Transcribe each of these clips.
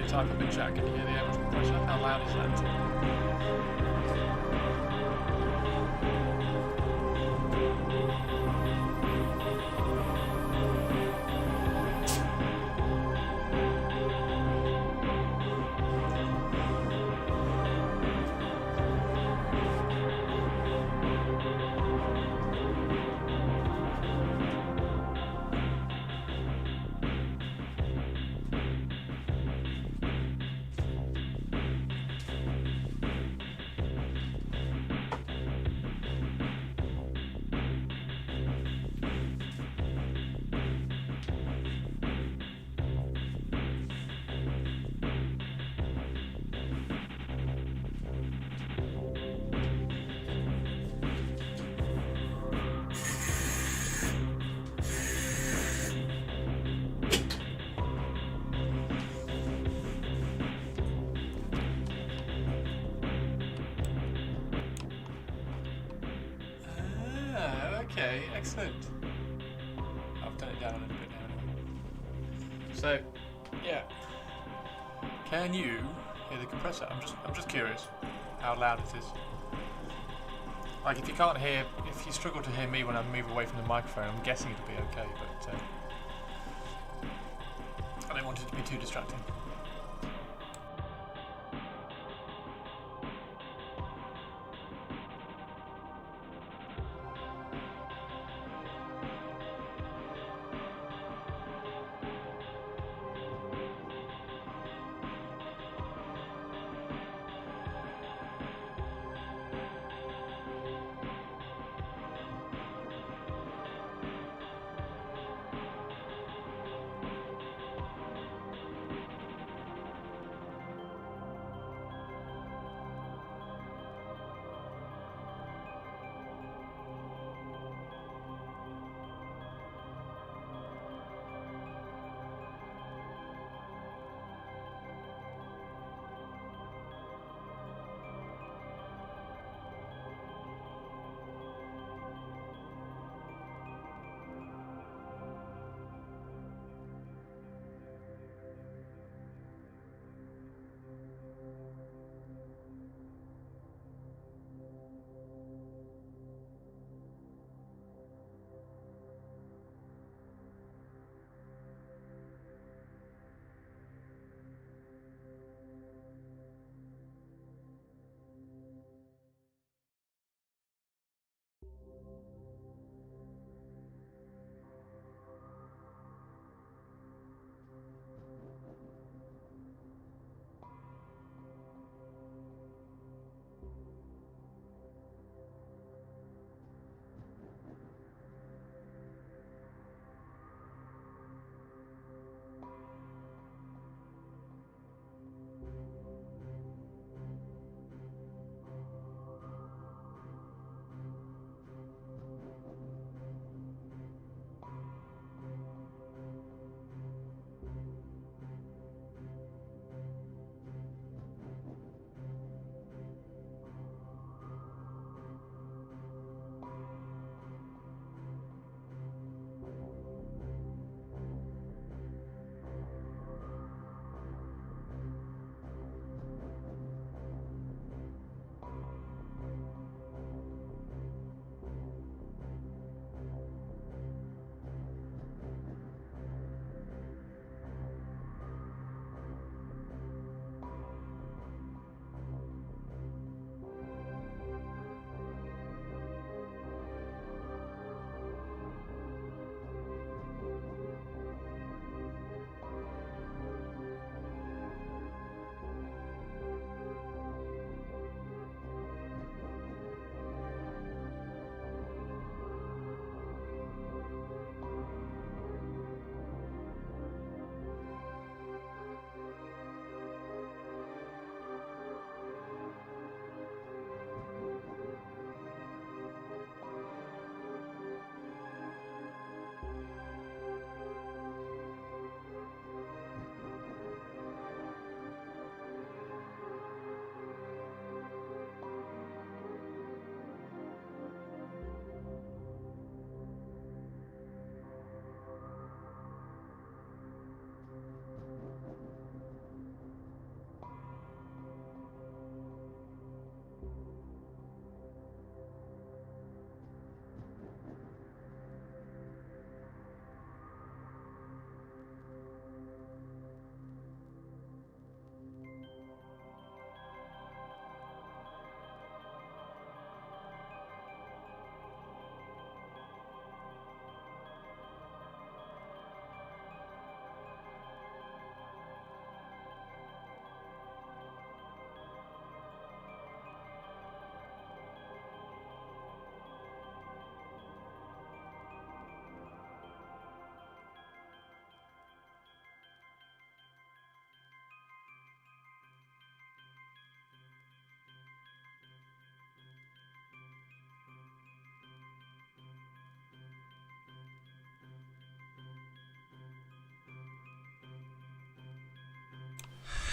type up in chat. Can you hear the average compressor? How loud is that? Okay, excellent. I've done it down a little bit now anyway. So, yeah. Can you hear the compressor? I'm just curious how loud it is. Like if you struggle to hear me when I move away from the microphone, I'm guessing it'll be okay, but I don't want it to be too distracting.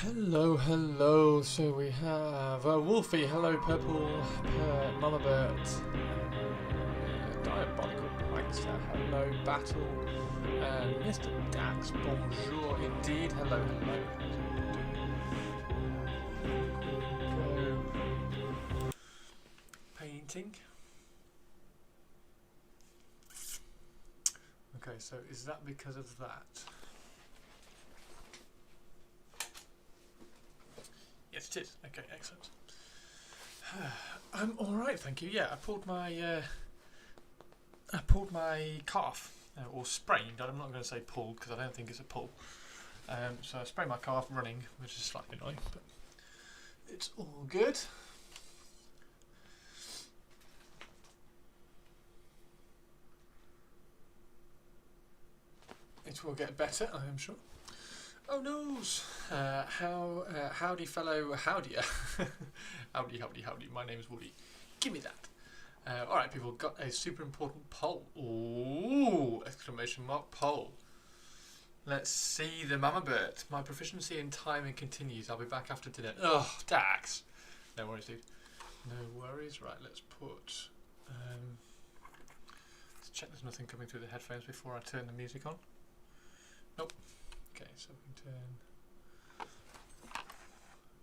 Hello, hello. So we have Wolfie. Hello, Purple. Mama Bert. Diabolical Prankster. Hello, Battle. And Mr. Dax. Bonjour, indeed. Hello, hello. Go. Painting. Okay, so is that because of that? Yes, it is. Okay, excellent. I'm all right, thank you. Yeah, I pulled my calf, or sprained. I'm not going to say pulled because I don't think it's a pull. So I sprained my calf running, which is slightly annoying, but it's all good. It will get better, I am sure. Oh noes! Howdy fellow howdier. Howdy, howdy, howdy. My name is Woody. Give me that. Alright people, got a super important poll. Ooh! Exclamation mark poll. Let's see the mama bird. My proficiency in timing continues. I'll be back after dinner. Ugh, Dax! No worries, dude. No worries. Right, let's put... let's check there's nothing coming through the headphones before I turn the music on. Nope. Okay, so we can turn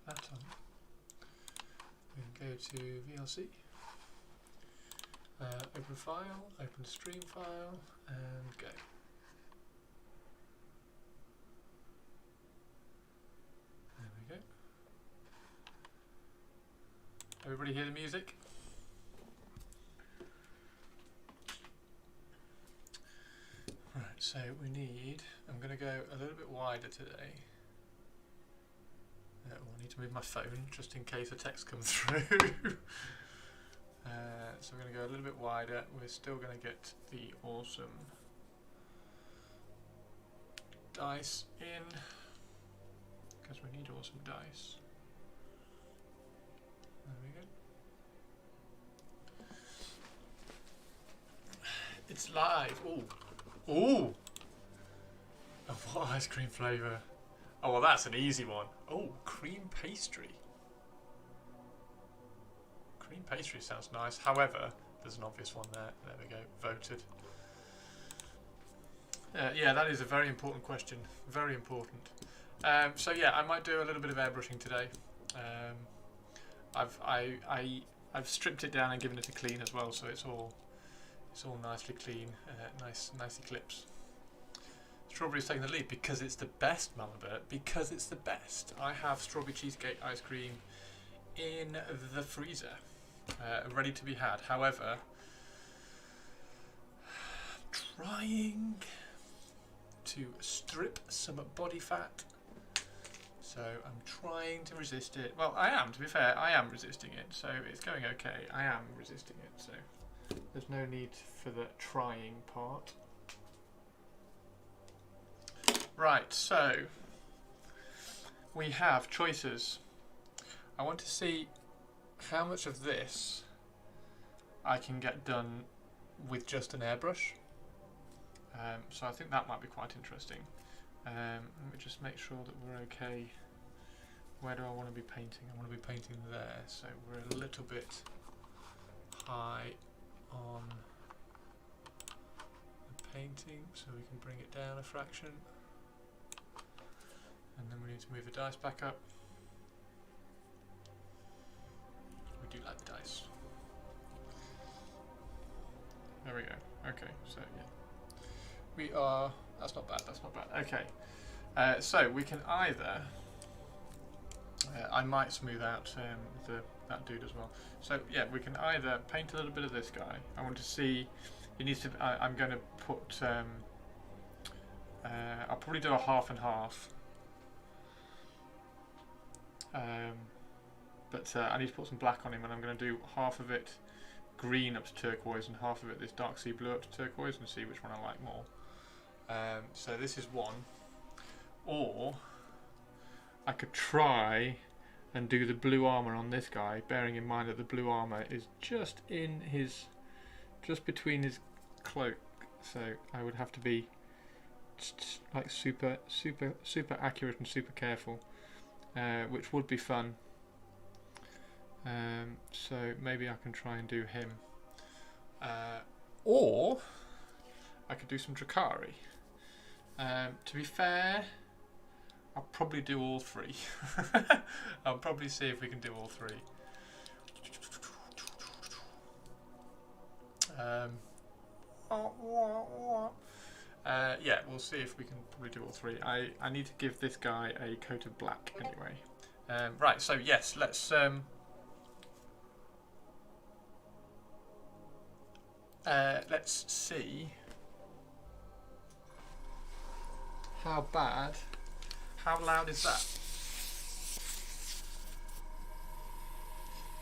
that on. We can go to VLC, open file, open stream file, and go. There we go. Everybody hear the music? Right, so we need, I'm going to go a little bit wider today. I need to move my phone just in case a text comes through. So we're going to go a little bit wider. We're still going to get the awesome dice in, because we need awesome dice. There we go. It's live. Ooh. Ooh! Oh, what ice cream flavour? Oh, well, that's an easy one. Oh, cream pastry. Cream pastry sounds nice. However, there's an obvious one there. There we go. Voted. Yeah, that is a very important question. Very important. So yeah, I might do a little bit of airbrushing today. I've stripped it down and given it a clean as well, so it's all nicely clean, nice eclipse. Strawberry's taking the lead because it's the best, Mama Bert, because it's the best. I have strawberry cheesecake ice cream in the freezer, ready to be had. However, I'm trying to strip some body fat, so I'm trying to resist it. Well, I am, to be fair, I am resisting it, so it's going okay. I am resisting it, so there's no need for the trying part. Right, so we have choices. I want to see how much of this I can get done with just an airbrush. So I think that might be quite interesting. Let me just make sure that we're okay. Where do I want to be painting? I want to be painting there, so we're a little bit high on the painting, so we can bring it down a fraction. And then we need to move the dice back up. We do like the dice. There we go. Okay, so yeah. We are, that's not bad, that's not bad. Okay, so we can either, I might smooth out that dude as well. So yeah, we can either paint a little bit of this guy. I want to see, it needs to, I'm going to put, I'll probably do a half and half. But I need to put some black on him, and I'm going to do half of it green up to turquoise and half of it this dark sea blue up to turquoise, and see which one I like more. So this is one. Or I could try and do the blue armour on this guy, bearing in mind that the blue armour is just between his cloak, so I would have to be like super accurate and super careful. which would be fun. So maybe I can try and do him. Or I could do some Drukhari. To be fair, I'll probably do all three. I'll probably see if we can do all three. Yeah, we'll see if we can probably do all three. I need to give this guy a coat of black anyway. Right, so yes, let's see how bad, how loud is that?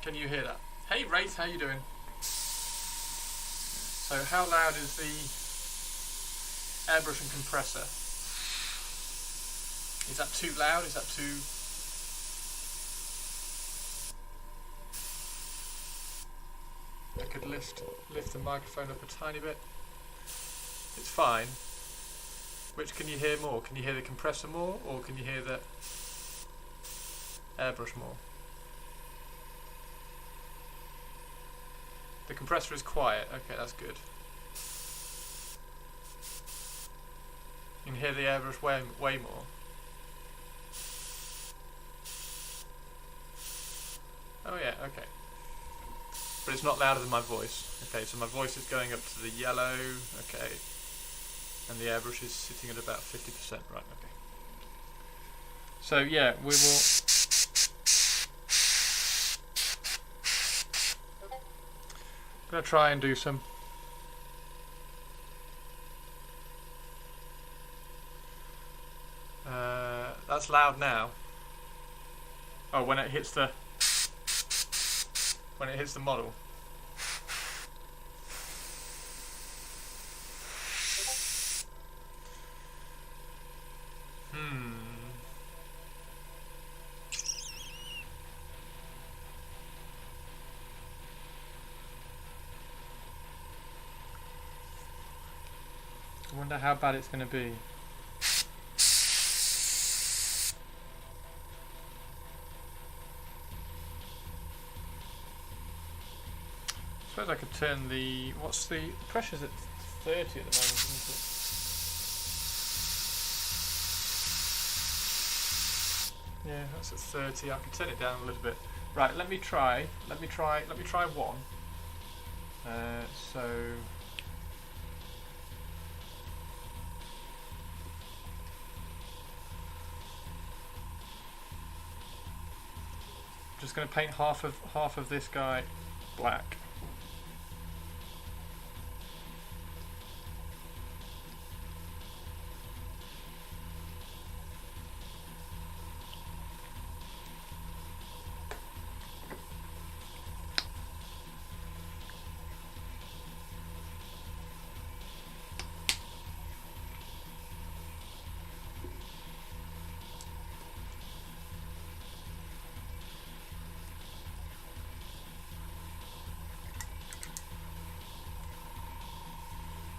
Can you hear that? Hey Wraith, how you doing? So how loud is the airbrush and compressor? Is that too loud? Is that too... I could lift the microphone up a tiny bit. It's fine. Which can you hear more? Can you hear the compressor more, or can you hear the airbrush more? The compressor is quiet. Okay, that's good. You can hear the airbrush way more. Oh yeah, okay. But it's not louder than my voice. Okay, so my voice is going up to the yellow. Okay. And the airbrush is sitting at about 50%. Right, okay. So yeah, we will... I'm going to try and do some... that's loud now. Oh, when it hits the... when it hits the model. I wonder how bad it's going to be. I suppose I could turn the... what's the pressure's at 30 at the moment, isn't it? Yeah, that's at 30. I can turn it down a little bit. Right, let me try one. So I'm just going to paint half of this guy black.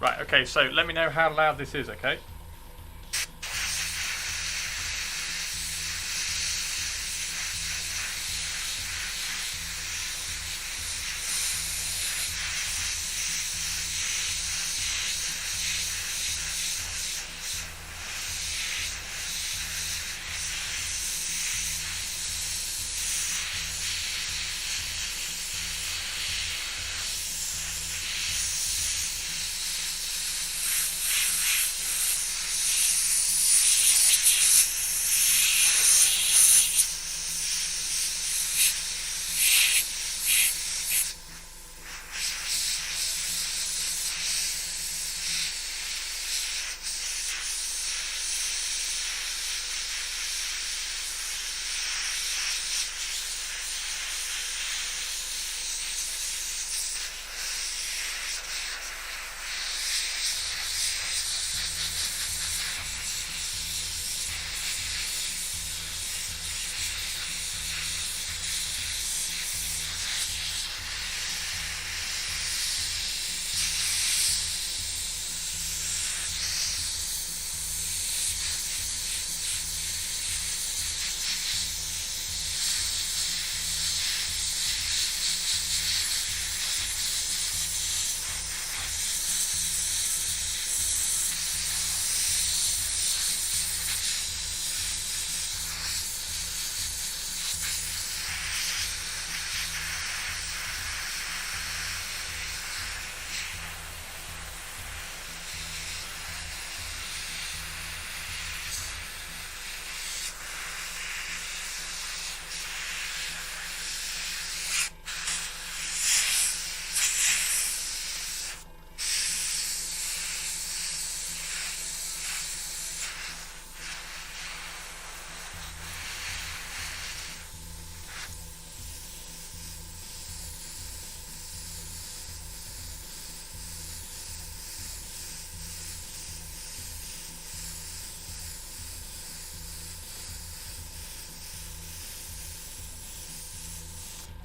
Right, okay, so let me know how loud this is, okay?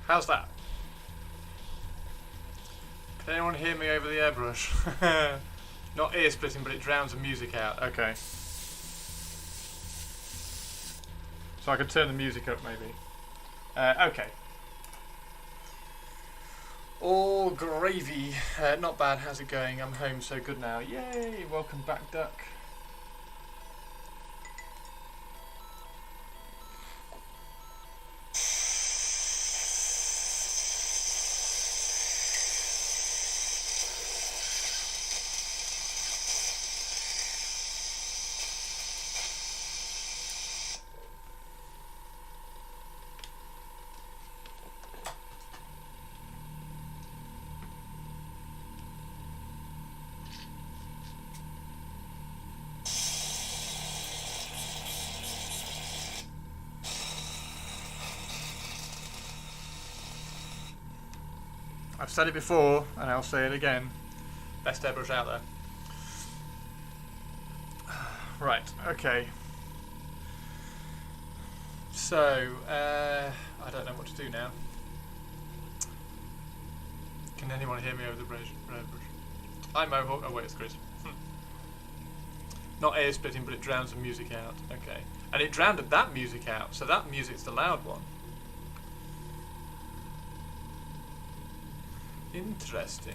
How's that? Can anyone hear me over the airbrush? Not ear splitting, but it drowns the music out. Okay. So I could turn the music up maybe. Okay. All gravy. Not bad. How's it going? I'm home, so good now. Yay! Welcome back, Duck. I've said it before, and I'll say it again. Best airbrush out there. Right, okay. So, I don't know what to do now. Can anyone hear me over the brush? I'm Mohawk. Oh wait, it's Chris. Not ear splitting, but it drowns the music out. Okay. And it drowned that music out, so that music's the loud one. Interesting.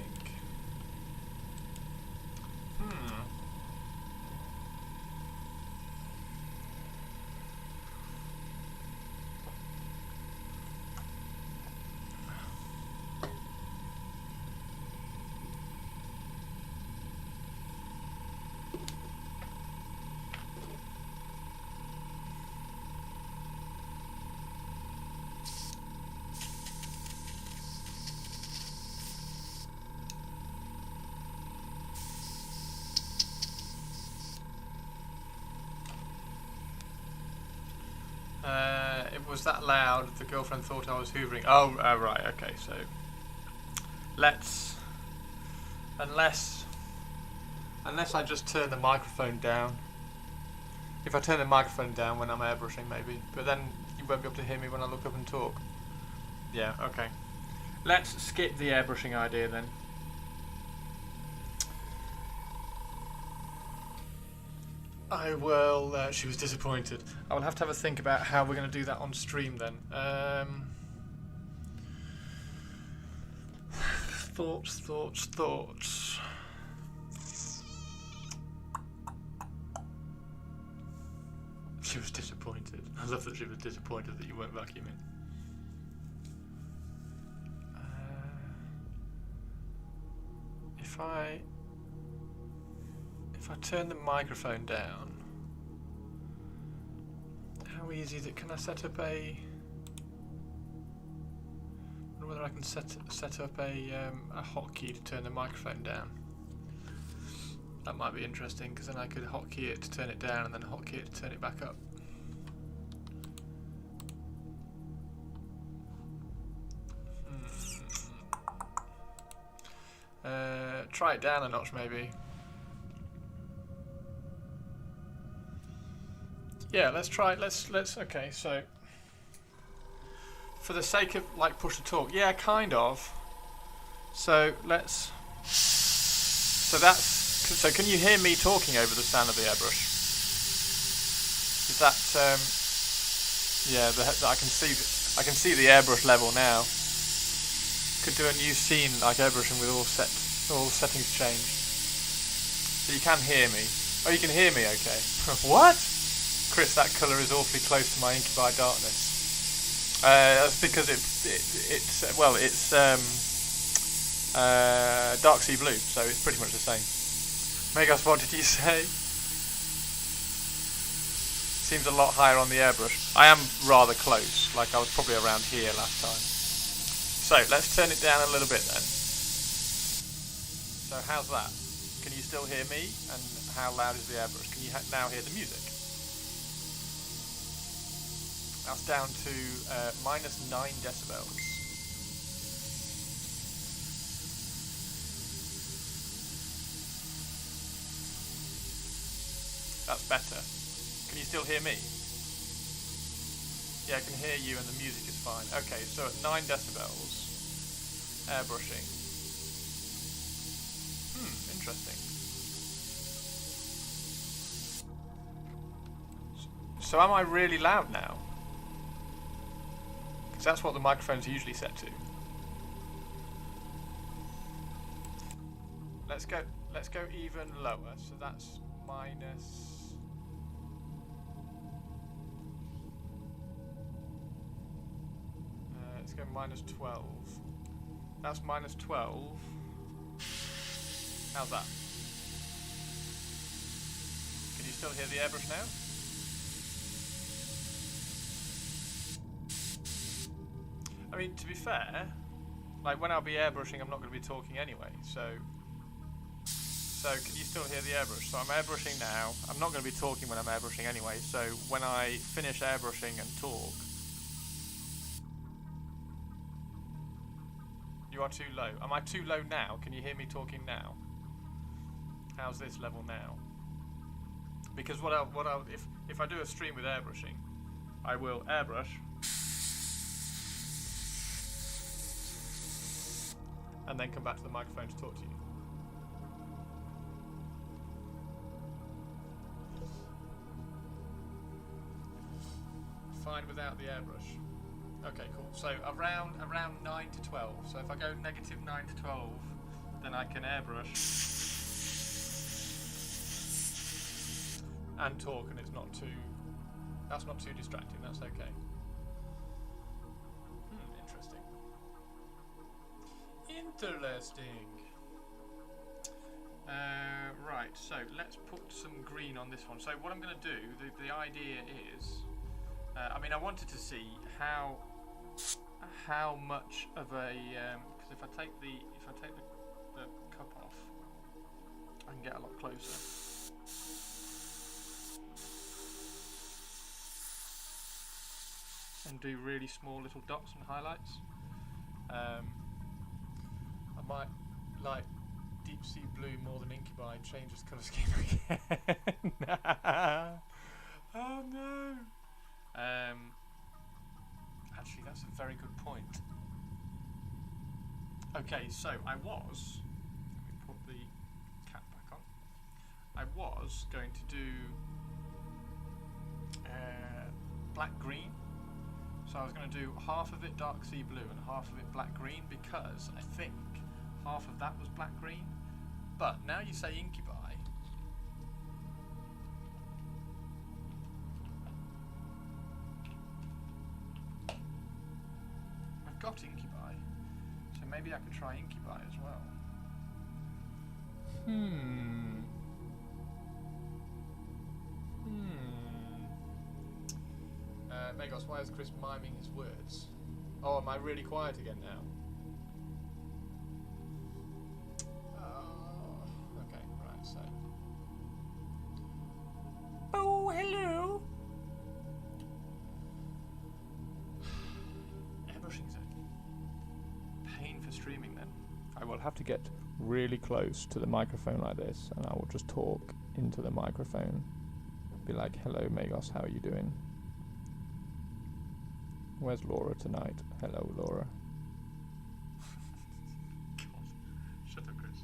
It was that loud, the girlfriend thought I was hoovering. Oh, right, okay, so let's, unless I just turn the microphone down. If I turn the microphone down when I'm airbrushing maybe, but then you won't be able to hear me when I look up and talk. Yeah, okay. Let's skip the airbrushing idea then. I will, she was disappointed. I will have to have a think about how we're going to do that on stream then. Thoughts. She was disappointed. I love that she was disappointed that you weren't vacuuming. If I turn the microphone down, how easy is it? Can I set up a? I wonder whether I can set up a hotkey to turn the microphone down. That might be interesting because then I could hotkey it to turn it down and then hotkey it to turn it back up. Try it down a notch maybe. Yeah, let's try. Let's. Okay, so for the sake of like push to talk, yeah, kind of. So let's. So that's. So can you hear me talking over the sound of the airbrush? Is that? Yeah, I can see. I can see the airbrush level now. Could do a new scene like airbrushing with all settings changed. So you can hear me. Oh, you can hear me. Okay. What? Chris, that colour is awfully close to my inky by darkness. That's because it's dark sea blue, so it's pretty much the same. Megas, what did you say? Seems a lot higher on the airbrush. I am rather close, like I was probably around here last time. So let's turn it down a little bit then. So how's that? Can you still hear me? And how loud is the airbrush? Can you now hear the music? That's down to -9 decibels. That's better. Can you still hear me? Yeah, I can hear you and the music is fine. Okay, so at 9 decibels, airbrushing. Interesting. So am I really loud now? Because that's what the microphone's usually set to. Let's go even lower, so that's minus... let's go minus 12. That's minus 12. How's that? Can you still hear the airbrush now? I mean, to be fair, like when I'll be airbrushing, I'm not going to be talking anyway, so can you still hear the airbrush? So I'm airbrushing now. I'm not going to be talking when I'm airbrushing anyway, so when I finish airbrushing and talk... You are too low. Am I too low now? Can you hear me talking now? How's this level now? Because if I do a stream with airbrushing, I will airbrush and then come back to the microphone to talk to you. Fine without the airbrush. Okay, cool. So around 9 to 12. So if I go negative 9 to 12, then I can airbrush and talk, and it's not too. That's not too distracting. That's okay. Interesting. Interesting. Right. So let's put some green on this one. So what I'm going to do, the idea is, I mean, I wanted to see how much of a because if I take the cup off, I can get a lot closer. And do really small little dots and highlights. I might like deep sea blue more than Incubi, change its colour scheme again. Oh no. Actually, that's a very good point. Okay, so let me put the cap back on. I was going to do black green. So I was going to do half of it dark sea blue and half of it black green, because I think half of that was black green. But now you say Incubi, I've got Incubi, so maybe I could try Incubi as well. Megos, why is Chris miming his words? Oh, am I really quiet again now? Okay, right, so. Oh, hello! Airbrushing's a pain for streaming then. I will have to get really close to the microphone like this, and I will just talk into the microphone. Be like, hello Megos, how are you doing? Where's Laura tonight? Hello, Laura. God, shut up, Chris.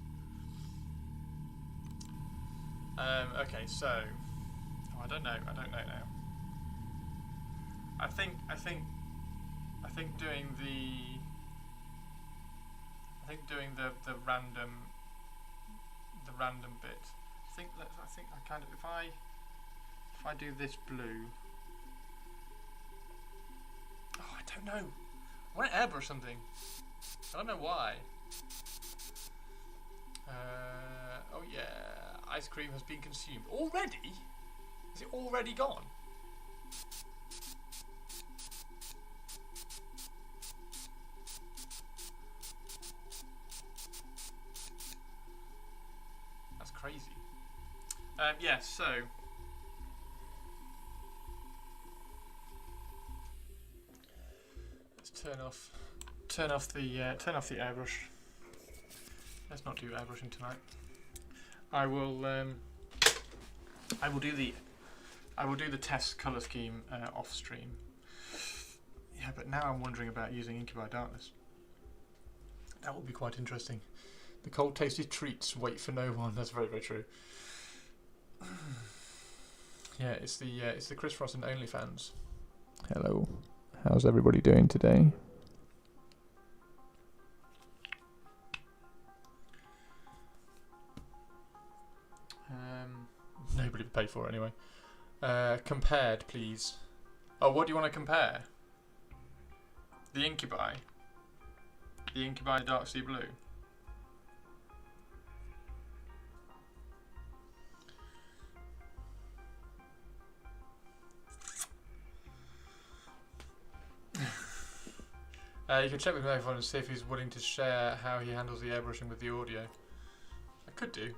Okay, so I don't know now. I think doing the random bit. I think I kind of if I do this blue. Oh, I don't know. I want to airbrush something. I don't know why. Oh yeah, ice cream has been consumed. Already? Is it already gone? That's crazy. Yeah, so... Turn off the airbrush. Let's not do airbrushing tonight. I will do the test color scheme off stream. Yeah, but now I'm wondering about using Incubi Darkness. That would be quite interesting. The cold tasty treats wait for no one. That's very, very true. Yeah, it's the Chris Frost and OnlyFans. Hello. How's everybody doing today? Nobody would pay for it anyway. Compared, please. Oh, what do you want to compare? The Incubi. The Incubi Dark Sea Blue. You can check with Microphone and see if he's willing to share how he handles the airbrushing with the audio. I could do.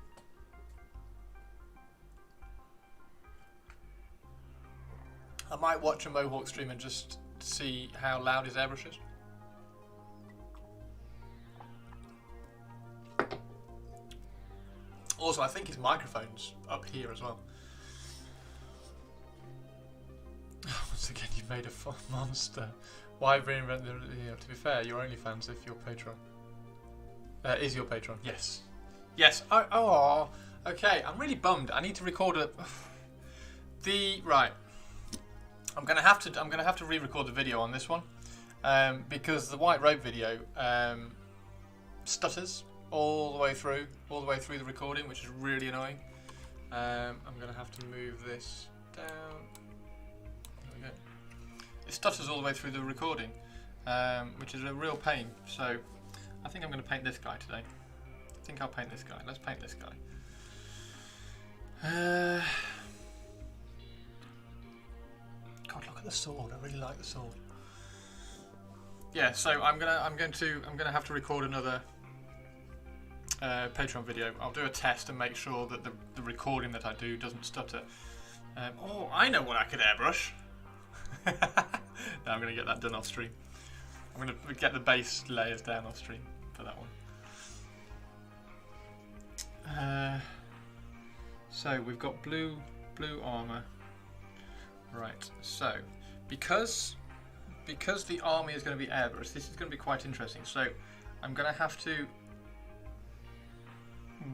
I might watch a Mohawk stream and just see how loud his airbrush is. Also, I think his microphone's up here as well. Once again, you've made a monster. Why reinvent the... You know, to be fair, your OnlyFans if you're patron. Is your patron? Yes. Yes. Oh, okay. I'm really bummed. I need to record a... Right. I'm gonna have to re-record the video on this one because the white robe video stutters all the way through the recording, which is really annoying. I'm gonna have to move this down. There we go. It stutters all the way through the recording, which is a real pain. So I think I'm gonna paint this guy today. I think I'll paint this guy. Let's paint this guy. God, look at the sword. I really like the sword. Yeah, so I'm gonna have to record another Patreon video. I'll do a test and make sure that the recording that I do doesn't stutter. Oh, I know what I could airbrush. No, I'm gonna get that done off stream. I'm gonna get the base layers down off stream for that one. So we've got blue armor. Right, so because the army is going to be airbrushed, this is going to be quite interesting. So I'm going to have to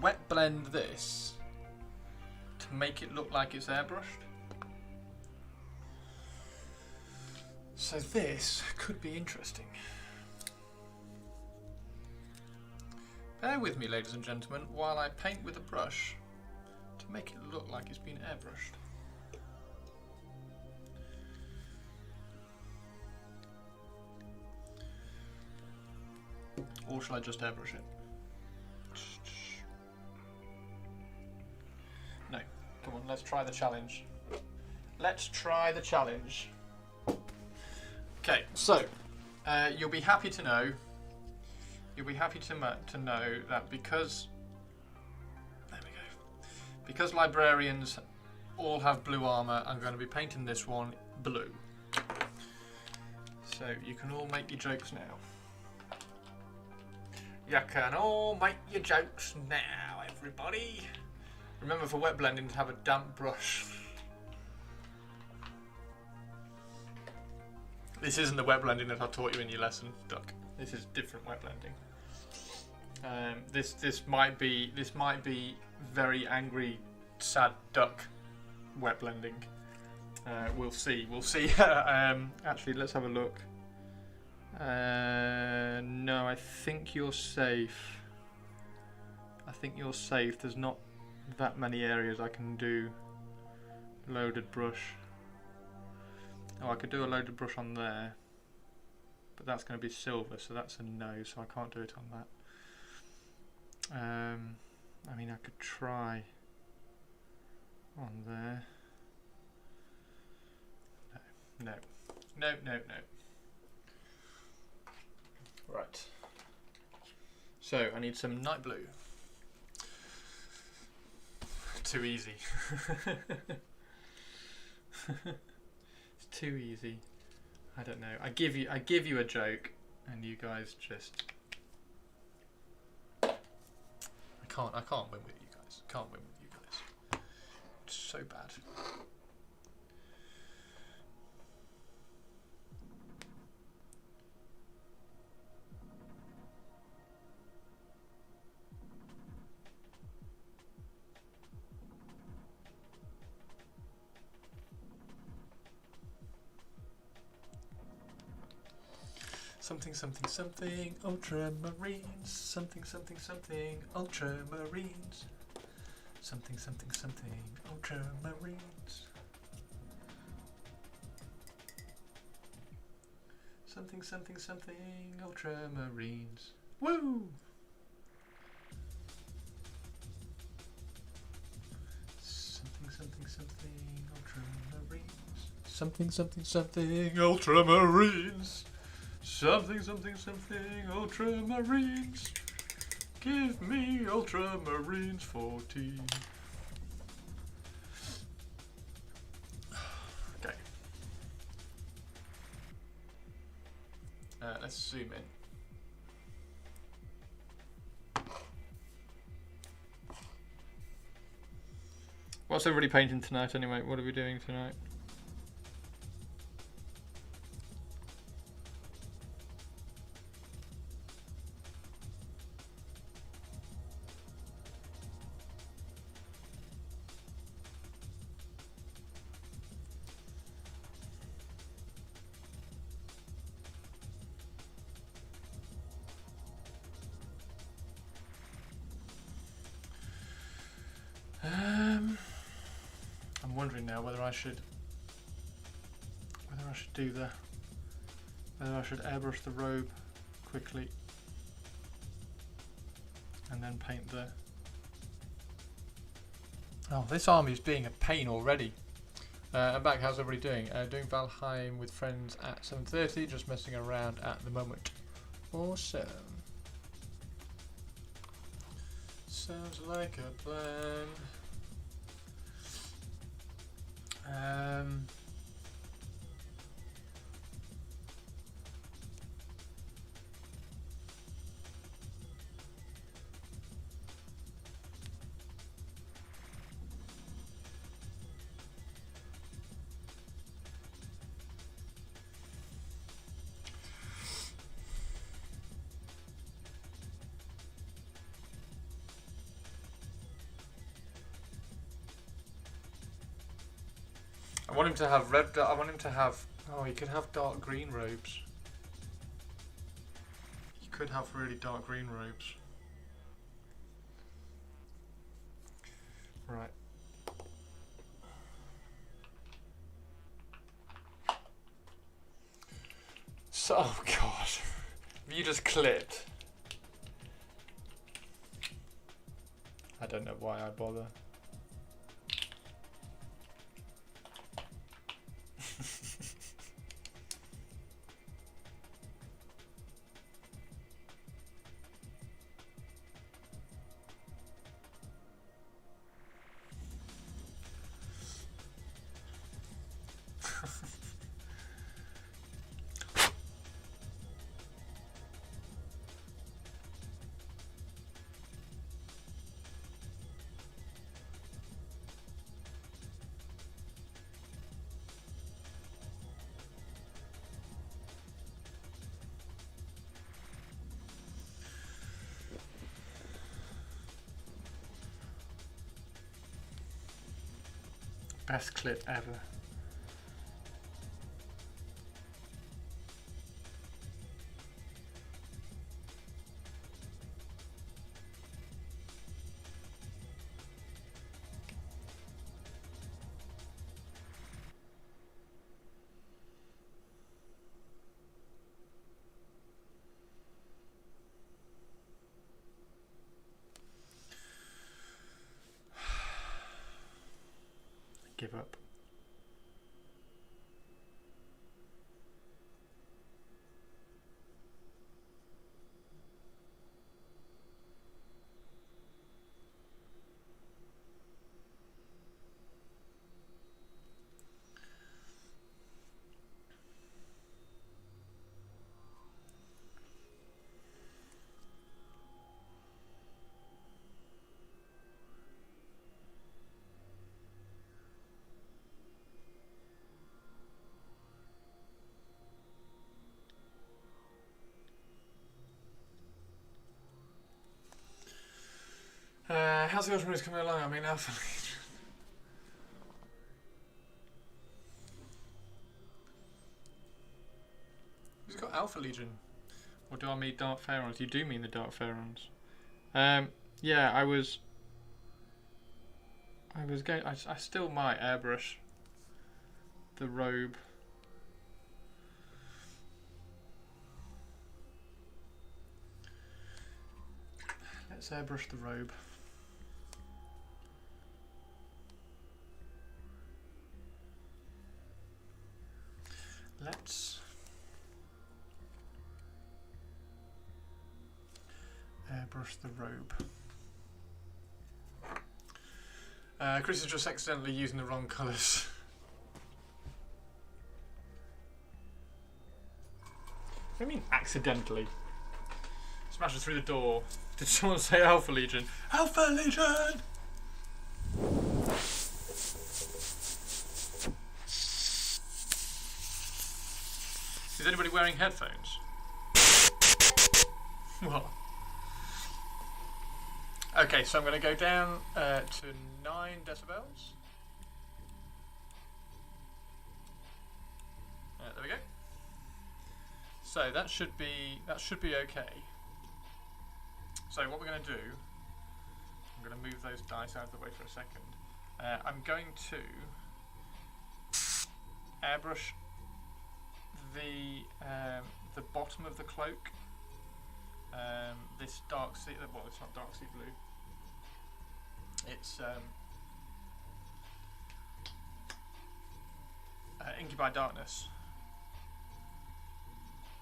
wet blend this to make it look like it's airbrushed. So this could be interesting. Bear with me, ladies and gentlemen, while I paint with a brush to make it look like it's been airbrushed. Or shall I just airbrush it? No. Come on, let's try the challenge. Let's try the challenge. Okay, so you'll be happy to know. You'll be happy to know that because there we go. Because librarians all have blue armor, I'm going to be painting this one blue. So you can all make your jokes now. You can all make your jokes now, everybody. Remember for wet blending to have a damp brush. This isn't the wet blending that I taught you in your lesson, Duck. This is different wet blending. This might be very angry, sad duck wet blending. We'll see. We'll see. Actually, let's have a look. No, I think you're safe. I think you're safe. There's not that many areas I can do loaded brush. Oh, I could do a loaded brush on there, but that's going to be silver, so that's a no, so I can't do it on that. I mean, I could try on there. No. Right. So I need some night blue. Too easy. It's too easy. I don't know. I give you a joke, and you guys just. I can't win with you guys. Can't win with you guys. It's so bad. Something, something, something, ultramarines. Something, something, something, ultramarines. Something, something, something, ultramarines. Something, something, something, ultramarines. Woo! Something, something, something, ultramarines. Something, something, something, ultramarines. Something, something, something, ultramarines. Give me ultramarines 14. Okay. Let's zoom in. What's everybody painting tonight anyway? What are we doing tonight? I'm wondering now whether I should do whether I should airbrush the robe quickly and then paint the. Oh, this army's being a pain already. I'm back. How's everybody doing? Doing Valheim with friends at 7:30. Just messing around at the moment. Awesome. Sounds like a plan. I want him to have red. I want him to have. Oh, he could have dark green robes. He could have really dark green robes. Right. So, oh God, have you just clipped? I don't know why I bother. Best clip ever. Give up. How's the Ultramarines coming along? I mean, Alpha Legion. Who's got Alpha Legion? Or do I mean Dark Pharaons? You do mean the Dark Pharaons. Yeah, I was going. I still might airbrush the robe. Let's airbrush the robe. Let's airbrush the robe. Chris is just accidentally using the wrong colours. What do you mean accidentally? Smashes through the door. Did someone say Alpha Legion? Alpha Legion! Is anybody wearing headphones? What? Okay, so I'm going to go down to 9 decibels. There we go. So that should be okay. So what we're going to do, I'm going to move those dice out of the way for a second. I'm going to airbrush the bottom of the cloak. This dark sea, well, it's not dark sea blue. It's Incubi Darkness.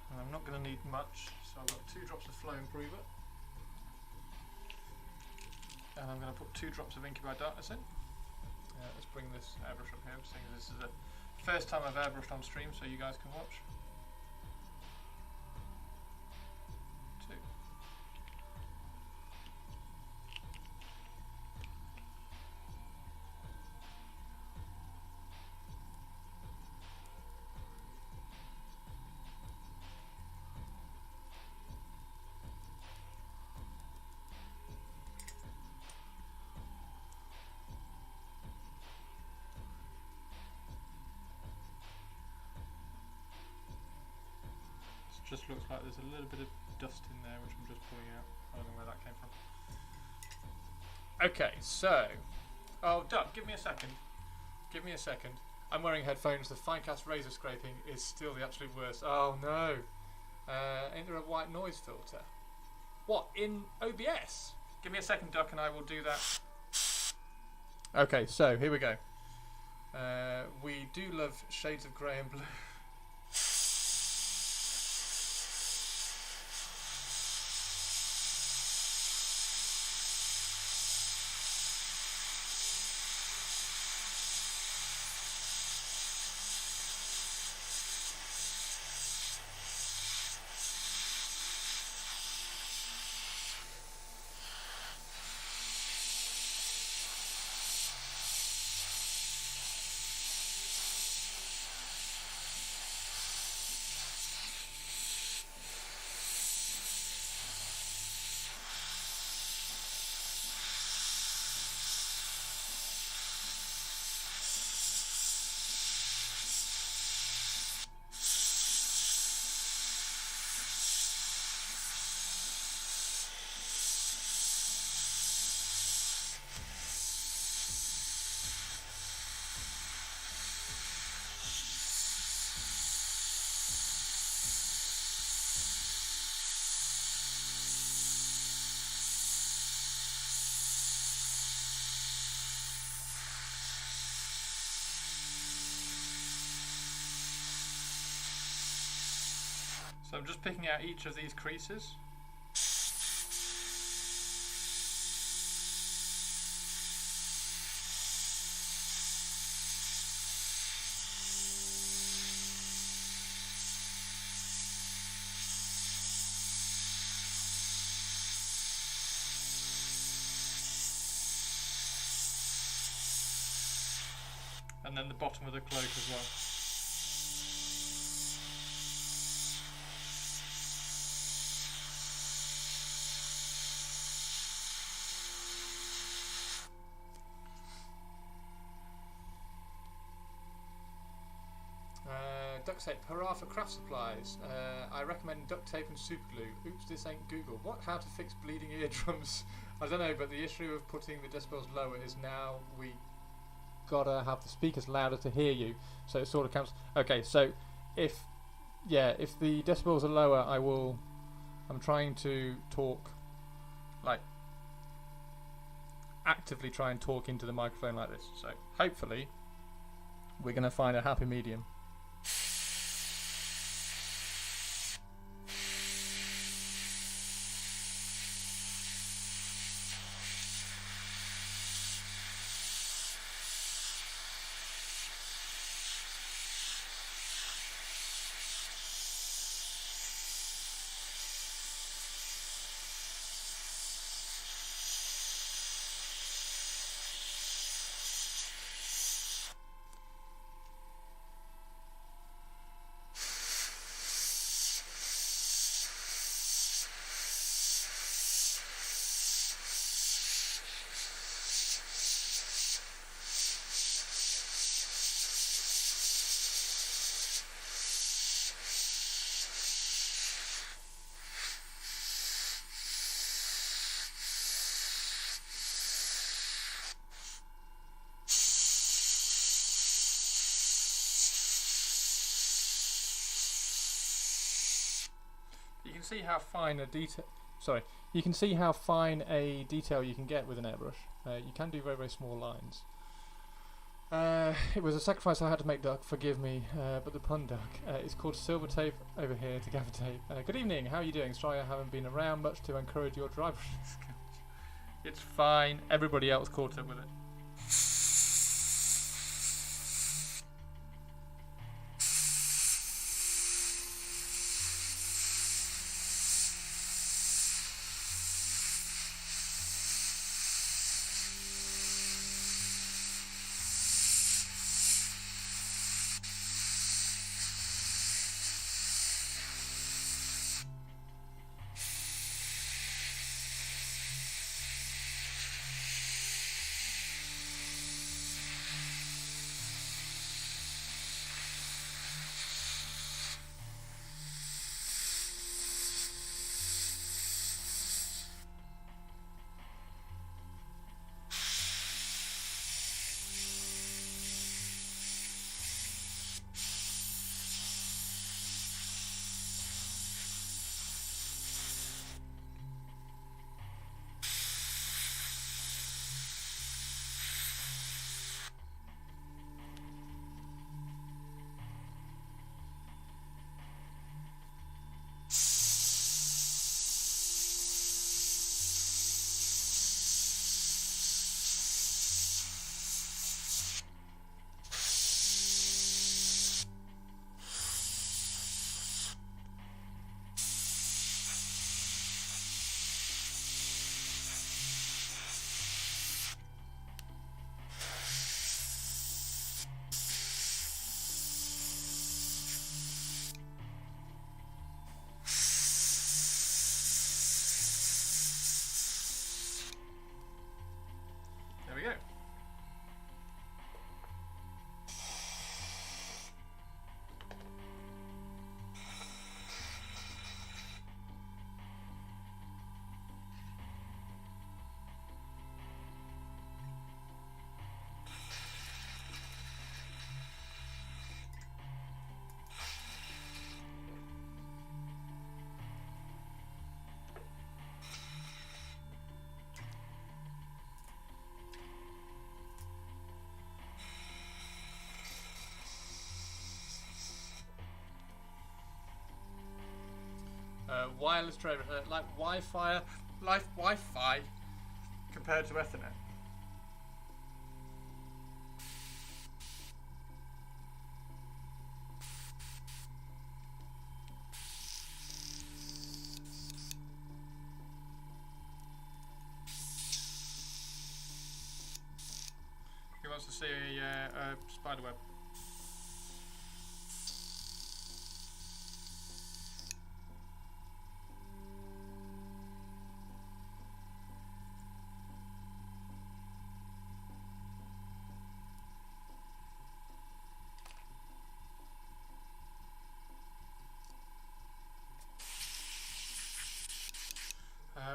And I'm not going to need much, so I've got 2 drops of Flow Improver. And I'm going to put 2 drops of Incubi Darkness in. Let's bring this airbrush up here, seeing this is the first time I've airbrushed on stream, so you guys can watch. 2. Just looks like there's a little bit of dust in there, which I'm just pulling out. I don't know where that came from. Okay, so... Oh, Duck, give me a second. Give me a second. I'm wearing headphones. The Finecast razor scraping is still the absolute worst. Oh, no. Ain't there a white noise filter? What, in OBS? Give me a second, Duck, and I will do that. Okay, so here we go. We do love shades of grey and blue. So I'm just picking out each of these creases. And then the bottom of the cloak as well. duct tape. Hurrah for craft supplies. I recommend duct tape and super glue. Oops, this ain't Google. What? How to fix bleeding eardrums? I don't know, but the issue of putting the decibels lower is now we gotta have the speakers louder to hear you. So it sort of counts. Okay, so if the decibels are lower, I'm trying to talk, like, actively try and talk into the microphone like this. So hopefully we're going to find a happy medium. You can see how fine a detail. Sorry, you can see how fine a detail you can get with an airbrush. You can do very, very small lines. It was a sacrifice I had to make, Duck. Forgive me, but the pun, Duck. It's called silver tape over here to gaffer tape. Good evening. How are you doing? Sorry, I haven't been around much to encourage your driver. It's fine. Everybody else caught up with it. There we go. Wireless driver, like Wi-Fi, Wi-Fi compared to Ethernet. Who wants to see a spiderweb?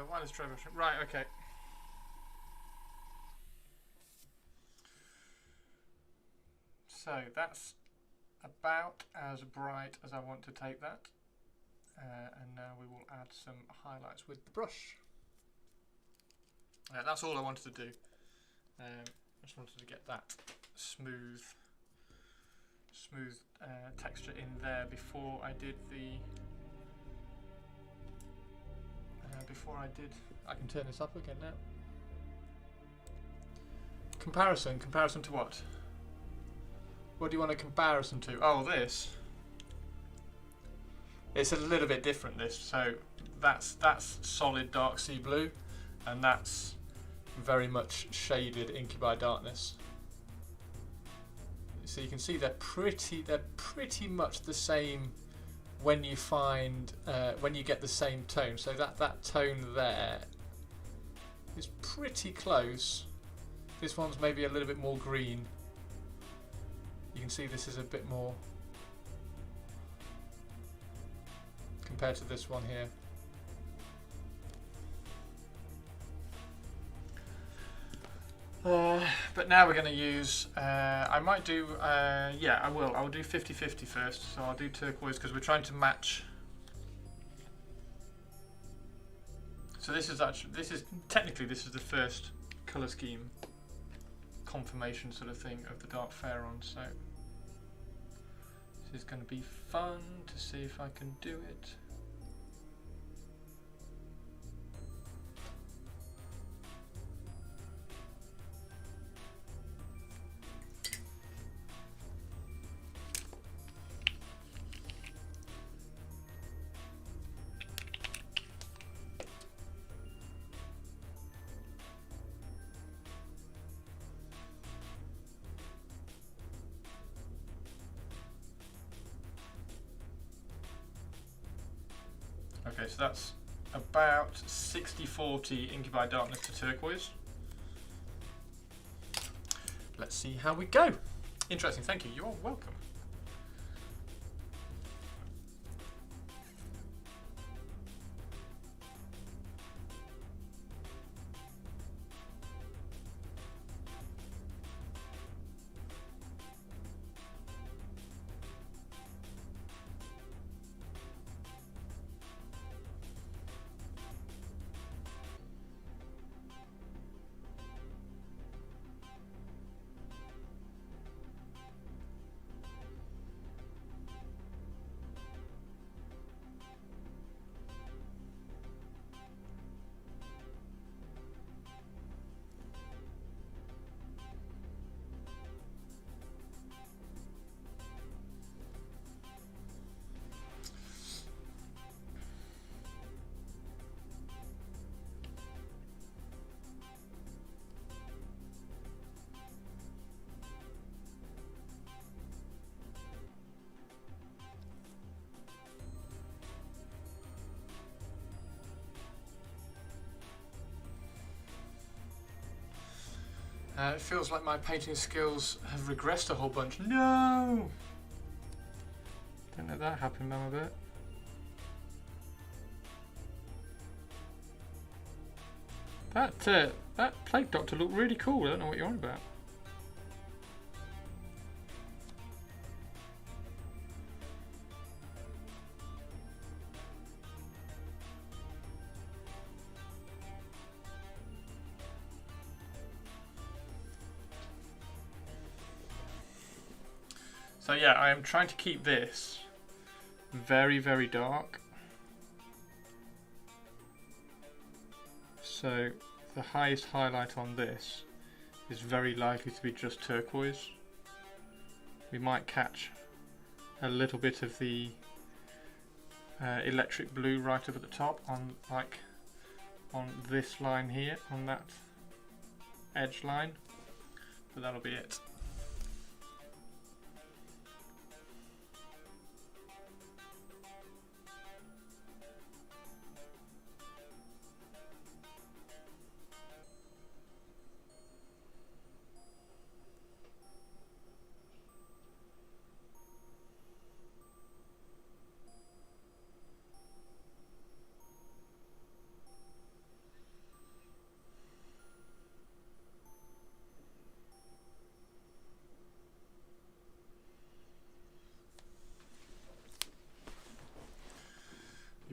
Wireless driver. Right, okay. So that's about as bright as I want to take that. And now we will add some highlights with the brush. That's all I wanted to do. I just wanted to get that smooth texture in there before I did the. I can turn this up again now. Comparison to what? What do you want a comparison to? Oh, this. It's a little bit different, this. So that's solid dark sea blue, and that's very much shaded incubi darkness. So you can see they're pretty much the same when you find when you get the same tone. So that tone there is pretty close. This one's maybe a little bit more green. You can see this is a bit more compared to this one here. But now we're going to use, I might do, yeah, I will do 50-50 first. So I'll do turquoise because we're trying to match. So this is technically the first colour scheme confirmation sort of thing of the dark Pharaon. So this is going to be fun to see if I can do it. Okay, so that's about 60-40 incubi darkness to turquoise. Let's see how we go. Interesting, thank you. You are welcome. It feels like my painting skills have regressed a whole bunch. No! Don't let that happen, Mama Bit. That plague doctor looked really cool. I don't know what you're on about. So yeah, I am trying to keep this very, very dark. So the highest highlight on this is very likely to be just turquoise. We might catch a little bit of the electric blue right up at the top on this line here, on that edge line, but that'll be it.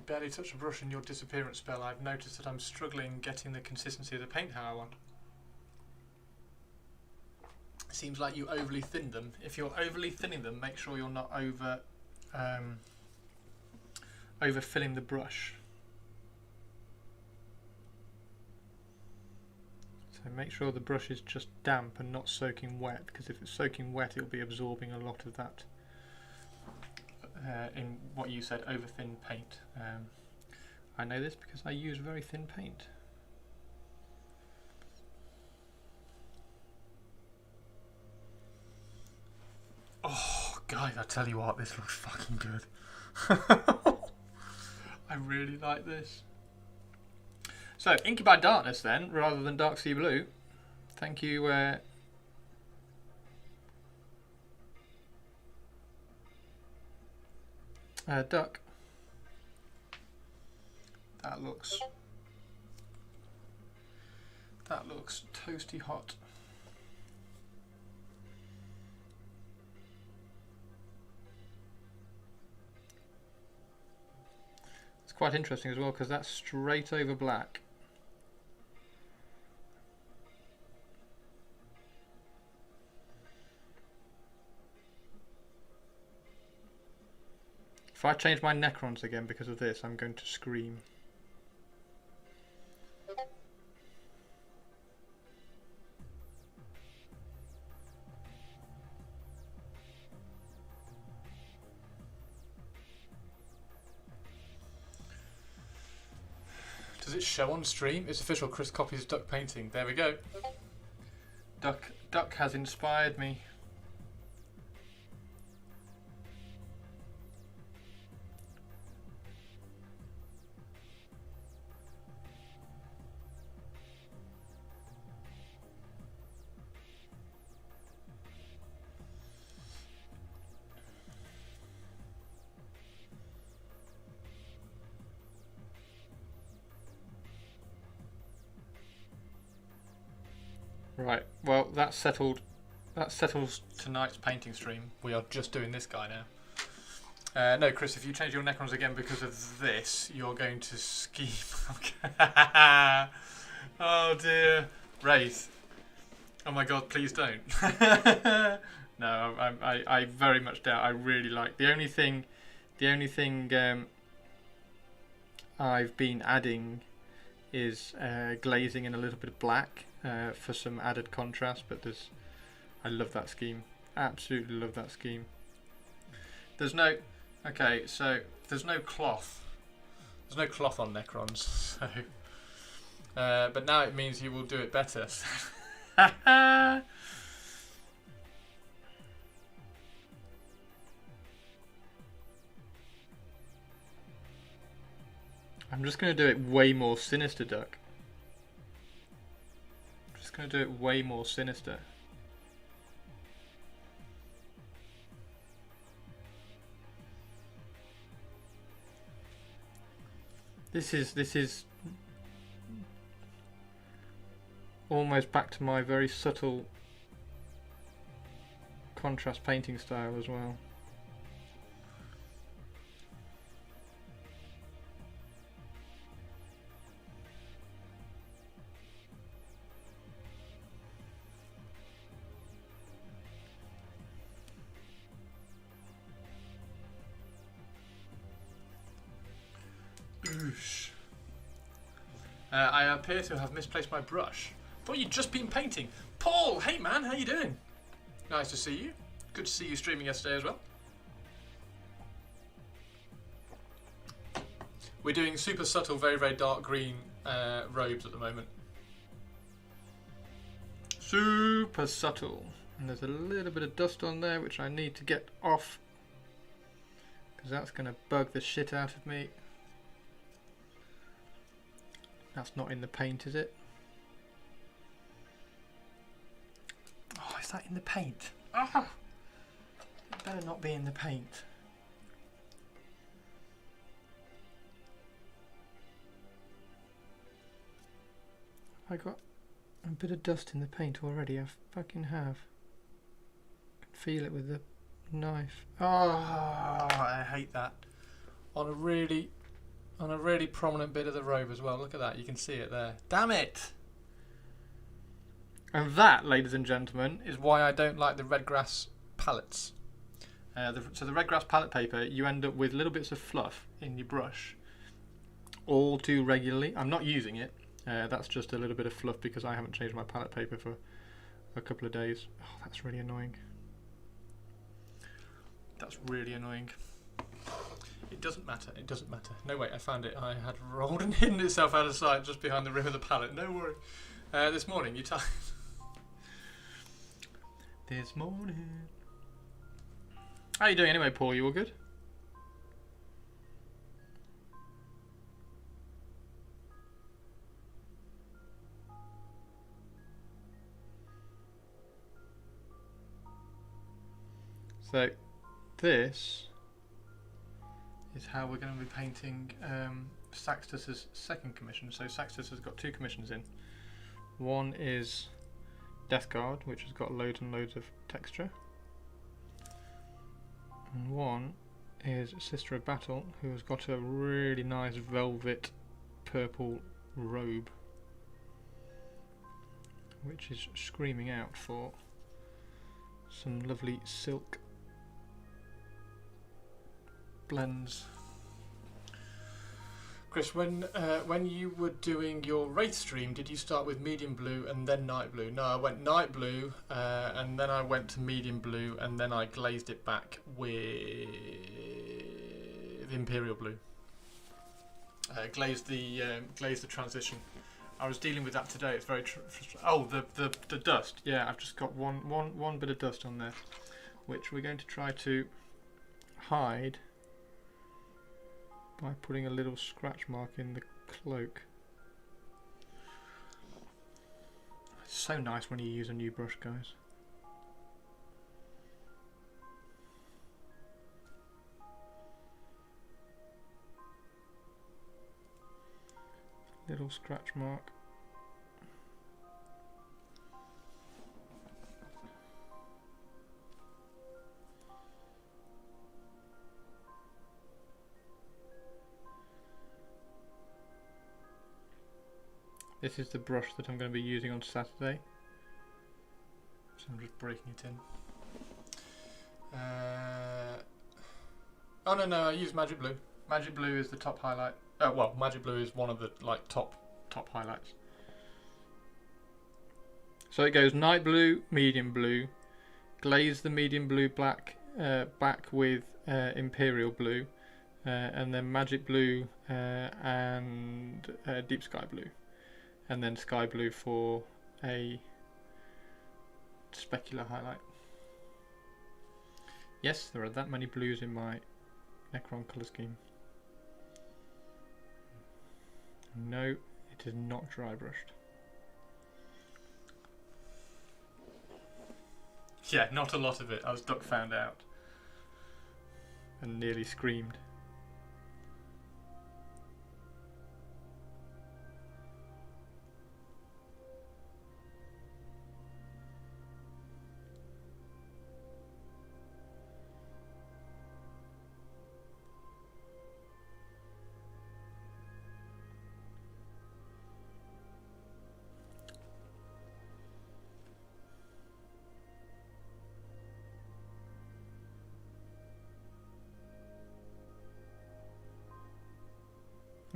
barely touched a brush in your disappearance spell. I've noticed that I'm struggling getting the consistency of the paint how I want. Seems like you overly thinned them. If you're overly thinning them, make sure you're not overfilling the brush. So make sure the brush is just damp and not soaking wet, because if it's soaking wet it'll be absorbing a lot of that in what you said, over thin paint. I know this because I use very thin paint. Oh, guys, I tell you what, this looks fucking good. I really like this. So, Incubi Darkness then, rather than Dark Sea Blue. Thank you, Duck. That looks toasty hot. It's quite interesting as well because that's straight over black. If I change my Necrons again because of this, I'm going to scream. Does it show on stream? It's official. Chris copies Duck painting. There we go. Duck has inspired me. Right, well that settles tonight's painting stream. We are just doing this guy now. No, Chris, if you change your Necrons again because of this, you're going to scheme. Oh dear. Wraith. Oh my god, please don't. No, I very much doubt. I really like. The only thing I've been adding is glazing and a little bit of black. For some added contrast, but I love that scheme. Absolutely love that scheme. There's no cloth. There's no cloth on Necrons, so but now it means you will do it better. I'm just going to do it way more sinister, Duck. Going to do it way more sinister. This is almost back to my very subtle contrast painting style as well. I appear to have misplaced my brush. Thought you'd just been painting. Paul, hey man, how you doing? Nice to see you. Good to see you streaming yesterday as well. We're doing super subtle, very, very dark green robes at the moment. Super subtle. And there's a little bit of dust on there which I need to get off, because that's going to bug the shit out of me. That's not in the paint, is it? Oh, is that in the paint? Oh, it better not be in the paint. I got a bit of dust in the paint already. I fucking have. I can feel it with the knife. Oh, I hate that. On a really on a really prominent bit of the robe as well. Look at that, you can see it there. Damn it! And that, ladies and gentlemen, is why I don't like the red grass palettes. So the red grass palette paper, you end up with little bits of fluff in your brush all too regularly. I'm not using it. That's just a little bit of fluff because I haven't changed my palette paper for a couple of days. Oh, that's really annoying. That's really annoying. It doesn't matter. It doesn't matter. No, wait, I found it. I had rolled and hidden itself out of sight just behind the rim of the palette. No worry. This morning, you tired? This morning. How you doing anyway, Paul? You all good? So, this is how we're going to be painting Saxtus's second commission. So Saxtus has got two commissions in. One is Death Guard, which has got loads and loads of texture. And one is Sister of Battle, who has got a really nice velvet purple robe, which is screaming out for some lovely silk blends. Chris, when you were doing your Wraith stream, did you start with medium blue and then night blue? No, I went night blue and then I went to medium blue and then I glazed it back with imperial blue. Glazed the transition. I was dealing with that today. It's very the dust. Yeah, I've just got one bit of dust on there, which we're going to try to hide by putting a little scratch mark in the cloak. It's so nice when you use a new brush, guys. Little scratch mark. This is the brush that I'm going to be using on Saturday, so I'm just breaking it in. Oh no, I use Magic Blue. Magic Blue is the top highlight. Well, Magic Blue is one of the top highlights. So it goes night blue, medium blue, glaze the medium blue black back with imperial blue, and then Magic Blue and deep sky blue. And then sky blue for a specular highlight. Yes, there are that many blues in my Necron colour scheme. No, it is not dry brushed. Yeah, not a lot of it, as Duck found out. And nearly screamed.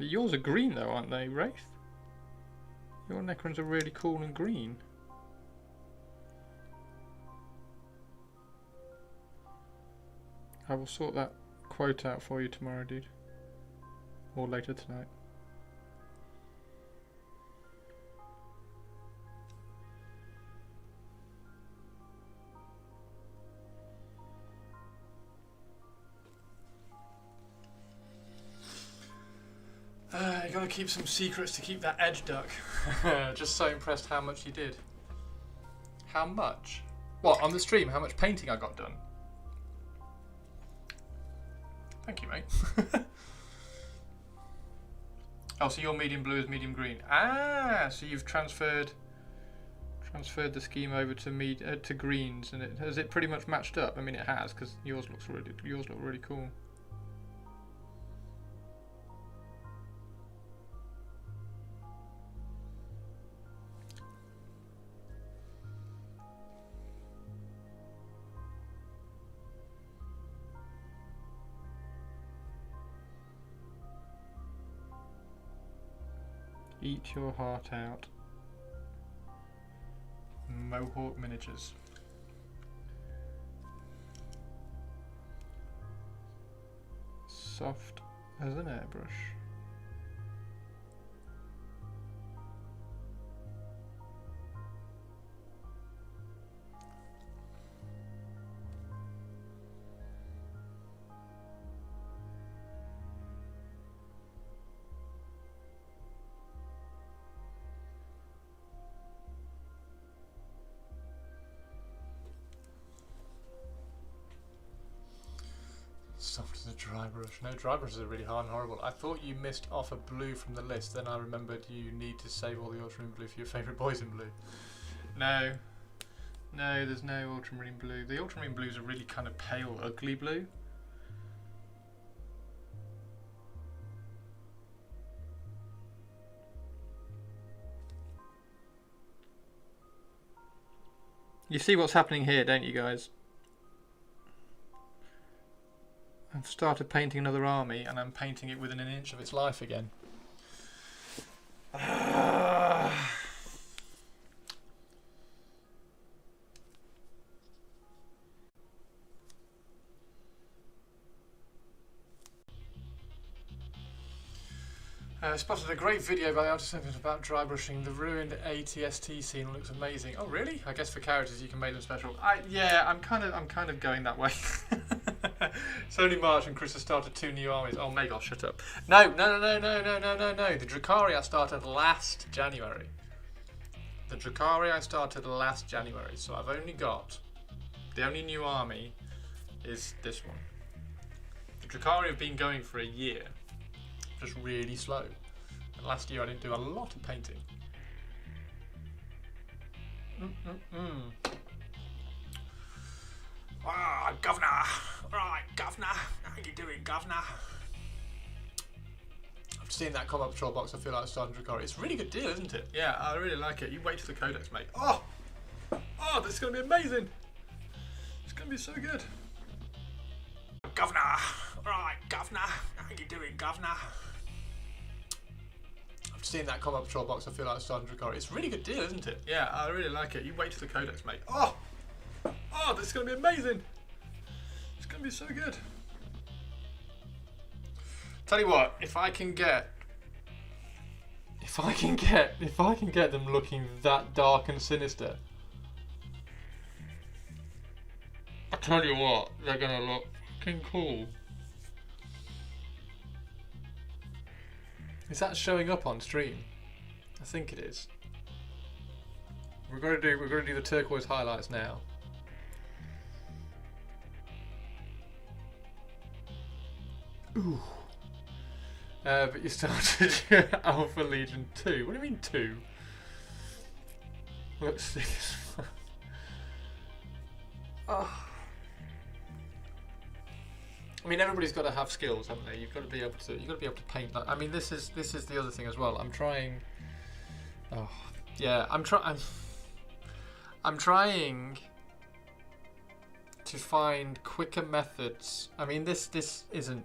Yours are green though, aren't they, Wraith? Your Necrons are really cool and green. I will sort that quote out for you tomorrow, dude. Or later tonight. You gotta keep some secrets to keep that edge, Duck. Just so impressed how much you did. How much? What, on the stream? How much painting I got done? Thank you, mate. Oh, so your medium blue is medium green. Ah, so you've transferred the scheme over to greens, and has it pretty much matched up? I mean, it has, because yours look really cool. Eat your heart out. Mohawk miniatures. Soft as an airbrush. Soft as a dry brush. No, dry brushes are really hard and horrible. I thought you missed off a blue from the list, then I remembered you need to save all the ultramarine blue for your favourite boys in blue. No. No, there's no ultramarine blue. The ultramarine blues are really kind of pale, ugly blue. You see what's happening here, don't you guys? I've started painting another army and I'm painting it within an inch of its life again. Spotted a great video by the artist about dry brushing. The ruined ATST scene looks amazing. Oh really? I guess for characters you can make them special. Yeah, I'm kind of going that way. It's only March and Chris has started 2 new armies. Oh Magos, shut up. No. The Drukhari I started last January. So I've only got, the only new army is this one. The Drukhari have been going for a year. Just really slow. And last year I didn't do a lot of painting. Ah, Governor! Right, Governor! How you doing, Governor? I've seen that combat patrol box, I feel like starting Drukhari. It's a really good deal, isn't it? Yeah, I really like it. You wait till the codex, mate. Oh, this is going to be amazing! It's going to be so good. Governor! Right, Governor! How you doing, Governor? I've seen that combat patrol box, I feel like starting Drukhari. It's a really good deal, isn't it? Yeah, I really like it. You wait till the codex, mate. Oh, this is going to be amazing! It's going to be so good. Tell you what, if I can get them looking that dark and sinister, I tell you what, they're going to look fucking cool. Is that showing up on stream? I think it is. We're going to do the turquoise highlights now. Ooh. But you started Alpha Legion 2. What do you mean 2? Let's see. Oh. I mean, everybody's got to have skills, haven't they? You've got to be able to paint. I mean, this is the other thing as well. I'm trying. Oh, yeah. I'm trying to find quicker methods. I mean, this isn't.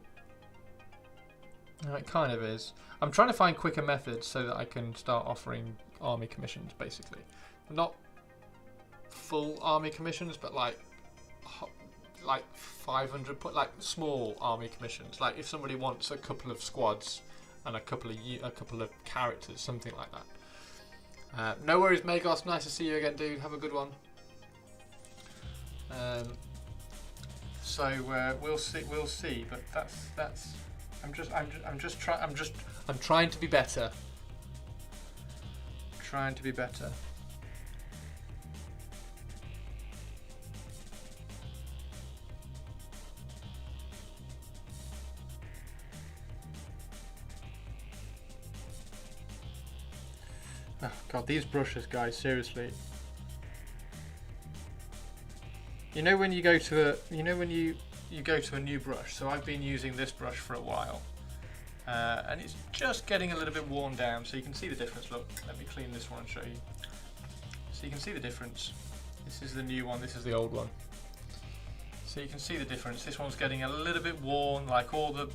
It kind of is. I'm trying to find quicker methods so that I can start offering army commissions, basically. Not full army commissions, but like 500, like small army commissions. Like if somebody wants a couple of squads and a couple of characters, something like that. No worries, Magos. Nice to see you again, dude. Have a good one. So we'll see. But that's. I'm trying to be better. Trying to be better. Oh god, these brushes, guys, seriously. You know when you go to a new brush, so I've been using this brush for a while, and it's just getting a little bit worn down, so you can see the difference. Look, let me clean this one and show you. So you can see the difference. This is the new one, this is the old one. So you can see the difference. This one's getting a little bit worn, like all the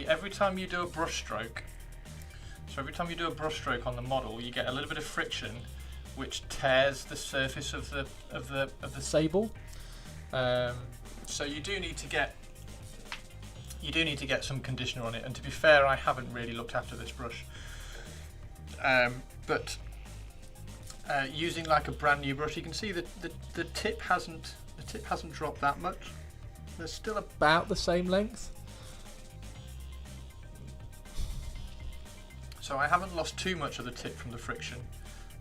every time you do a brush stroke, So every time you do a brush stroke on the model, you get a little bit of friction, which tears the surface of the sable. So you do need to get some conditioner on it. And to be fair, I haven't really looked after this brush, but using like a brand new brush, you can see that the tip hasn't dropped that much. They're still about the same length. So I haven't lost too much of the tip from the friction,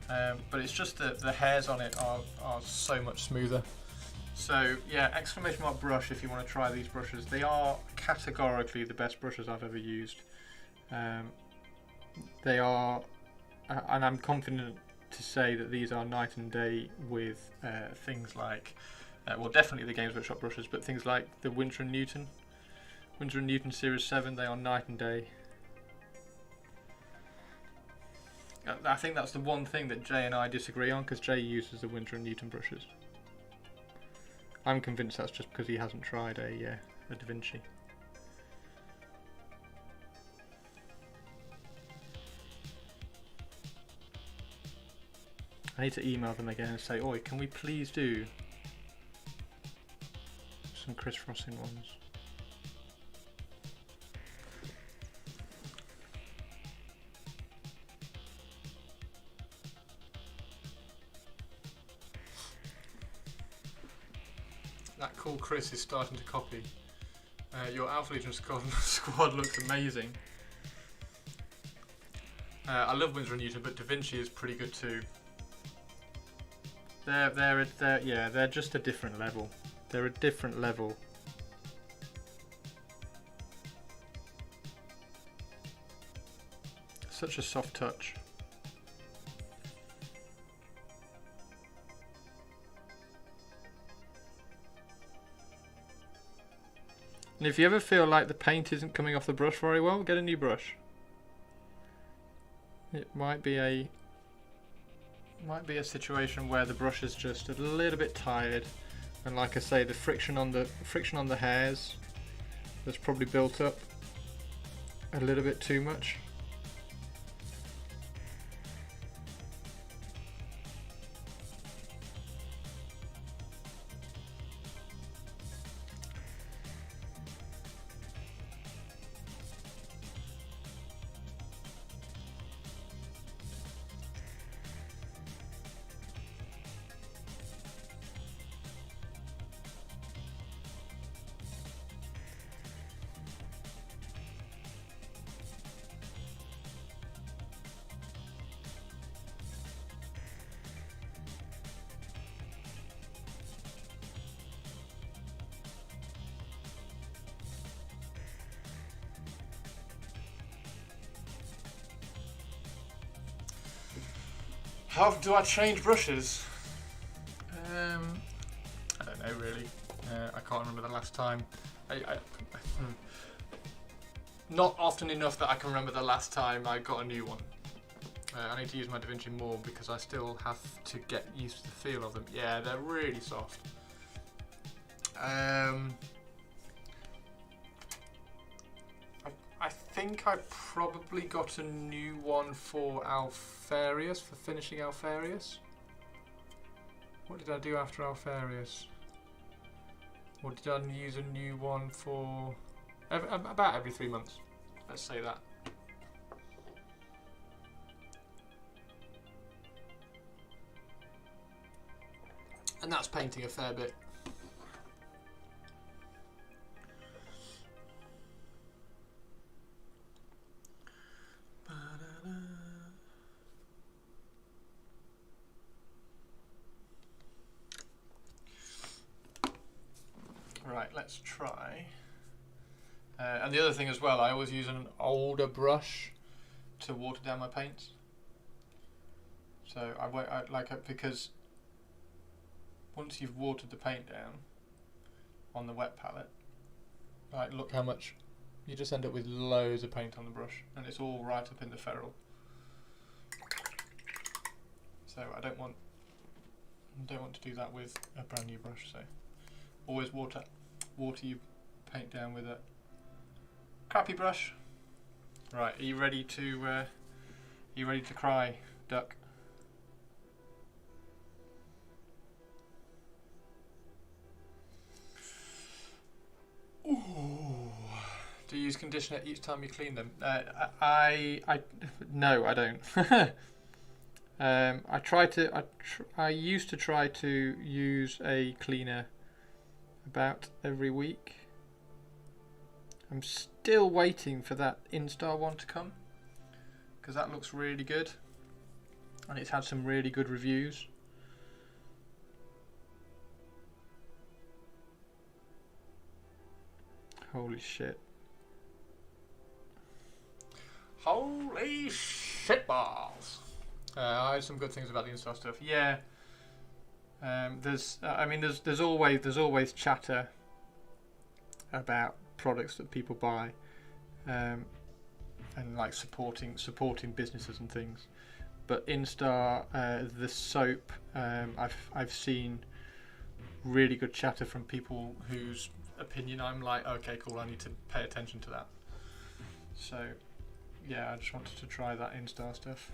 but it's just that the hairs on it are so much smoother. So yeah, exclamation mark brush if you want to try these brushes. They are categorically the best brushes I've ever used. They are, and I'm confident to say that these are night and day with things like, well, definitely the Games Workshop brushes, but things like the Winsor & Newton Series 7, they are night and day. I think that's the one thing that Jay and I disagree on, because Jay uses the Winsor & Newton brushes. I'm convinced that's just because he hasn't tried a Da Vinci. I need to email them again and say, oi, can we please do some crisscrossing ones? That cool Chris is starting to copy. Your Alpha Legion squad looks amazing. I love Winsor & Newton, but Da Vinci is pretty good too. They're just a different level. They're a different level. Such a soft touch. And if you ever feel like the paint isn't coming off the brush very well, get a new brush. It might be a situation where the brush is just a little bit tired, and like I say, the friction on the hairs has probably built up a little bit too much. How do I change brushes? I don't know really. I can't remember the last time. Not often enough that I can remember the last time I got a new one. I need to use my Da Vinci more because I still have to get used to the feel of them. Yeah, they're really soft. I think I probably got a new one for Alfarius, for finishing Alfarius. What did I do after Alfarius? Or did I use a new one for about every 3 months? Let's say that. And that's painting a fair bit. Right, let's try. And the other thing as well, I always use an older brush to water down my paints. So I like it because once you've watered the paint down on the wet palette, like look how much, you just end up with loads of paint on the brush, and it's all right up in the ferrule. So I don't want to do that with a brand new brush. So always water your paint down with a crappy brush. Right, are you ready to You ready to cry, duck? Ooh. Do you use conditioner each time you clean them? No, I don't. I used to try to use a cleaner about every week. I'm still waiting for that Instar one to come, because that looks really good and it's had some really good reviews. Holy shit. Holy shit balls. I have some good things about the Instar stuff. Yeah. There's always chatter about products that people buy, and like supporting businesses and things. But Instar, the soap, I've seen really good chatter from people whose opinion I'm like, okay, cool, I need to pay attention to that. So yeah, I just wanted to try that Instar stuff.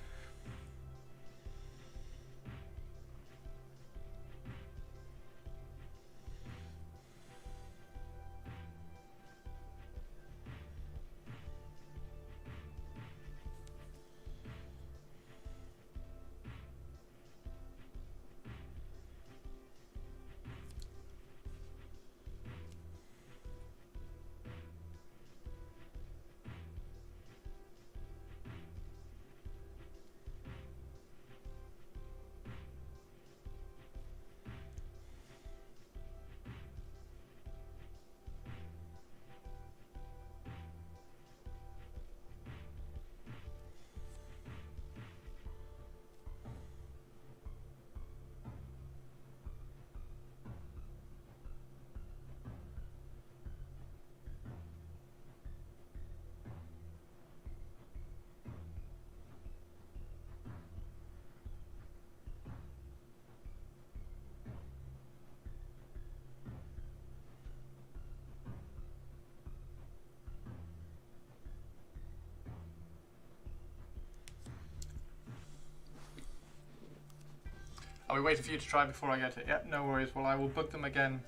Are we waiting for you to try before I get it? Yep, no worries. Well, I will bug them again.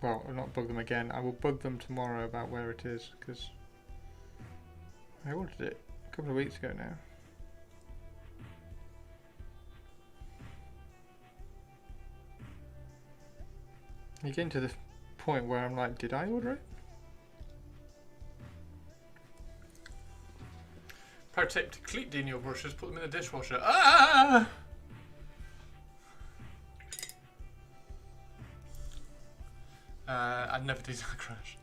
Well, I'll not bug them again. I will bug them tomorrow about where it is, because I ordered it a couple of weeks ago now. You're getting to the point where I'm like, did I order it? Pro tip, to clean your brushes, put them in the dishwasher. Ah! I'd never do that, Crash.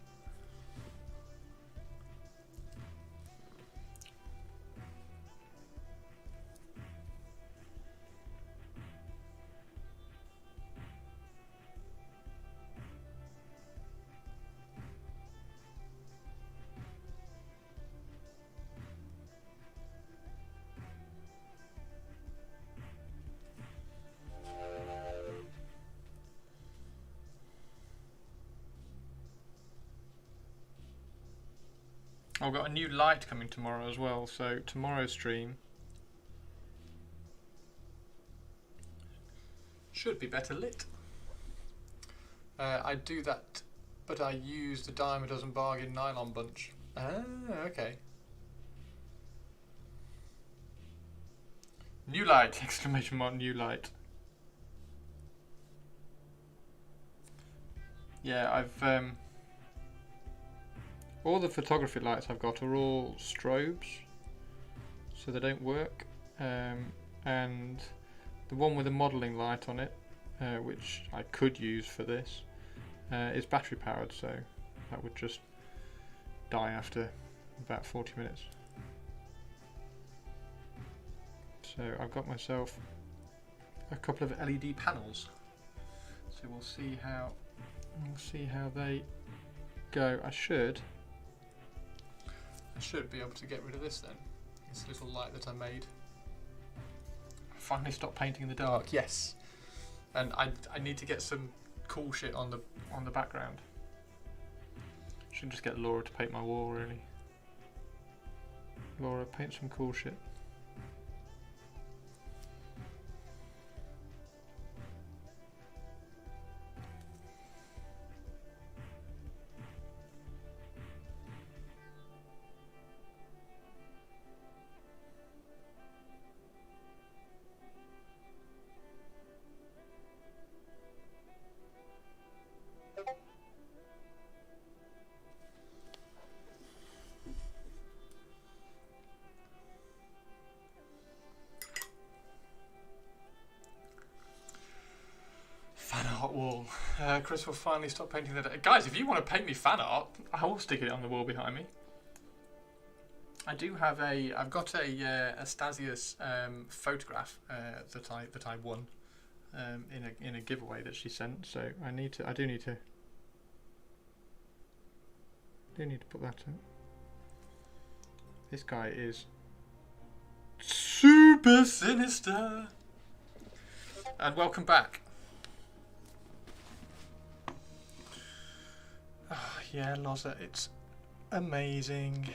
I've got a new light coming tomorrow as well, so tomorrow's stream should be better lit. I do that, but I use the dime a dozen bargain nylon bunch. Ah, okay. New light! Exclamation mark, new light. Yeah, I've all the photography lights I've got are all strobes, so they don't work. And the one with a modelling light on it, which I could use for this, is battery powered, so that would just die after about 40 minutes. So I've got myself a couple of LED panels, so we'll see how they go. I should be able to get rid of this then. This little light that I made. I finally stopped painting in the dark. Yes, and I need to get some cool shit on the background. Should just get Laura to paint my wall, really. Laura, paint some cool shit. Fan art wall. Chris will finally stop painting that. Guys, if you want to paint me fan art, I will stick it on the wall behind me. I do have I've got a Stasia's photograph that I won in a giveaway that she sent. So I do need to put that up. This guy is super sinister. And welcome back. Oh, yeah, Loza, it's amazing.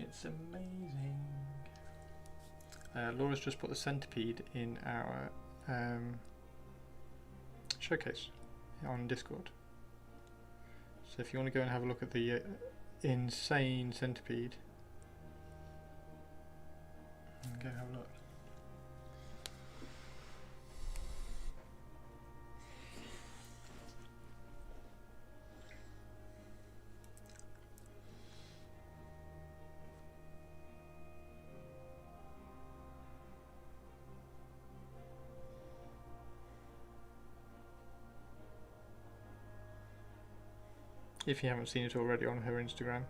It's amazing. Laura's just put the centipede in our showcase on Discord. So if you want to go and have a look at the insane centipede, go have a look. If you haven't seen it already on her Instagram.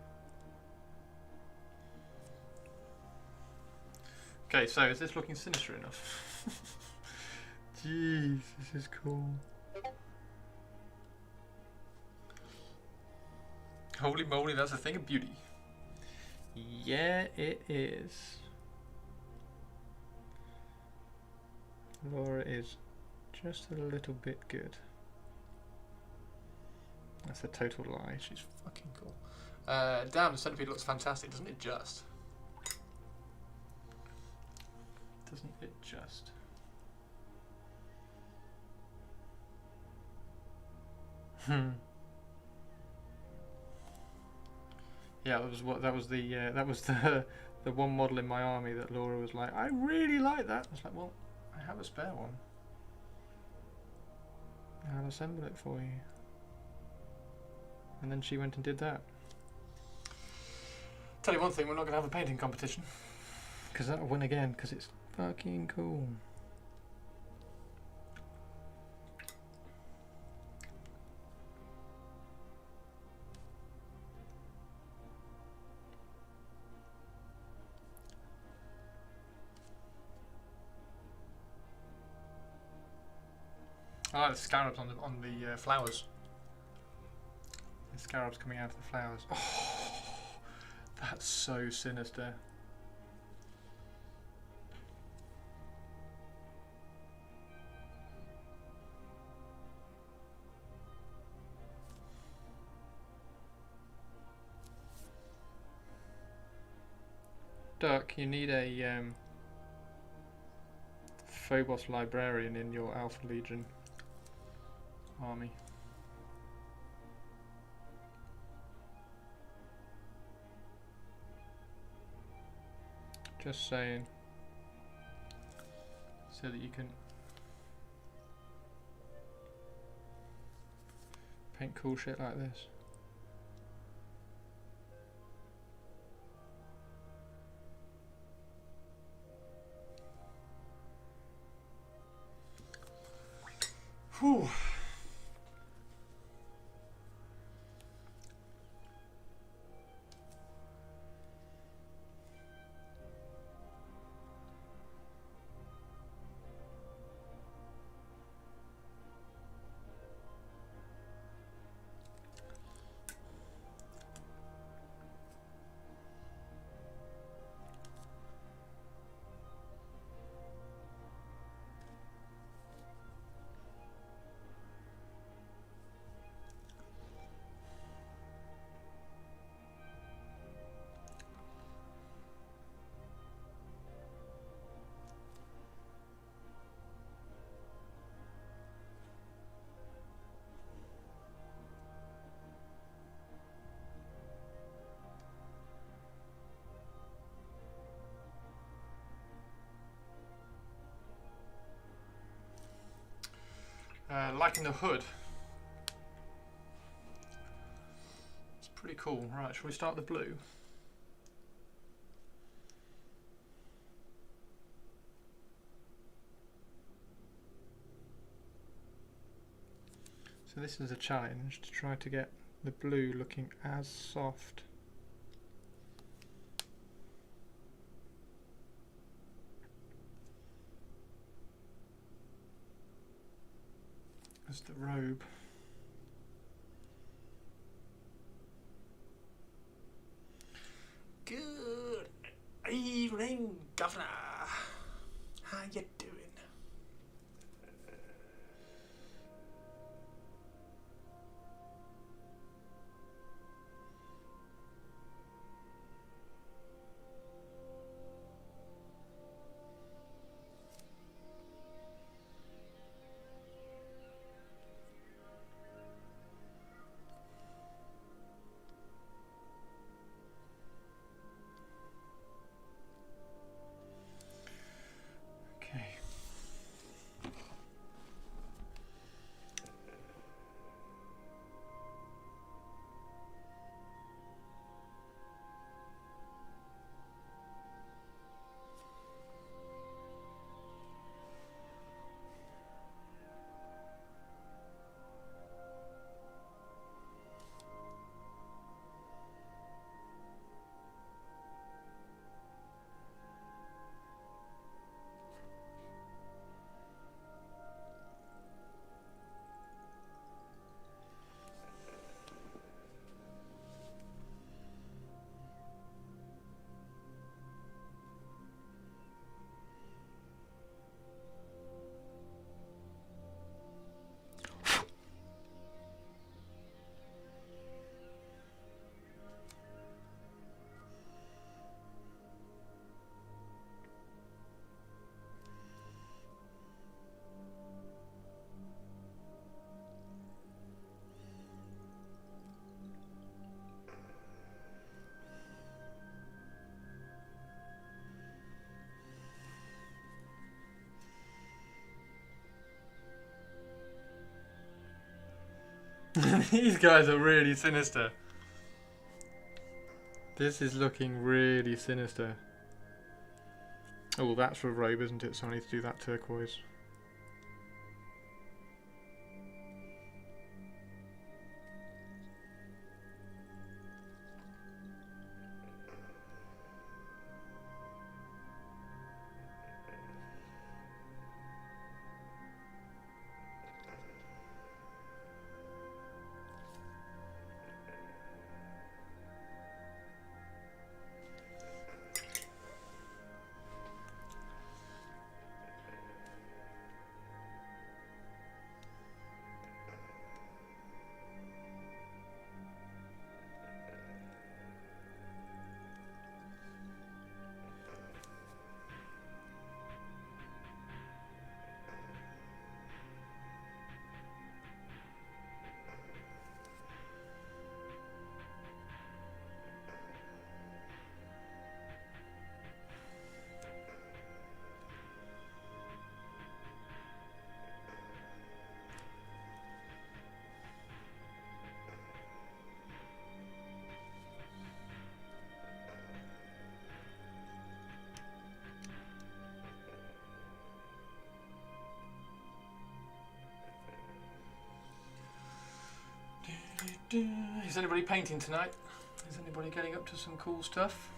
Okay, so is this looking sinister enough? Jeez, this is cool. Holy moly, that's a thing of beauty. Yeah, it is. Laura is just a little bit good. That's a total lie. She's fucking cool. Damn, the centipede looks fantastic, doesn't it just? Doesn't it just? Yeah, that was the one model in my army that Laura was like, I really like that. I was like, well, I have a spare one. I'll assemble it for you. And then she went and did that. Tell you one thing, we're not going to have a painting competition. Because that'll win again, because it's fucking cool. I like the scarabs on the flowers. The scarabs coming out of the flowers. Oh, that's so sinister. Duck, you need a Phobos librarian in your Alpha Legion army. Just saying. So that you can paint cool shit like this. Whew. liking the hood. It's pretty cool. Right, shall we start the blue? So this is a challenge to try to get the blue looking as soft as the robe. Good evening, Governor. How you doing? These guys are really sinister. This is looking really sinister. Oh, that's for a robe, isn't it? So I need to do that turquoise. Is anybody painting tonight? Is anybody getting up to some cool stuff?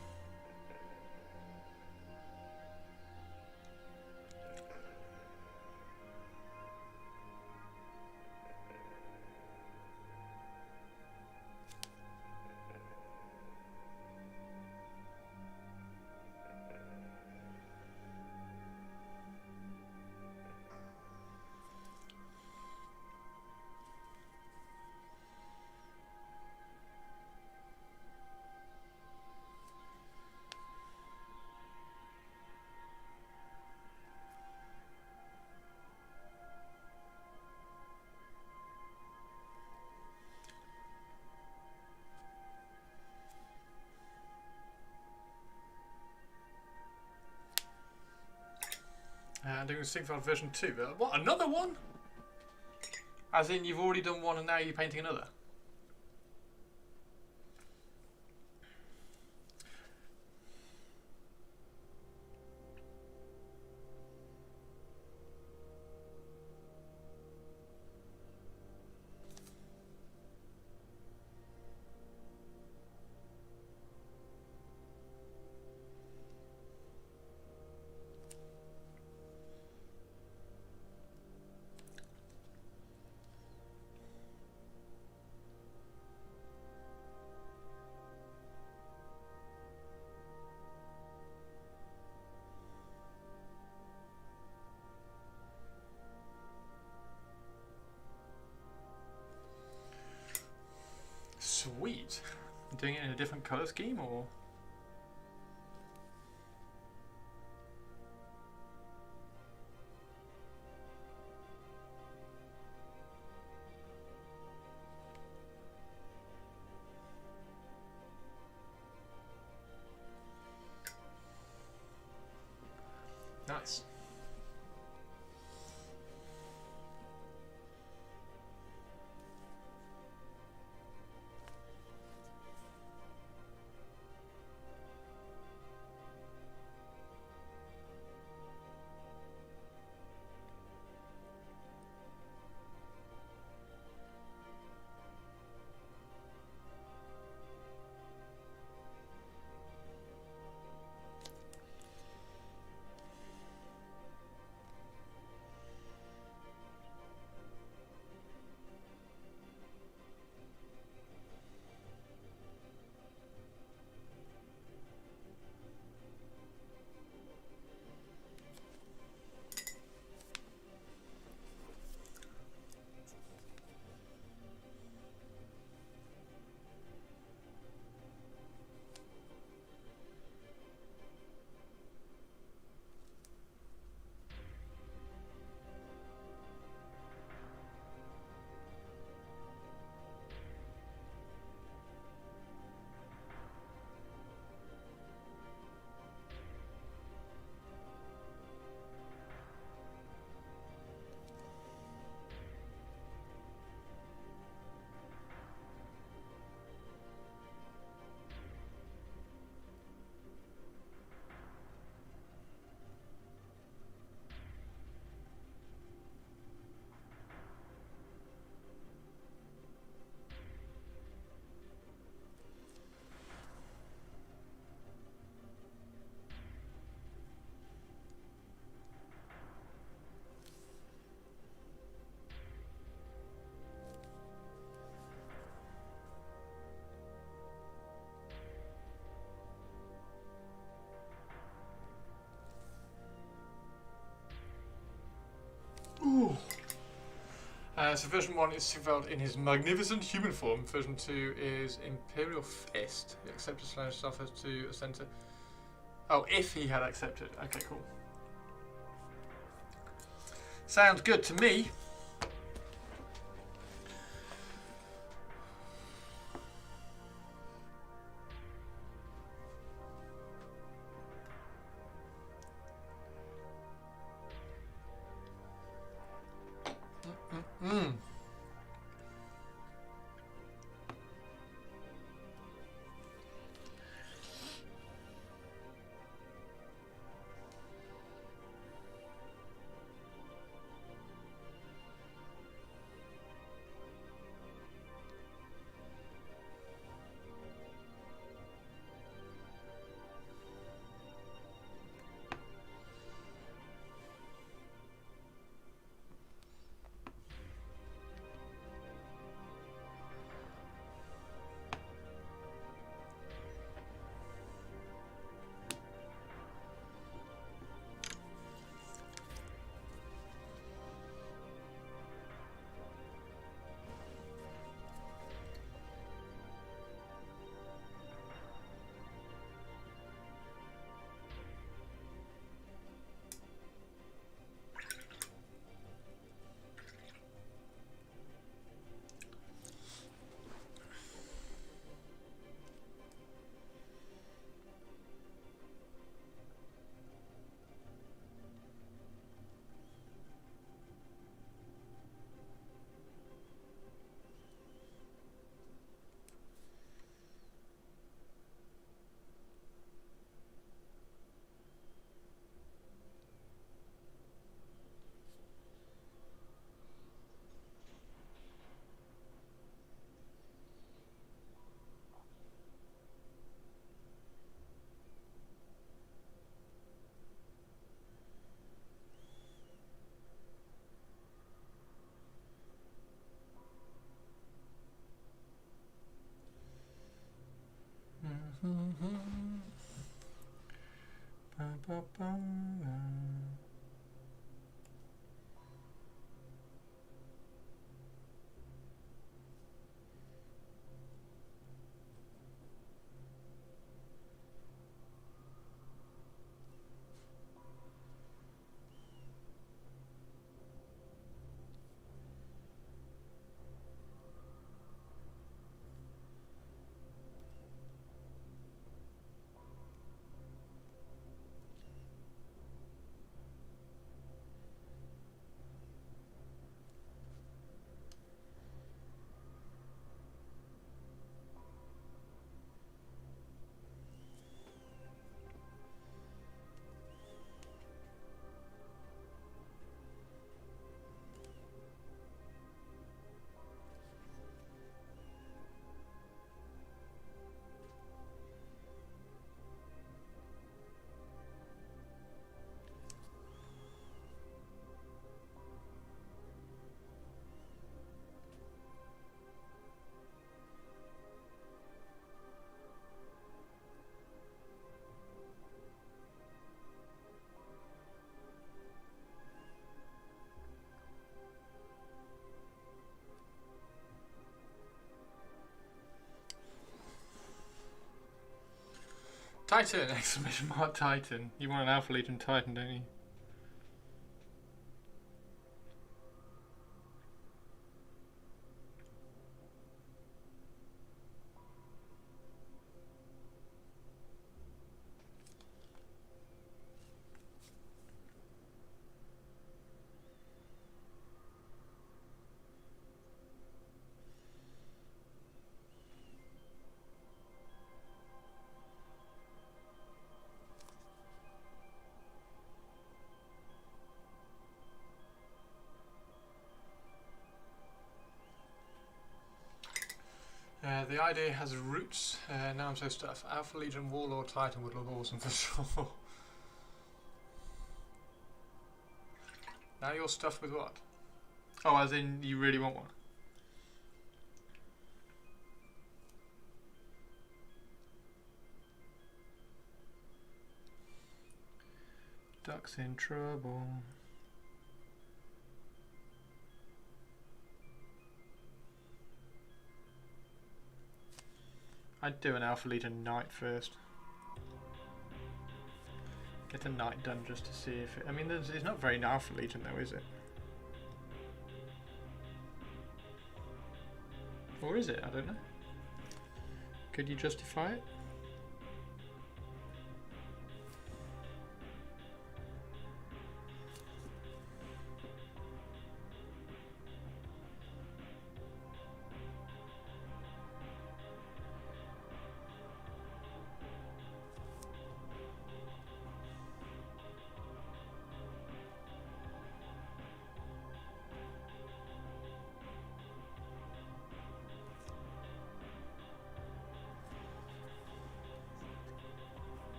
Doing Sigvald version 2. What, another one? As in, you've already done one and now you're painting another? Sweet. Doing it in a different colour scheme, or? Nice. Ooh. So version 1 is Sigvald in his magnificent human form. Version 2 is Imperial Fist. He accepted Slash offers to a centre. Oh, if he had accepted. Okay, cool. Sounds good to me. Titan! Exclamation mark Titan. You want an Alpha Legion Titan, don't you? The idea has roots. Now I'm so stuffed. Alpha Legion Warlord Titan would look awesome for sure. Now you're stuffed with what? Oh, as in you really want one? Duck's in trouble. I'd do an Alpha Legion Knight first. Get a Knight done just to see if it... I mean, it's not very Alpha Legion though, is it? Or is it? I don't know. Could you justify it?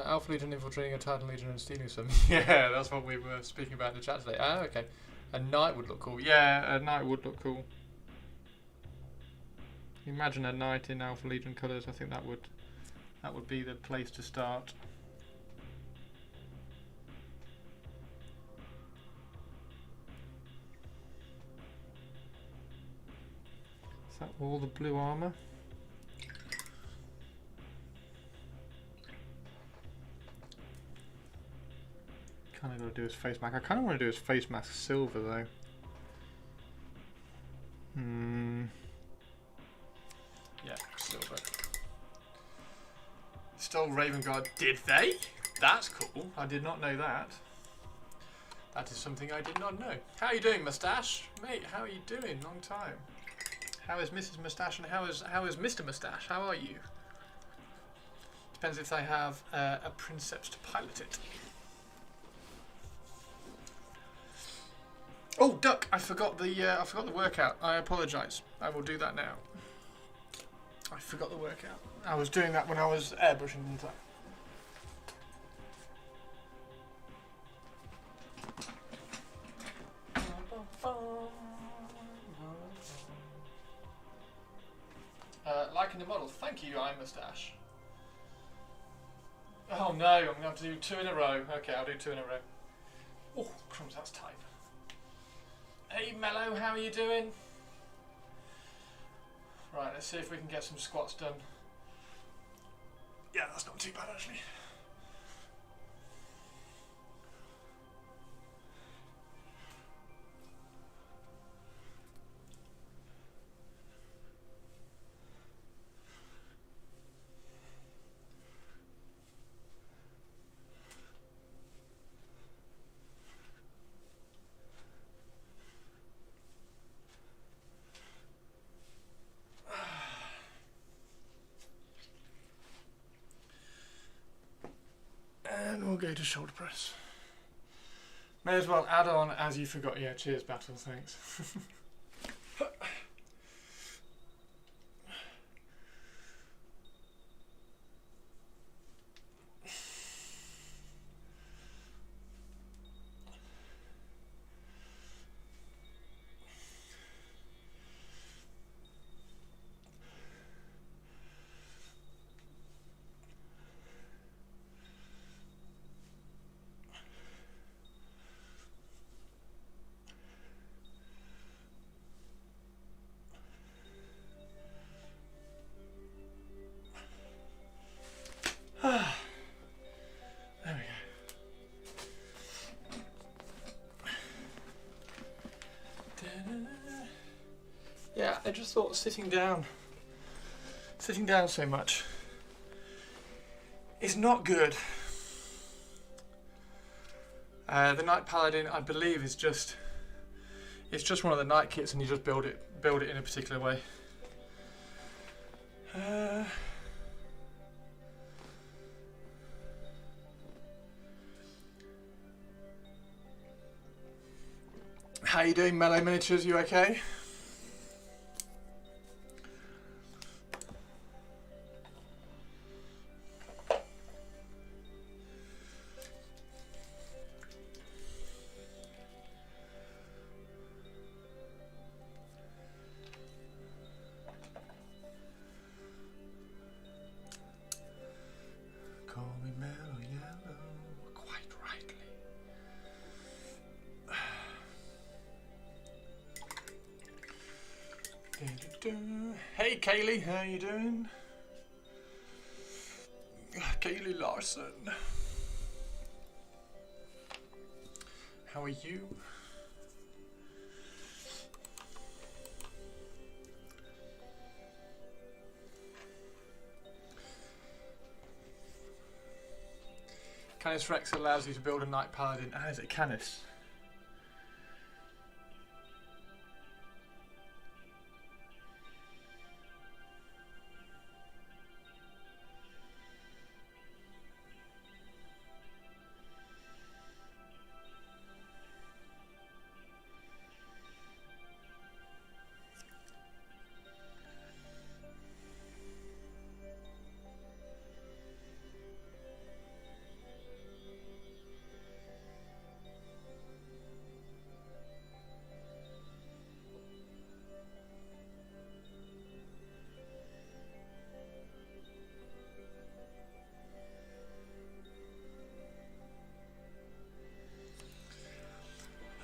Alpha Legion infiltrating a Titan Legion and stealing some. Yeah, that's what we were speaking about in the chat today. Ah, okay. A Knight would look cool. Yeah, a Knight would look cool. Imagine a Knight in Alpha Legion colours. I think that would be the place to start. Is that all the blue armour? Kind of got to do his face mask. I kind of want to do his face mask silver though. Yeah, silver. Stole Raven Guard. Did they? That's cool. I did not know that. That is something I did not know. How are you doing, Moustache? Mate, how are you doing? Long time. How is Mrs. Moustache and how is Mr. Moustache? How are you? Depends if they have a princeps to pilot it. Oh, Duck! I forgot the workout. I apologise. I will do that now. I forgot the workout. I was doing that when I was airbrushing, didn't I? Thank you, Eye Moustache. Oh no, I'm going to have to do 2 in a row. Okay, I'll do 2 in a row. Oh, crumbs, that's tight. Hey Mello, how are you doing? Right, let's see if we can get some squats done. Yeah, that's not too bad actually. And we'll go to shoulder press. May as well add on as you forgot. Yeah, cheers, Battle, thanks. There we go. Yeah, I just thought sitting down so much is not good. The Night Paladin, I believe, is just one of the night kits, and you just build it in a particular way. How you doing, Mellow Miniatures? You okay? Call me Mellow Yellow, quite rightly. Hey Kaylee, how you doing? Kaylee Larson. How are you? Canis Rex allows you to build a Night Paladin. Ah, is it Canis?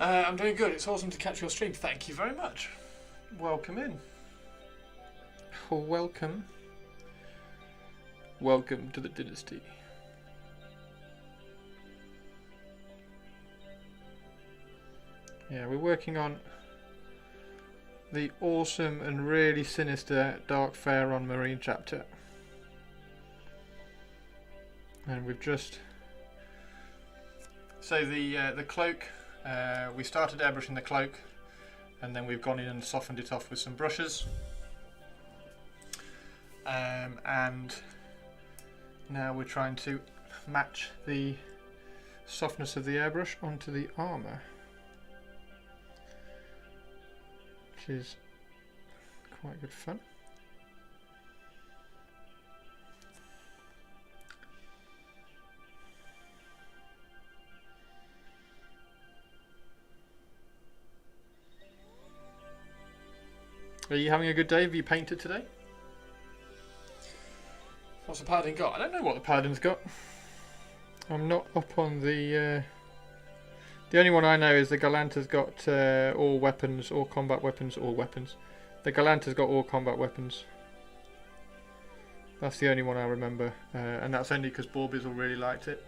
I'm doing good. It's awesome to catch your stream. Thank you very much. Welcome in. Welcome. Welcome to the dynasty. Yeah, we're working on the awesome and really sinister Dark Pharaon Marine chapter. And we've just... So the cloak... we started airbrushing the cloak, and then we've gone in and softened it off with some brushes, and now we're trying to match the softness of the airbrush onto the armour, which is quite good fun. Are you having a good day? Have you painted today? What's the Paladin got? I don't know what the Paladin's got. I'm not up on the... The only one I know is the Galanta's got all weapons, all combat weapons, all weapons. The Galanta's got all combat weapons. That's the only one I remember. And that's only because Borbizel really liked it.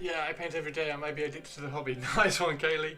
Yeah, I paint every day. I might be addicted to the hobby. Nice one, Kaylee.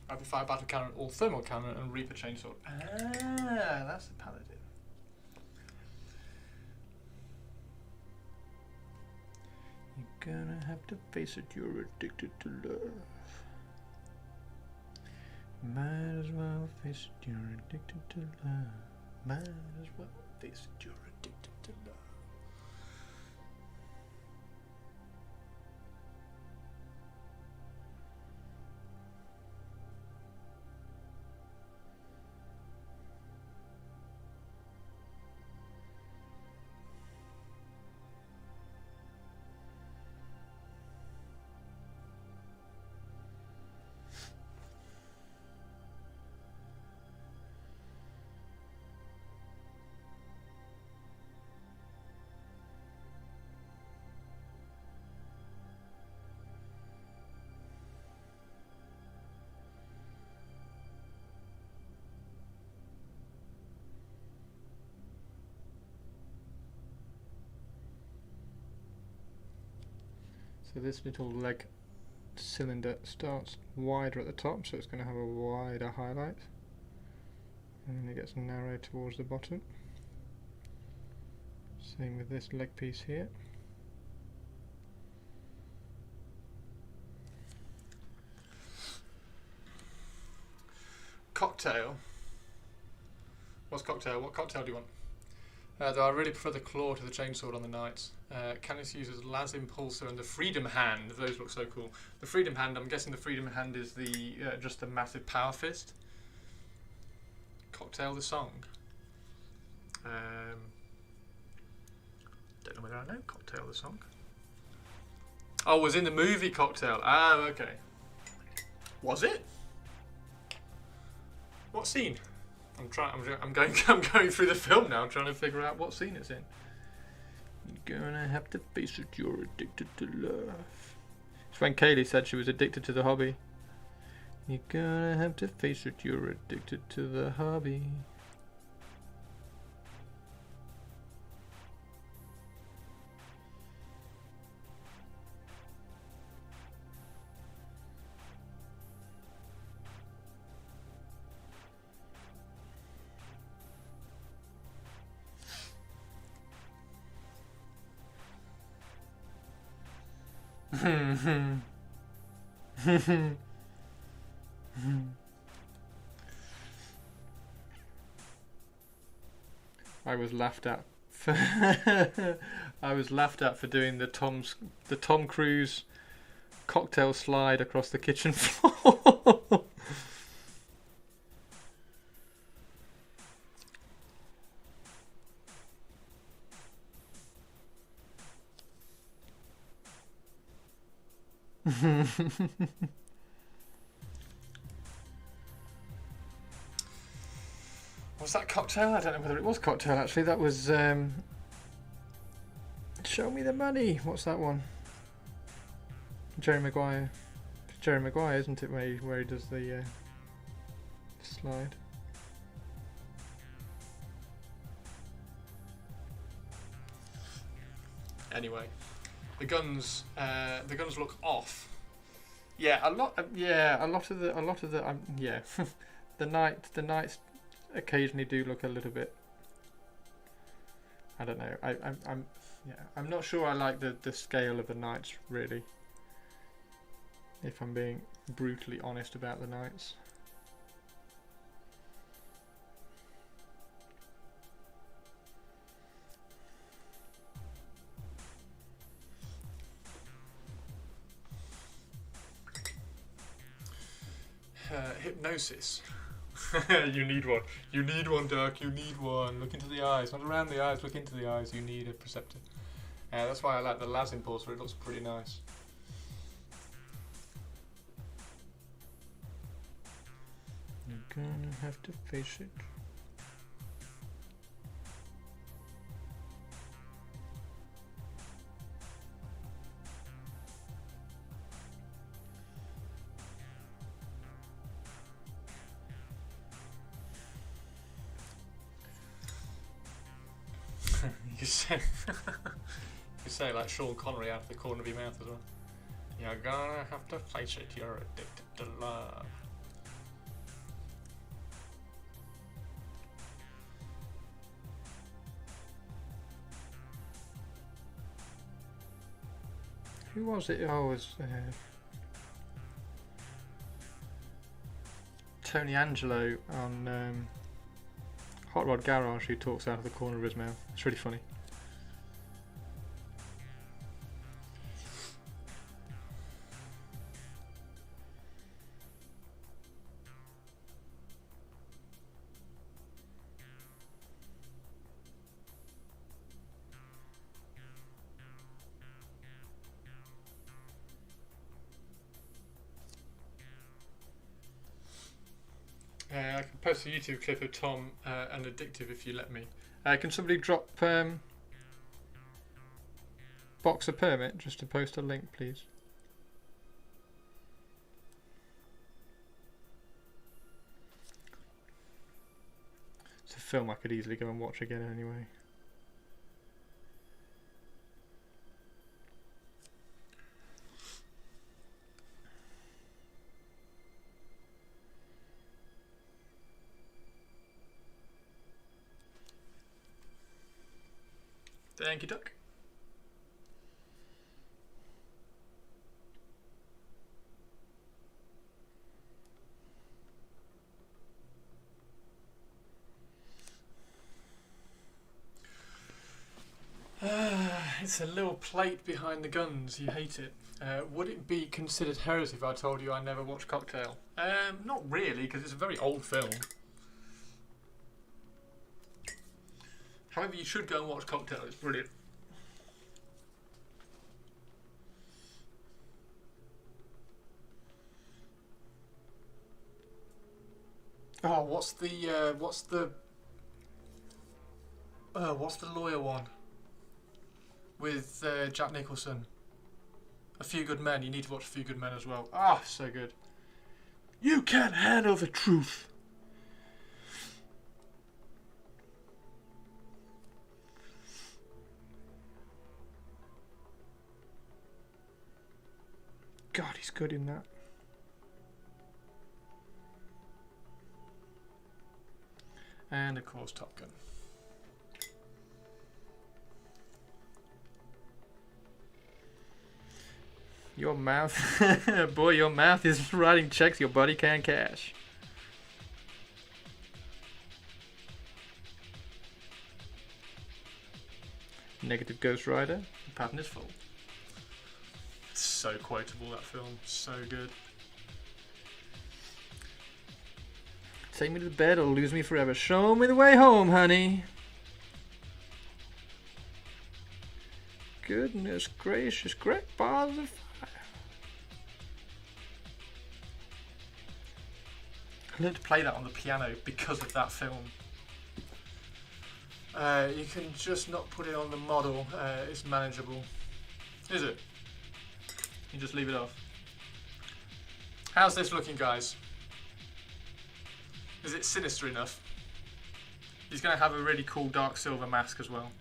Rapid fire battle cannon or thermal cannon and Reaper chainsaw. Ah, that's the Paladin. You're gonna have to face it, you're addicted to love. Might as well face it, you're addicted to love. Might as well face it, you're addicted to love. So this little leg cylinder starts wider at the top, so it's going to have a wider highlight, and then it gets narrow towards the bottom. Same with this leg piece here. Cocktail. What's cocktail? What cocktail do you want? Though I really prefer the claw to the chainsword on the knights. Canis uses Las Impulsor and the Freedom Hand. Those look so cool. The Freedom Hand, I'm guessing the Freedom Hand is the just a massive power fist. Cocktail the song. Don't know whether I know Cocktail the song. Oh, it was in the movie Cocktail. Ah, okay. Was it? What scene? I'm going through the film now, trying to figure out what scene it's in. You're gonna have to face it, you're addicted to love. It's when Kaylee said she was addicted to the hobby. You're gonna have to face it, you're addicted to the hobby. I was laughed at for I was laughed at for doing the Tom Cruise cocktail slide across the kitchen floor. Was that Cocktail? I don't know whether it was Cocktail actually. That was Show Me the Money. What's that one? Jerry Maguire. Jerry Maguire, isn't it, where he does the slide? Anyway, the guns look off. Yeah, a lot of the yeah, the knights occasionally do look a little bit. I don't know. I'm not sure I like the scale of the knights really. If I'm being brutally honest about the knights. Hypnosis. You need one. You need one, Dirk. You need one. Look into the eyes. Not around the eyes. Look into the eyes. You need a preceptor. That's why I like the Las Impulsor. It looks pretty nice. You're gonna have to face it. You say like Sean Connery out of the corner of your mouth as well. You're gonna have to face it. You're addicted to love. Who was it? Oh, it was Tony Angelo on Hot Rod Garage who talks out of the corner of his mouth. It's really funny. I can post a YouTube clip of Tom and Addictive if you let me. Can somebody drop box a permit just to post a link, please? It's a film I could easily go and watch again anyway. Thank you, Duck. It's a little plate behind the guns. You hate it. Would it be considered heresy if I told you I never watched Cocktail? Not really, because it's a very old film. However, you should go and watch Cocktail. It's brilliant. Oh, what's the lawyer one with Jack Nicholson? A Few Good Men. You need to watch A Few Good Men as well. Ah, so good. You can't handle the truth. God, he's good in that. And of course, Top Gun. Your mouth, boy, your mouth is writing checks your body can't cash. Negative Ghost Rider. The pattern is full. It's so quotable, that film. So good. Take me to the bed or lose me forever. Show me the way home, honey. Goodness gracious, great balls of fire. I learned to play that on the piano because of that film. You can just not put it on the model. It's manageable. Is it? You just leave it off. How's this looking, guys? Is it sinister enough? He's going to have a really cool dark silver mask as well.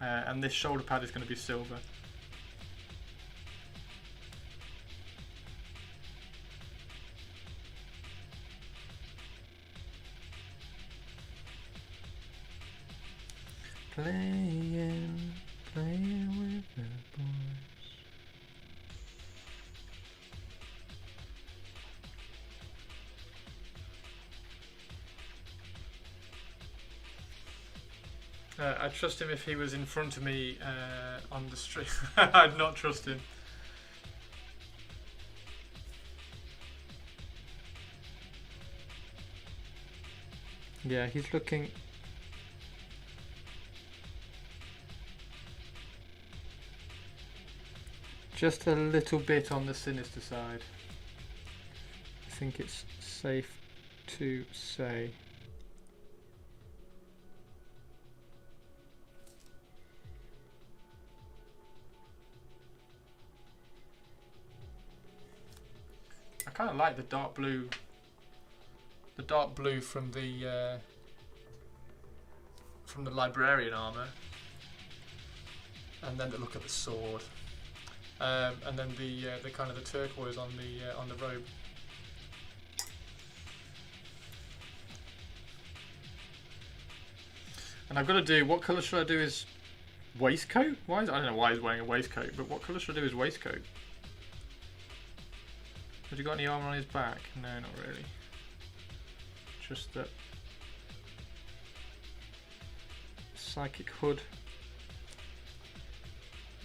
And this shoulder pad is going to be silver. Playing with the boys. I'd trust him if he was in front of me on the street. I'd not trust him. Yeah, he's looking... just a little bit on the sinister side. I think it's safe to say. I kind of like the dark blue. The dark blue from the librarian armor, and then the look at the sword. And then the kind of the turquoise on the robe. And I've got to do, what colour should I do his waistcoat? I don't know why he's wearing a waistcoat, but what colour should I do his waistcoat? Has he got any armour on his back? No, not really. Just that psychic hood,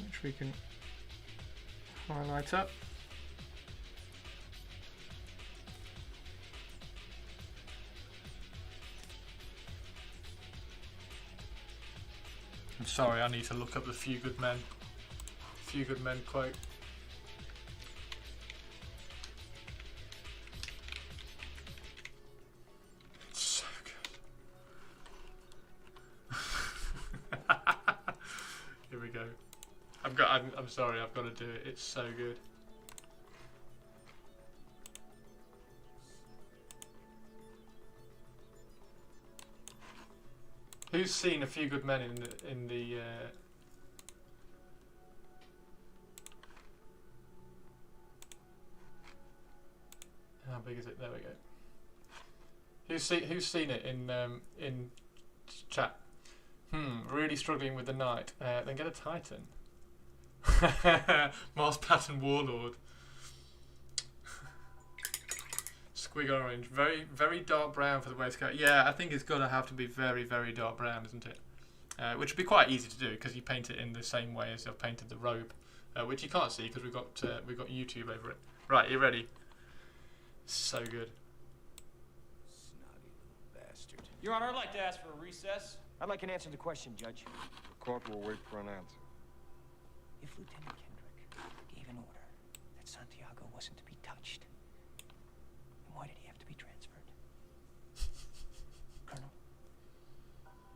which we can highlight up. I'm sorry, I need to look up the Few Good Men quote. It's so good. Here we go. I'm sorry, I've got to do it. It's so good. Who's seen A Few Good Men in the how big is it? There we go. Who's seen it in chat? Really struggling with the knight. Then get a Titan. Mars Pattern Warlord. Squig orange. Very, very dark brown for the waistcoat. Yeah, I think it's got to have to be very, very dark brown, isn't it? Which would be quite easy to do because you paint it in the same way as I've painted the robe, which you can't see because we've got YouTube over it. Right, you ready? So good. Snotty little bastard. Your Honor, I'd like to ask for a recess. I'd like an answer to the question, Judge. The court will wait for an answer. If Lieutenant Kendrick gave an order that Santiago wasn't to be touched, then why did he have to be transferred? Colonel,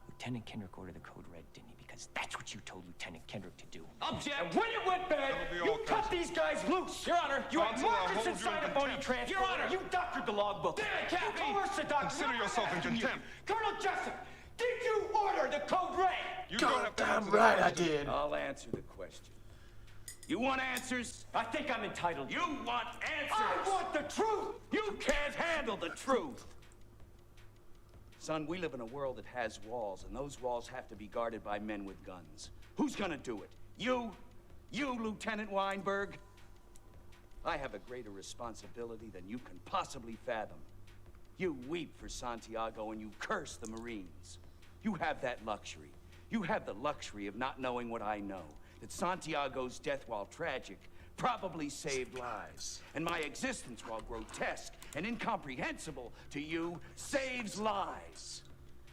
Lieutenant Kendrick ordered the code red, didn't he? Because that's what you told Lieutenant Kendrick to do. Object! And when it went bad, you cut these guys loose! Your Honor! You had Counsel, I'll markers hold you inside in a bony contempt. transport! Your Honor! You doctored the logbook! Damn it, Captain! You coerced the doctor! Consider yourself in contempt. Colonel Jessup, did you order the code red? You don't have to Damn answer that right I question. did. I'll answer the question. You want answers? I think I'm entitled. You want answers? I want the truth! You can't handle the truth! Son, we live in a world that has walls, and those walls have to be guarded by men with guns. Who's gonna do it? You? You, Lieutenant Weinberg? I have a greater responsibility than you can possibly fathom. You weep for Santiago and you curse the Marines. You have that luxury. You have the luxury of not knowing what I know. That Santiago's death, while tragic, probably saved lives. And my existence, while grotesque and incomprehensible to you, saves lives.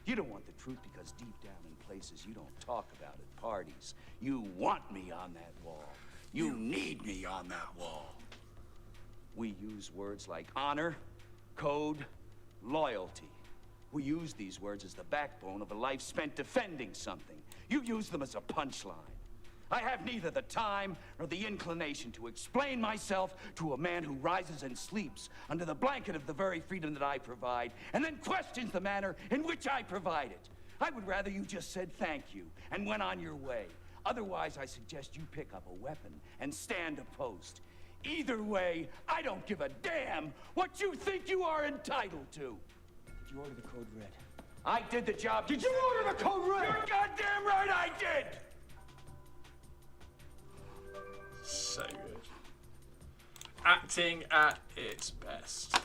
You don't want the truth because deep down in places you don't talk about at parties, you want me on that wall. You need me on that wall. We use words like honor, code, loyalty. We use these words as the backbone of a life spent defending something. You use them as a punchline. I have neither the time nor the inclination to explain myself to a man who rises and sleeps under the blanket of the very freedom that I provide, and then questions the manner in which I provide it. I would rather you just said thank you and went on your way. Otherwise, I suggest you pick up a weapon and stand a post. Either way, I don't give a damn what you think you are entitled to. Did you order the code red? I did the job. Did you order the code red? You're goddamn right I did! So good. Acting at its best.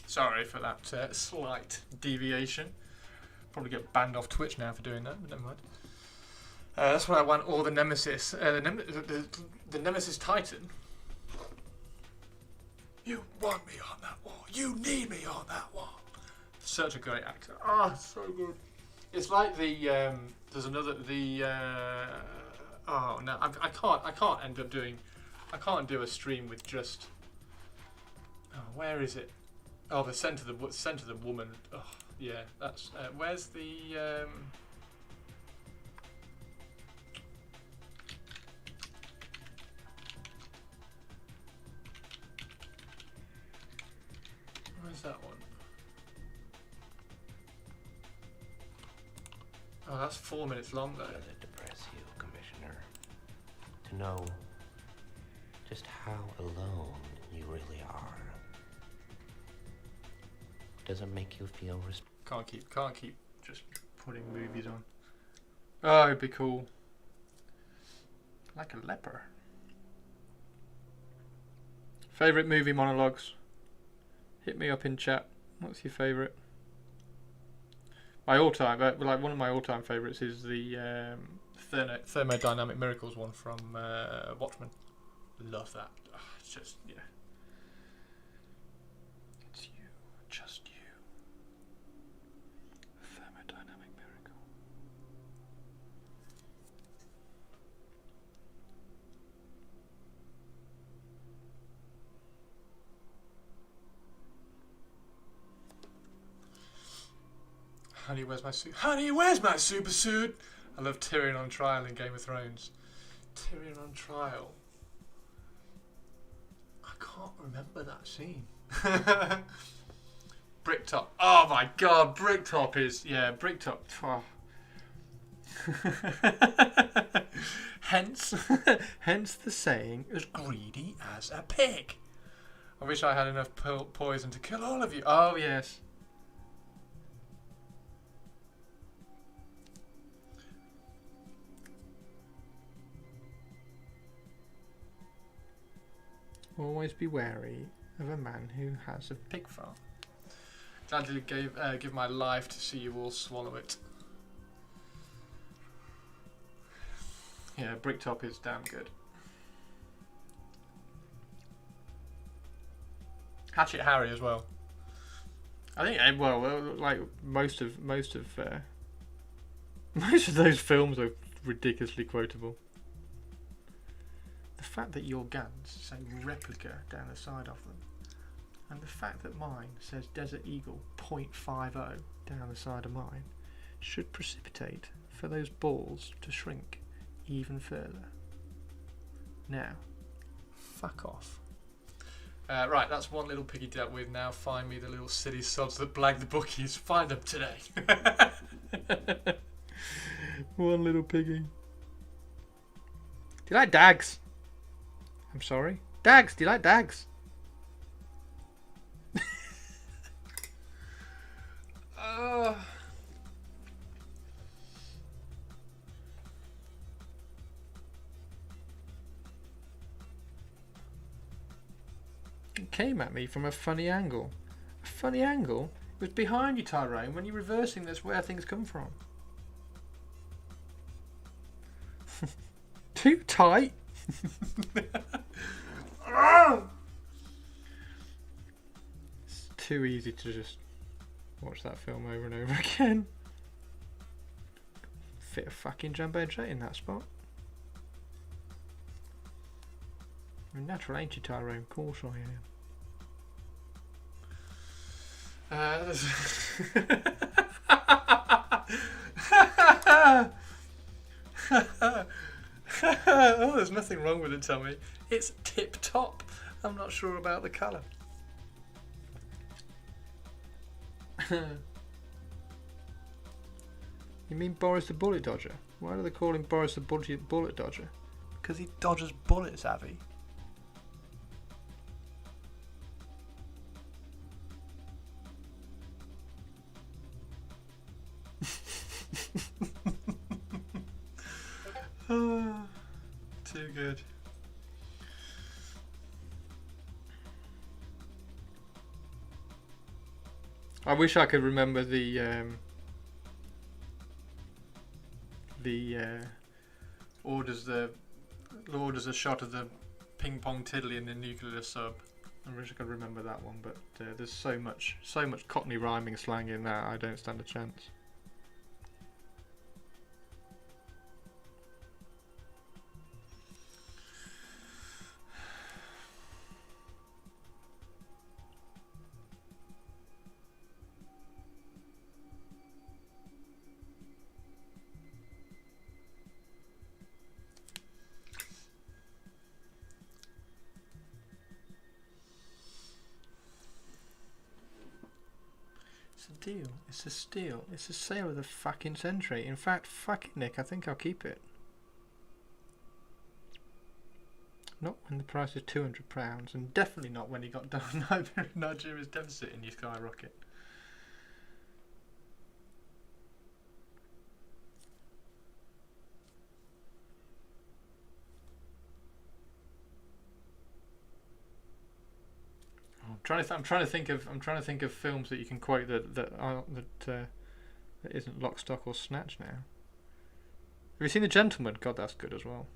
Sorry for that slight deviation. Probably get banned off Twitch now for doing that, but never mind. That's when I want all the Nemesis. The Nemesis Titan. You want me on that wall. You need me on that wall. Such a great actor. Oh, so good. It's like the there's another oh no, I can't end up doing. I can't do a stream with just. Oh, where is it? Oh, the scent of the woman. Oh, yeah, that's. Where's the? Where's that one? Oh, that's 4 minutes long though. Does it depress you, Commissioner, to know just how alone you really are? Does it make you feel Can't keep just putting movies on. Oh, it'd be cool. Like a leper. Favourite movie monologues? Hit me up in chat. What's your favourite? My all-time, like one of my all-time favourites is the thermodynamic miracles one from Watchmen. Love that. Oh, it's just yeah. It's you, just you. Thermodynamic miracle. Honey, where's my suit? Honey, where's my super suit? I love Tyrion on trial in Game of Thrones. Tyrion on trial. I can't remember that scene. Bricktop. Oh my god, Bricktop is Bricktop. Oh. Hence the saying, As greedy as a pig. I wish I had enough poison to kill all of you. Oh yes. always be wary of a man who has a Pig farm. Gladly give my life to see you all swallow it. Yeah, Bricktop is damn good. Hatchet Harry as well. I think well, like most of those films are ridiculously quotable. The fact that your guns say replica down the side of them, and the fact that mine says Desert Eagle .50 down the side of mine, should precipitate for those balls to shrink even further. Now, fuck off. Right, that's one little piggy dealt with. Now find me the little silly sods that blag the bookies. Find them today. One little piggy. Do you like dags? I'm sorry? Dags, do you like dags? It came at me from a funny angle. A funny angle? It was behind you, Tyrone. When you're reversing, that's where things come from. Too tight? It's too easy to just watch that film over and over again. Fit a fucking jumbo jet in that spot. You're natural, ain't you, Tyrone? Of course I am. Oh, there's nothing wrong with it, Tommy. It's tip top. I'm not sure about the colour. You mean Boris the Bullet Dodger? Why do they call him Boris the Bullet Dodger? Because he dodges bullets, Abby. Too good. I wish I could remember the Orders a shot of the ping pong tiddly in the nuclear sub. I wish I could remember that one, but there's so much Cockney rhyming slang in that I don't stand a chance. It's a deal. It's a steal. It's a sale of the fucking century. In fact, fucking Nick, I think I'll keep it. Not when the price is £200, and definitely not when he got down Nigeria's deficit in your skyrocket. I'm trying to think of films that you can quote that isn't Lock, Stock or Snatch now. Have you seen The Gentleman? God, that's good as well.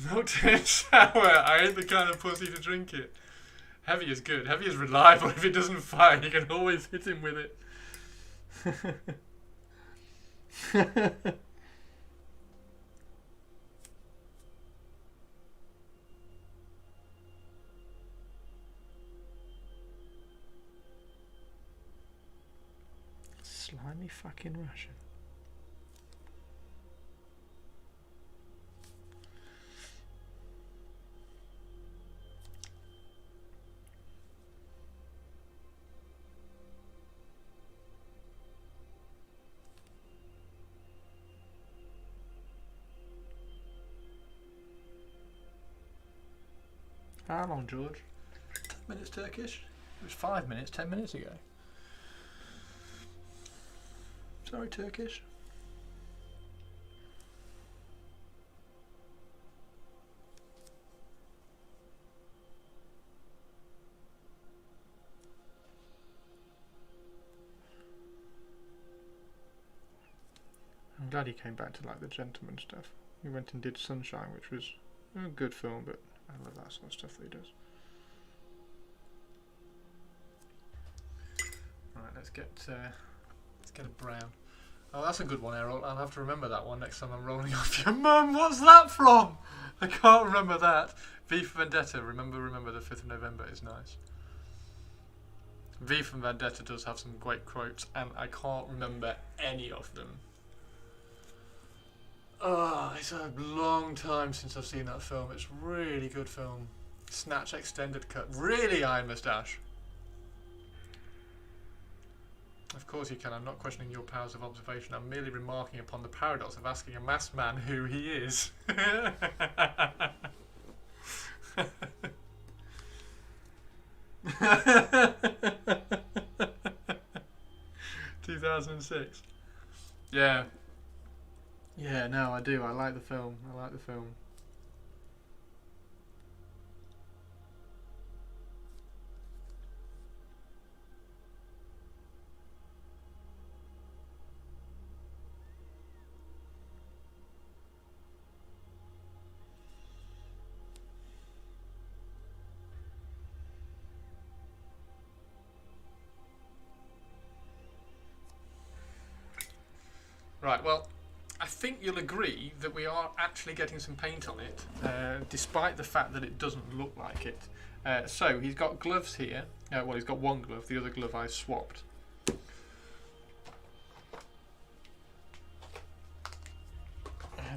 Milked in shower. I ain't the kind of pussy to drink it. Heavy is good. Heavy is reliable. If it doesn't fire, you can always hit him with it. Slimy fucking Russian. How long, George? 10 minutes Turkish? It was 5 minutes 10 minutes ago. Sorry, Turkish. I'm glad he came back to like The Gentleman stuff. He went and did Sunshine, which was a good film, but I love that sort of stuff that he does. Right, let's get a brown. Oh, that's a good one, Errol. I'll have to remember that one next time I'm rolling off your mum. What's that from? I can't remember that. V for Vendetta. Remember the 5th of November is nice. V for Vendetta does have some great quotes, and I can't remember any of them. Oh, it's a long time since I've seen that film. It's a really good film. Snatch extended cut. Really, Iron Moustache. Of course you can. I'm not questioning your powers of observation. I'm merely remarking upon the paradox of asking a masked man who he is. 2006. Yeah. Yeah, no, I do. I like the film. I like the film. Right, well, I think you'll agree that we are actually getting some paint on it, despite the fact that it doesn't look like it. So he's got gloves here. Well, he's got one glove. The other glove I swapped.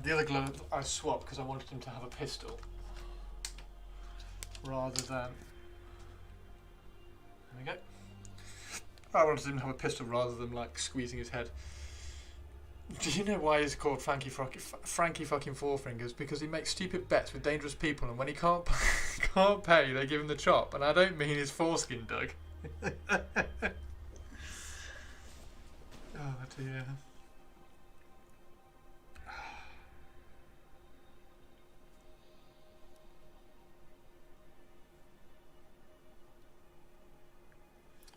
The other glove I swapped because I wanted him to have a pistol rather than. There we go. I wanted him to have a pistol rather than like squeezing his head. Do you know why he's called Frankie fucking Four Fingers? Because he makes stupid bets with dangerous people, and when he can't pay, they give him the chop. And I don't mean his foreskin, Doug. Oh dear.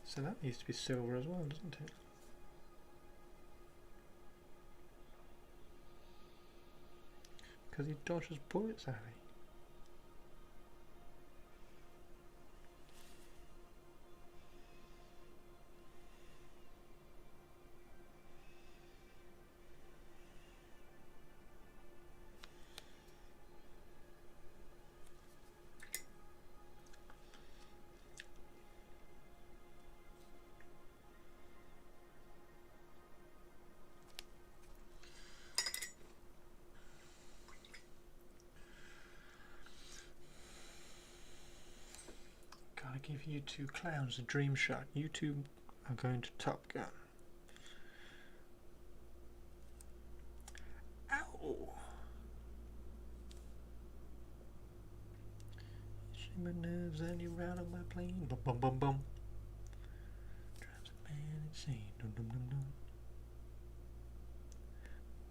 So that needs to be silver as well, doesn't it? Because he dodges bullets, Harry. Give you two clowns a dream shot. You two are going to Top Gun. Ow! Shimmer nerves and you're out on my plane. Bum bum bum bum. Drives a man insane. Dum dum dum dum.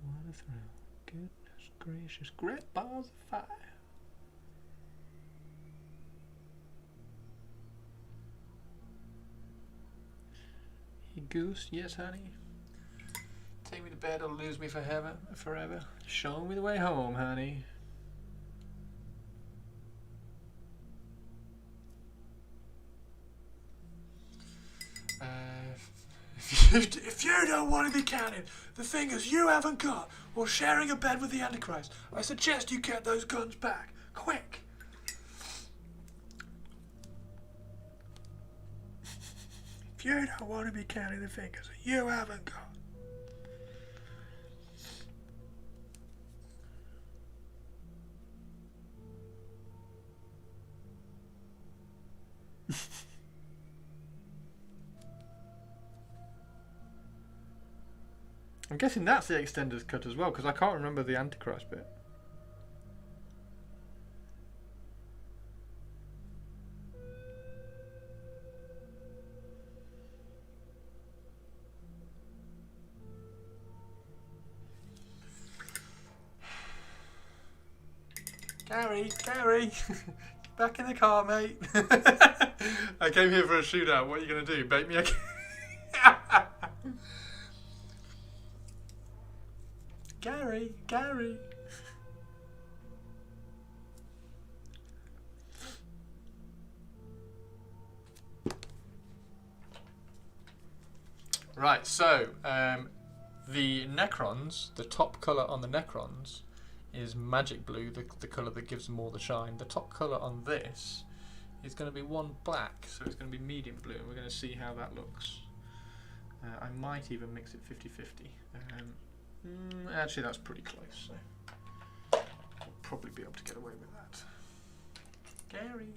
What a thrill. Goodness gracious. Great balls of fire. Goose, yes, honey. Take me to bed or lose me forever. Show me the way home, honey. If you don't want to be counting the fingers you haven't got or sharing a bed with the Antichrist, I suggest you get those guns back. Quick! If you don't want to be counting the fingers you haven't got. I'm guessing that's the extended cut as well, because I can't remember the Antichrist bit. Gary, back in the car, mate. I came here for a shootout. What are you going to do? Bait me again? Gary. Right, so the Necrons, the top colour on the Necrons is magic blue, the colour that gives them all the shine. The top colour on this is going to be one black, so it's going to be medium blue, and we're going to see how that looks. I might even mix it 50-50. Actually, that's pretty close, so I'll probably be able to get away with that. Gary.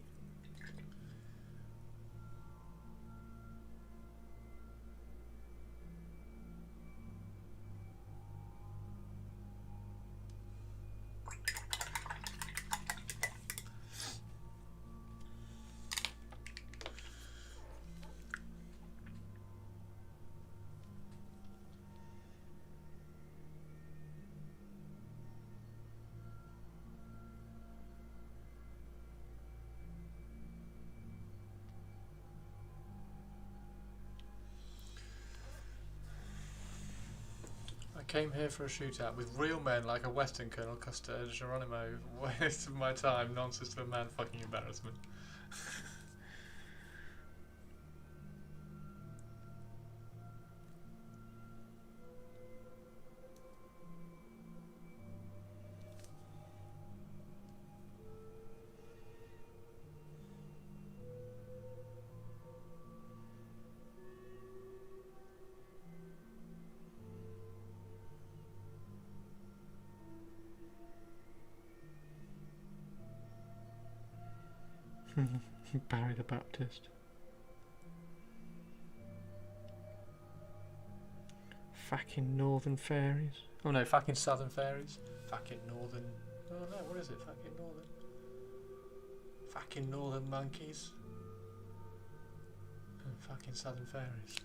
Came here for a shootout with real men like a Western Colonel Custer Geronimo. Waste of my time, nonsense of a man fucking embarrassment. Barry the Baptist. Fucking northern fairies. Oh no, fucking southern fairies. Fucking northern. Oh no, what is it? Fucking northern. Fucking northern monkeys. And fucking southern fairies.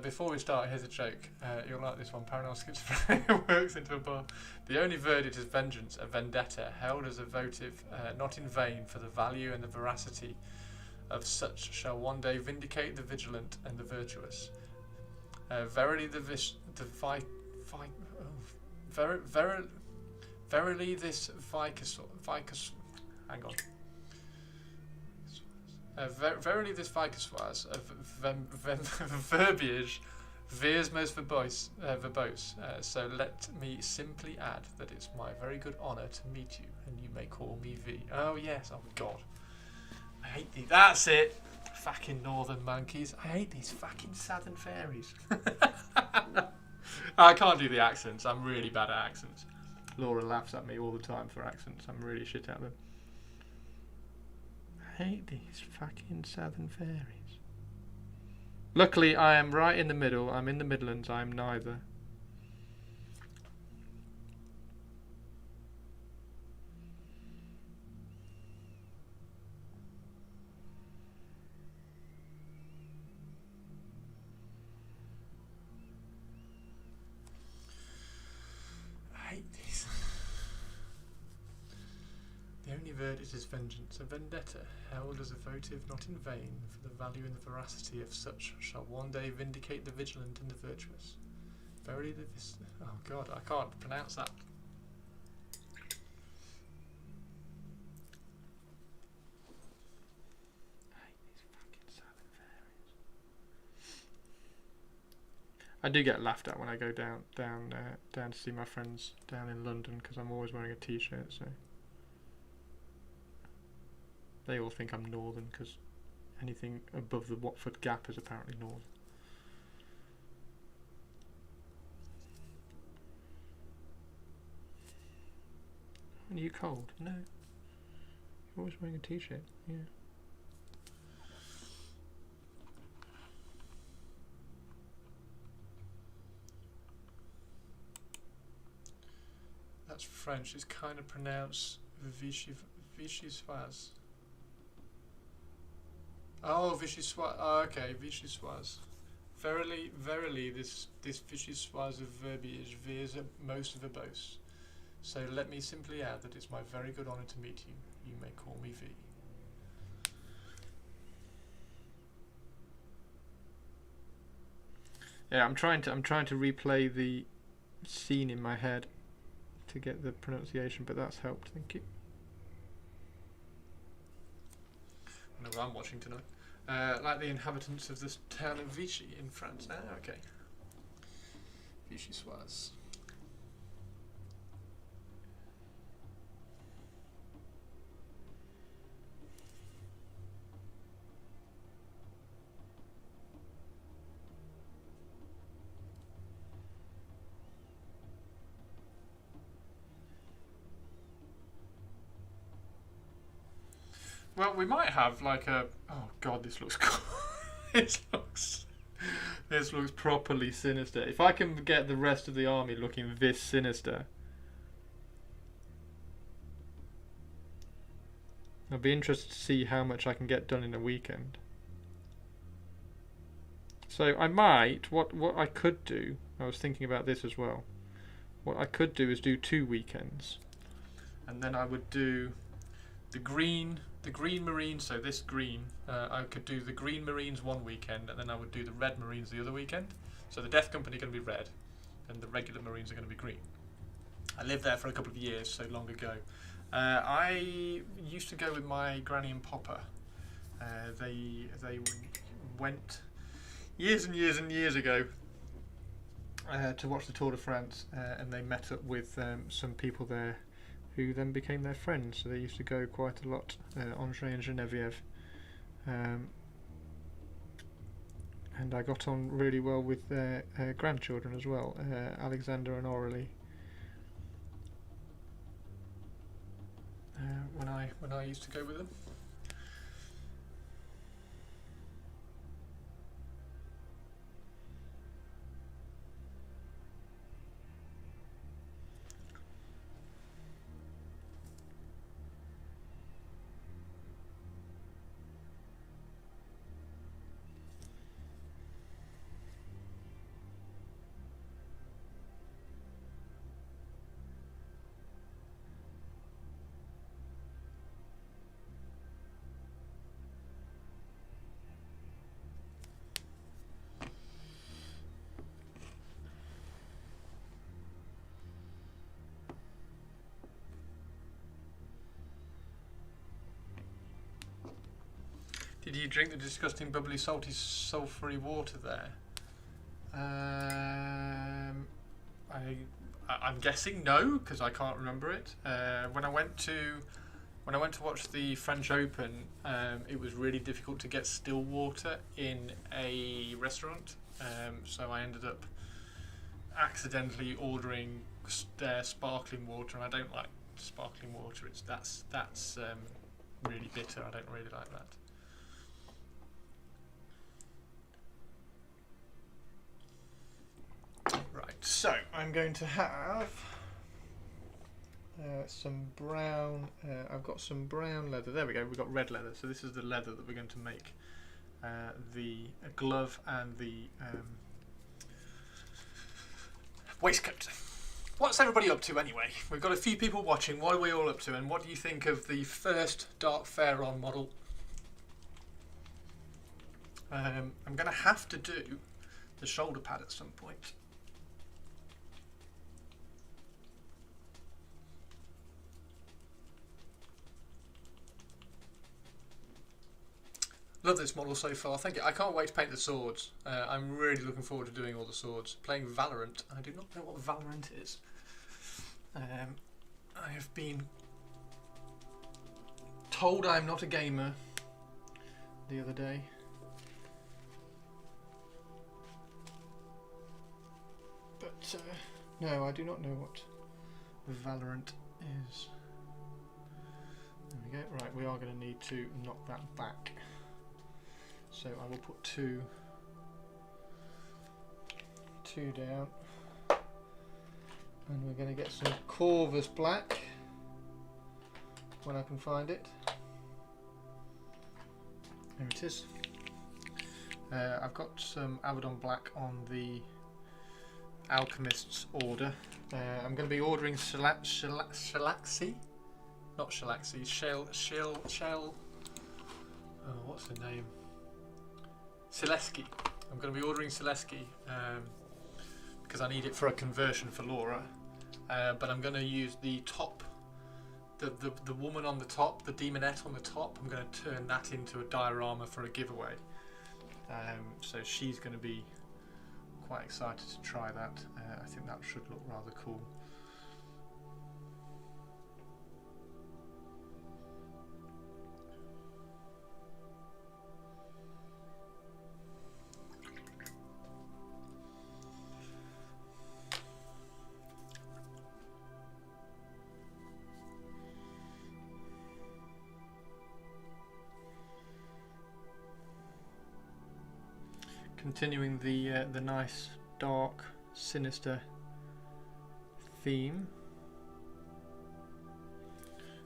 Before we start, here's a joke. You'll like this one. Paranormal schizophrenia works into a bar. The only verdict is vengeance, a vendetta, held as a votive, not in vain, for the value and the veracity of such shall one day vindicate the vigilant and the virtuous. Verily verily this hang on. Verily this vicus of verbiage veers most verbose, so let me simply add that it's my very good honour to meet you, and you may call me V. Oh yes, oh god. I hate these. That's it! Fucking northern monkeys. I hate these fucking southern fairies. I can't do the accents. I'm really bad at accents. Laura laughs at me all the time for accents. I'm really shit at them. I hate these fucking southern fairies. Luckily, I am right in the middle. I'm in the Midlands. I'm neither. Verdict is vengeance, a vendetta, held as a votive not in vain, for the value and the veracity of such shall one day vindicate the vigilant and the virtuous. Verily this... Oh god, I can't pronounce that. I hate these fucking southern fairies. I do get laughed at when I go down to see my friends down in London because I'm always wearing a t-shirt, so... They all think I'm northern because anything above the Watford Gap is apparently northern. Are you cold? No. You're always wearing a t-shirt. Yeah. That's French. It's kind of pronounced Vichy-Soise. Oh, Vichy-Soise. Oh, okay, Vichy-Soise. Verily, this Vichy-Soise of verbiage veers most verbose. So let me simply add that it's my very good honour to meet you. You may call me V. Yeah, I'm trying to replay the scene in my head to get the pronunciation, but that's helped. Thank you. I know what I'm watching tonight. Like the inhabitants of this town of Vichy in France. Ah, okay. Vichy-Soise. Well, we might have like a... Oh god, this looks cool. this looks properly sinister. If I can get the rest of the army looking this sinister, I'll be interested to see how much I can get done in a weekend. So I might... What I could do... I was thinking about this as well. What I could do is do 2 weekends. And then I would do the green Marines, so this green, I could do the green Marines one weekend, and then I would do the red Marines the other weekend. So the Death Company are going to be red, and the regular Marines are going to be green. I lived there for a couple of years, so long ago. I used to go with my granny and papa. They went years and years and years ago to watch the Tour de France, and they met up with some people there who then became their friends, so they used to go quite a lot, Andre and Genevieve. And I got on really well with their grandchildren as well, Alexander and Aurelie. When I used to go with them. Did you drink the disgusting, bubbly, salty, sulphury water there? I'm guessing no, because I can't remember it. When I went to watch the French Open, it was really difficult to get still water in a restaurant, so I ended up accidentally ordering sparkling water, and I don't like sparkling water. That's really bitter. I don't really like that. Right, so I'm going to have some brown. I've got some brown leather. There we go. We've got red leather. So this is the leather that we're going to make the glove and the waistcoat. What's everybody up to anyway? We've got a few people watching. What are we all up to? And what do you think of the first Dark Pharaoh model? I'm going to have to do the shoulder pad at some point. Love this model so far. Thank you. I can't wait to paint the swords. I'm really looking forward to doing all the swords. Playing Valorant. I do not know what Valorant is. I have been told I'm not a gamer the other day. But no, I do not know what Valorant is. There we go. Right, we are going to need to knock that back. So I will put two down, and we're going to get some Corvus black when I can find it. There it is. I've got some Abaddon black on the Alchemist's order. I'm going to be ordering shellaxy, not shellaxy, shell. Oh, what's the name? Sileski. I'm going to be ordering Sileski because I need it for a conversion for Laura. But I'm going to use the top, the woman on the top, the demonette on the top. I'm going to turn that into a diorama for a giveaway. So she's going to be quite excited to try that. I think that should look rather cool. Continuing the nice, dark, sinister theme.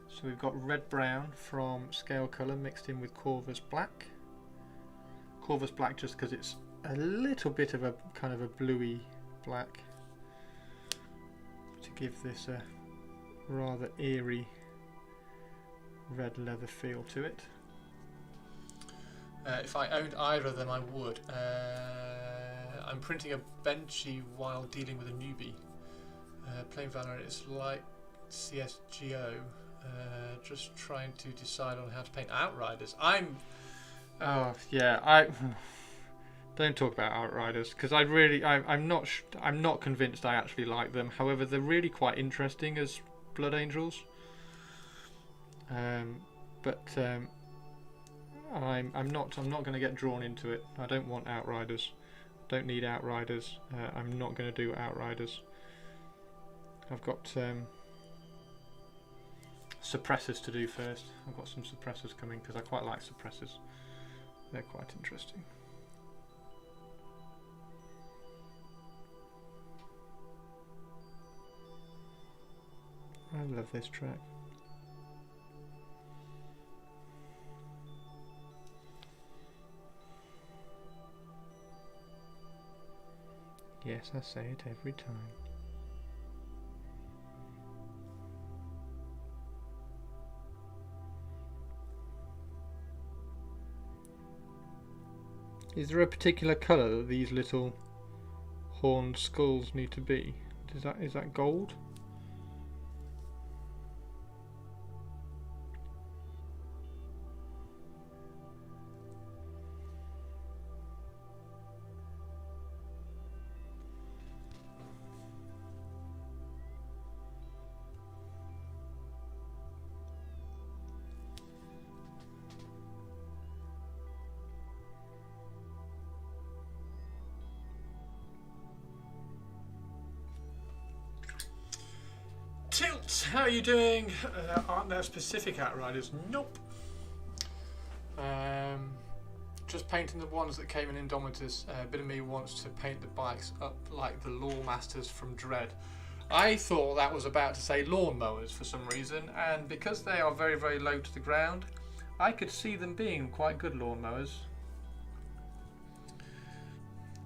So we've got red brown from Scale Colour mixed in with Corvus black. Corvus black just because it's a little bit of a kind of a bluey black to give this a rather eerie red leather feel to it. If I owned either of them, I would. I'm printing a Benchy while dealing with a newbie. Playing Valorant is like CSGO. Just trying to decide on how to paint Outriders. Oh yeah, I don't talk about Outriders because I'm not convinced I actually like them. However, they're really quite interesting as Blood Angels. I'm not going to get drawn into it. I don't want Outriders. Don't need Outriders. I'm not going to do Outriders. I've got suppressors to do first. I've got some suppressors coming because I quite like suppressors. They're quite interesting. I love this track. Yes, I say it every time. Is there a particular colour that these little horned skulls need to be? Is that gold? Tilt, how are you doing? Aren't there specific Outriders? Nope. Just painting the ones that came in Indomitus. A bit of me wants to paint the bikes up like the Law Masters from Dread. I thought that was about to say lawnmowers for some reason, and because they are very, very low to the ground, I could see them being quite good lawnmowers.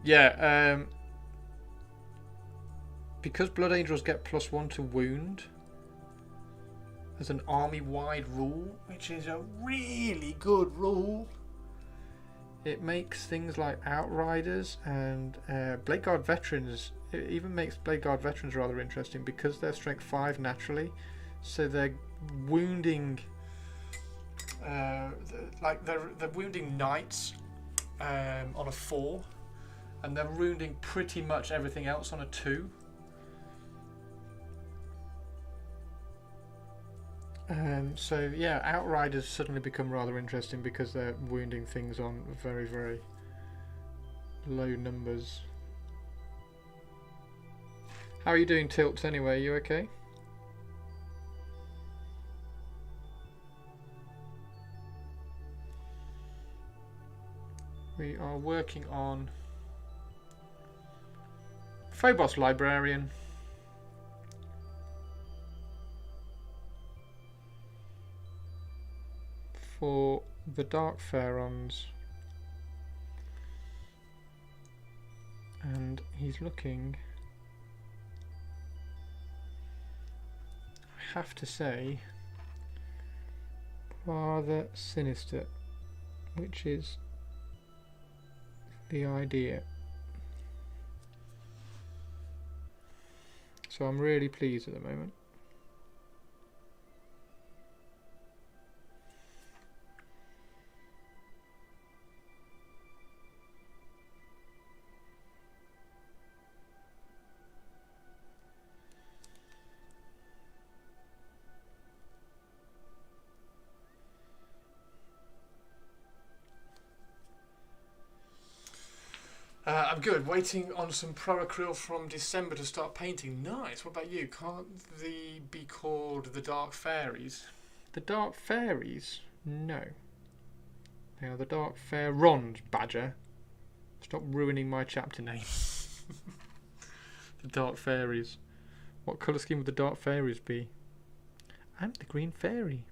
Yeah, because Blood Angels get +1 to wound as an army-wide rule, which is a really good rule, it makes things like Outriders and Blade Guard Veterans, it even makes Blade Guard Veterans rather interesting because they're strength 5 naturally, so they're wounding they're wounding knights on a 4, and they're wounding pretty much everything else on a 2. So yeah, Outriders suddenly become rather interesting because they're wounding things on very, very low numbers. How are you doing, Tilts, anyway? You okay? We are working on Phobos Librarian. For the Dark Pharaons, and he's looking, I have to say, rather sinister, which is the idea. So I'm really pleased at the moment. I'm good. Waiting on some pro acryl from December to start painting. Nice. What about you? Can't they be called the Dark Fairies? The Dark Fairies? No. They are the Dark Pharaons, Badger. Stop ruining my chapter name. The Dark Fairies. What colour scheme would the Dark Fairies be? I'm the Green Fairy.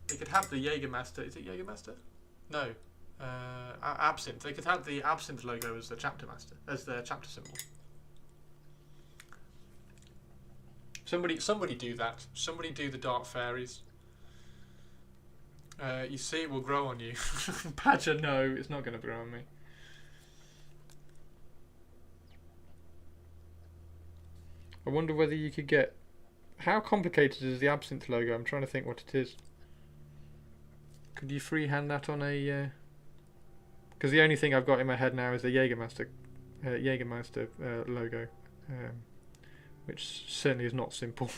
They could have the Jägermaster. Is it Jägermaster? No. Absinthe. They could have the Absinthe logo as the chapter master, as the chapter symbol. Somebody do that. Somebody do the Dark Fairies. You see, it will grow on you. Badger, no, it's not going to grow on me. I wonder whether you could get. How complicated is the Absinthe logo? I'm trying to think what it is. Could you freehand that on a? Because the only thing I've got in my head now is the Jägermaster logo, which certainly is not simple.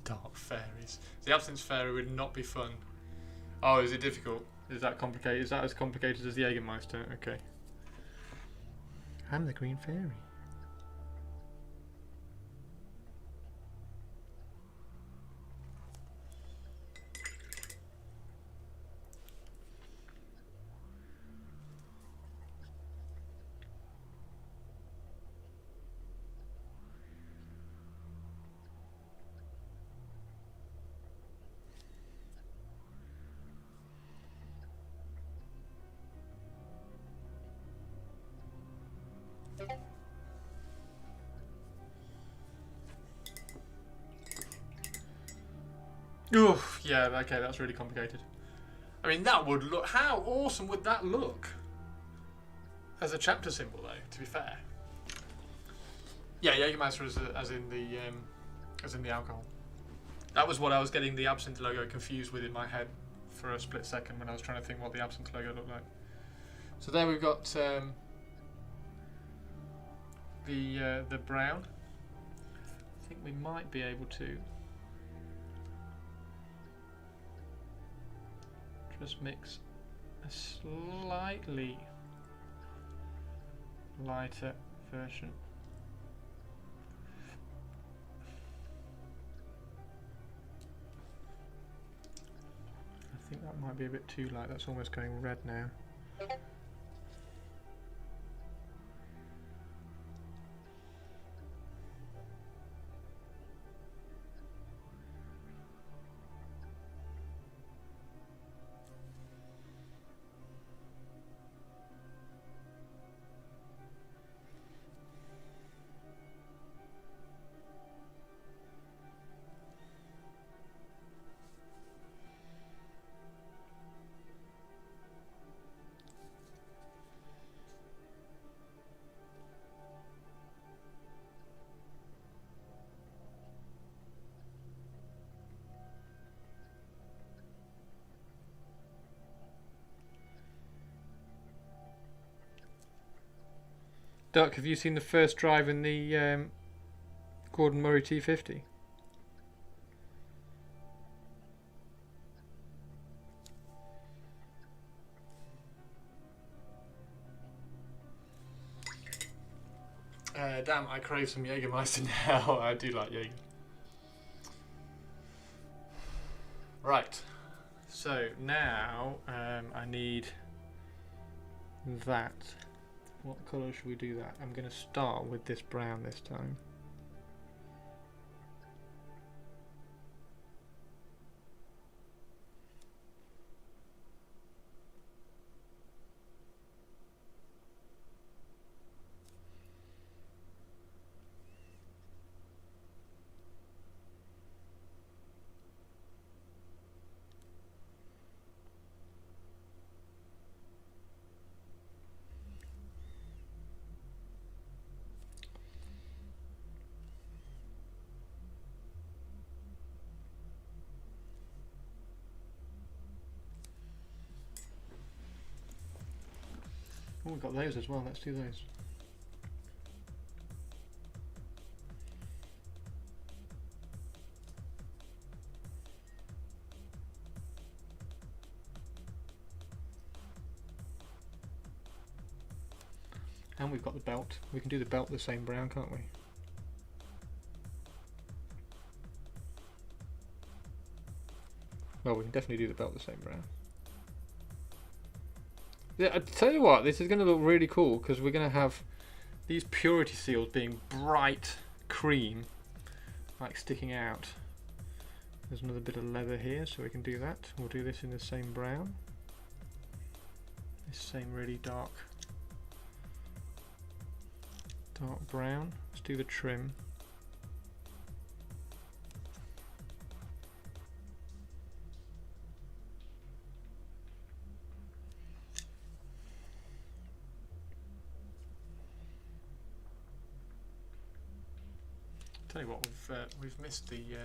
Dark Fairies. The Absinthe Fairy would not be fun. Oh, is it difficult? Is that complicated? Is that as complicated as the Jägermeister? Okay. I'm the Green Fairy. Oof, yeah, okay, that's really complicated. I mean, that would look... How awesome would that look? As a chapter symbol, though, to be fair. Yeah, Jägermeister as in the alcohol. That was what I was getting the absinthe logo confused with in my head for a split second when I was trying to think what the absinthe logo looked like. So there we've got the brown. I think we might be able to just mix a slightly lighter version. I think that might be a bit too light. That's almost going red now. Duck, have you seen the first drive in the Gordon Murray T50? Damn, I crave some Jägermeister now. I do like Jäger. Right, so now I need that. What colour should we do that? I'm going to start with this brown this time. Oh, we've got those as well. Let's do those. And we've got the belt. We can do the belt the same brown, can't we? Well, we can definitely do the belt the same brown. Yeah, I tell you what, this is going to look really cool because we're going to have these purity seals being bright cream, like sticking out. There's another bit of leather here, so we can do that. We'll do this in the same brown. This same really dark brown. Let's do the trim. Tell you what, we've missed the. There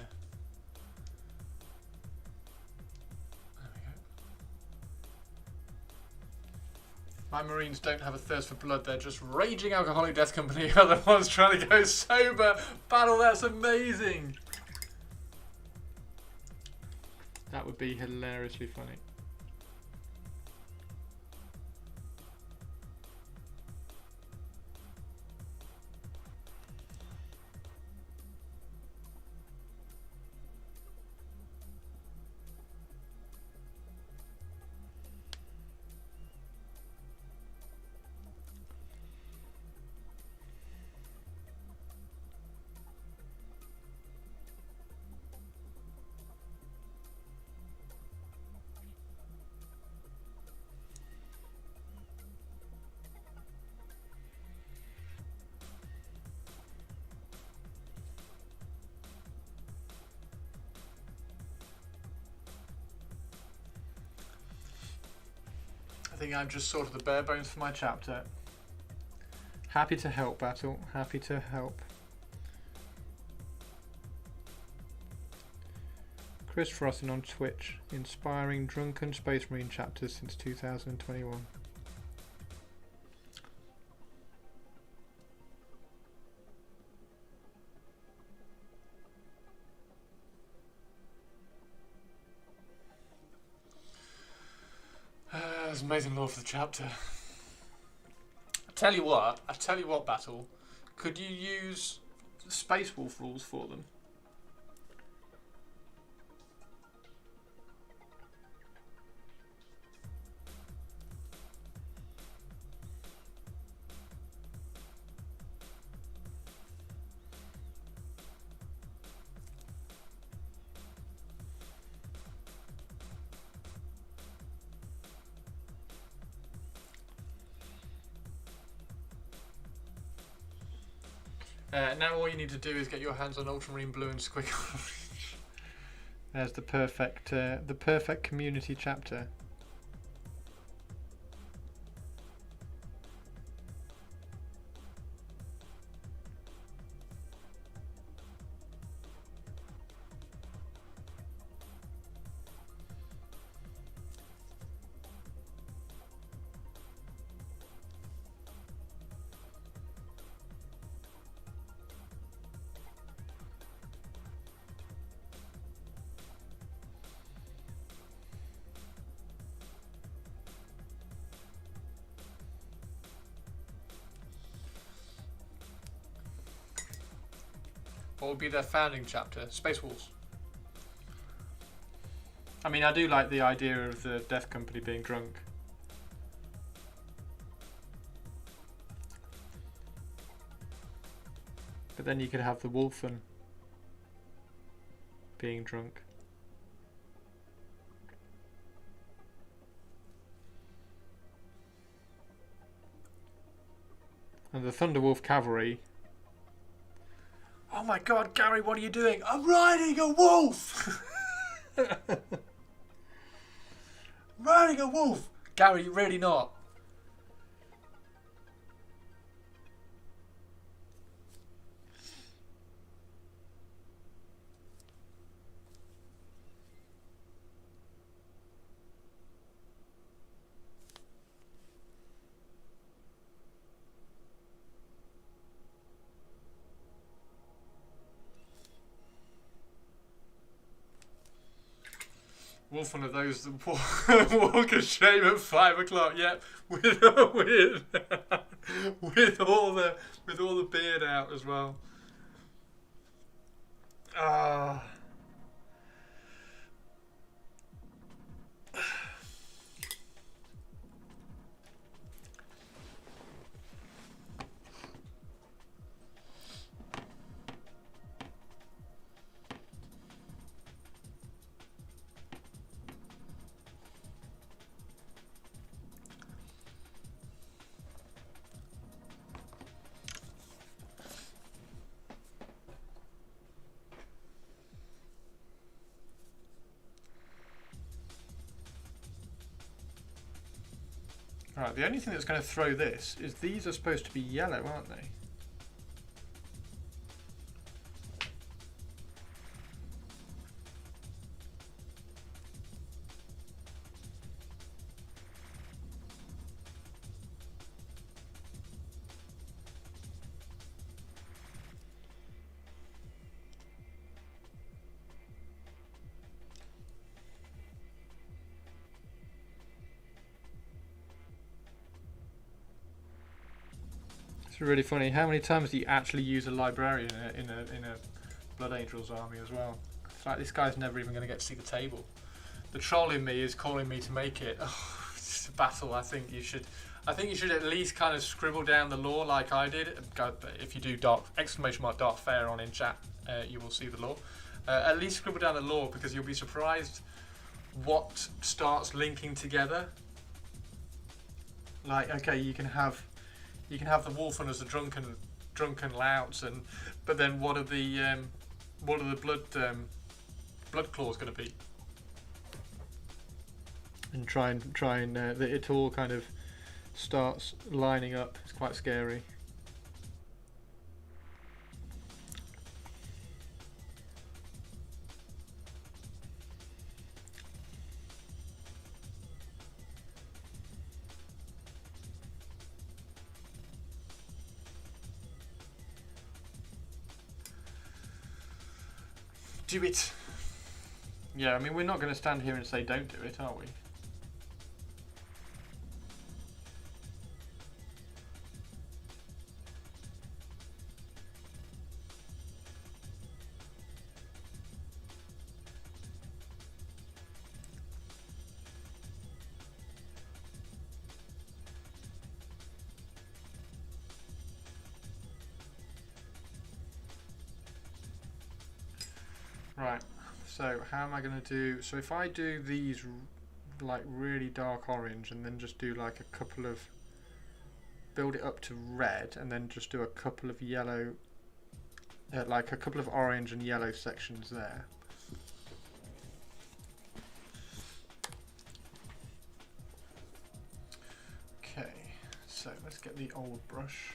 we go. My Marines don't have a thirst for blood; they're just raging alcoholic death company. Other ones trying to go sober. Battle, that's amazing. That would be hilariously funny. think I've just sorted the bare bones for my chapter. Happy to help, Battle. Happy to help. Chris Frostin on Twitch, inspiring drunken Space Marine chapters since 2021. There's amazing lore for the chapter. I tell you what, Battle. Could you use Space Wolf rules for them? now all you need to do is get your hands on Ultramarine Blue and Squiggle. There's the perfect community chapter. What would be their founding chapter? Space Wolves. I mean, I do like the idea of the Death Company being drunk. But then you could have the Wolfen being drunk. And the Thunderwolf Cavalry. Oh my god, Gary, what are you doing? I'm riding a wolf! Riding a wolf! Gary, you're really not. Wolf, one of those that walk a shame at 5 o'clock. Yep, with all the beard out as well. Ah. Right, the only thing that's going to throw this is these are supposed to be yellow, aren't they? It's really funny. How many times do you actually use a librarian in a Blood Angels army as well? It's like this guy's never even going to get to see the table. The troll in me is calling me to make it. Oh, it's just a battle. I think you should at least kind of scribble down the lore like I did. If you do !Dark Fair on in chat, you will see the lore. At least scribble down the lore, because you'll be surprised what starts linking together. Like, okay, you can have the Wolfen as the drunken louts, but then what are the blood claws going to be? and try and it all kind of starts lining up. It's quite scary. Do it. Yeah, I mean, we're not going to stand here and say don't do it, are we? Right, so how am I going to do... So if I do these like really dark orange and then just do like a couple of... Build it up to red and then just do a couple of yellow... like a couple of orange and yellow sections there. Okay, so let's get the old brush.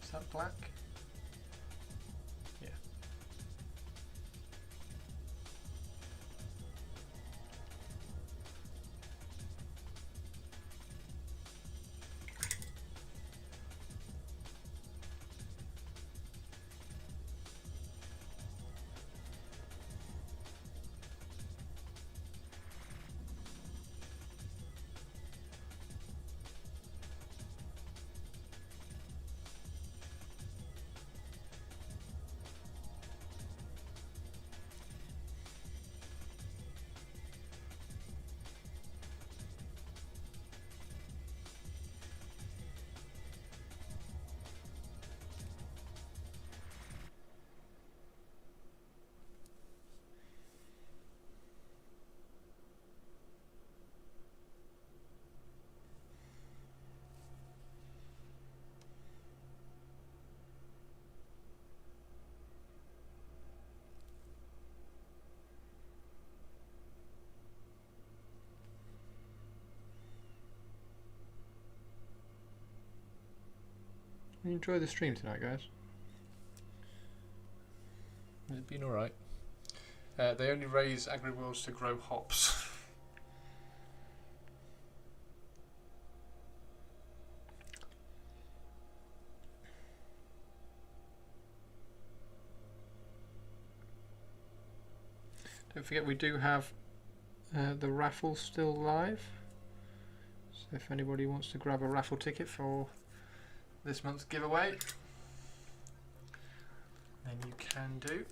Is that black? Yeah. You enjoy the stream tonight, guys? Has it been alright? They only raise agri-wheels to grow hops. Don't forget we do have the raffle still live. So if anybody wants to grab a raffle ticket for this month's giveaway, then you can do.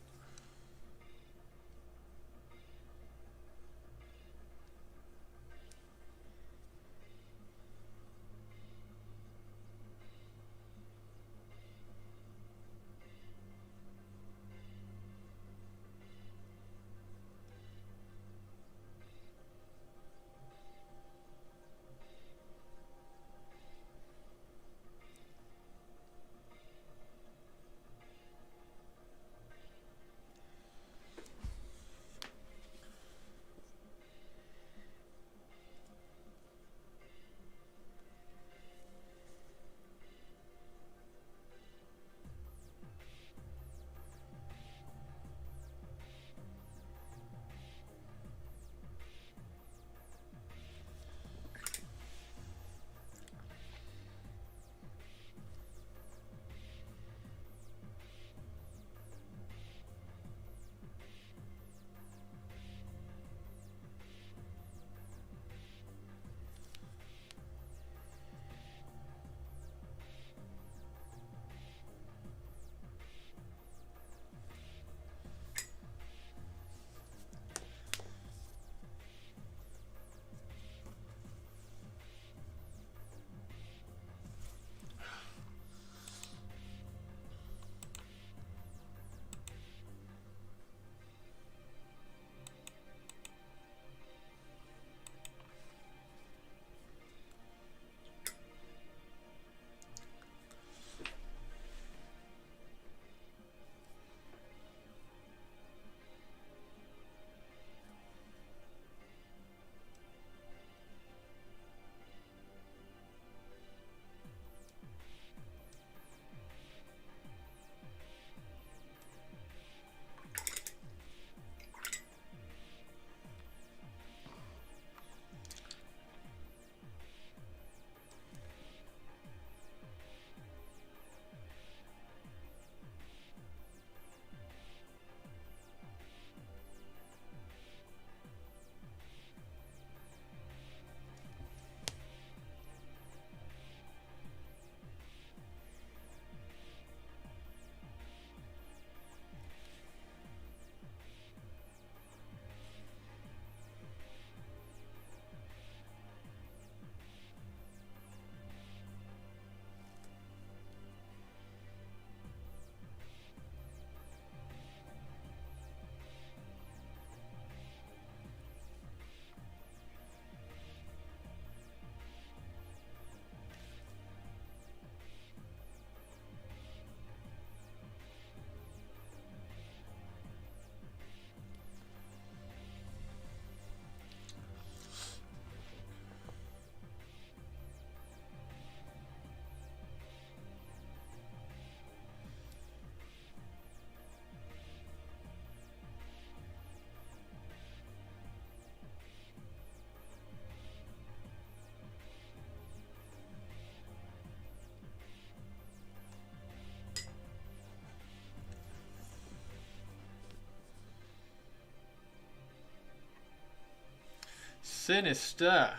Sinister.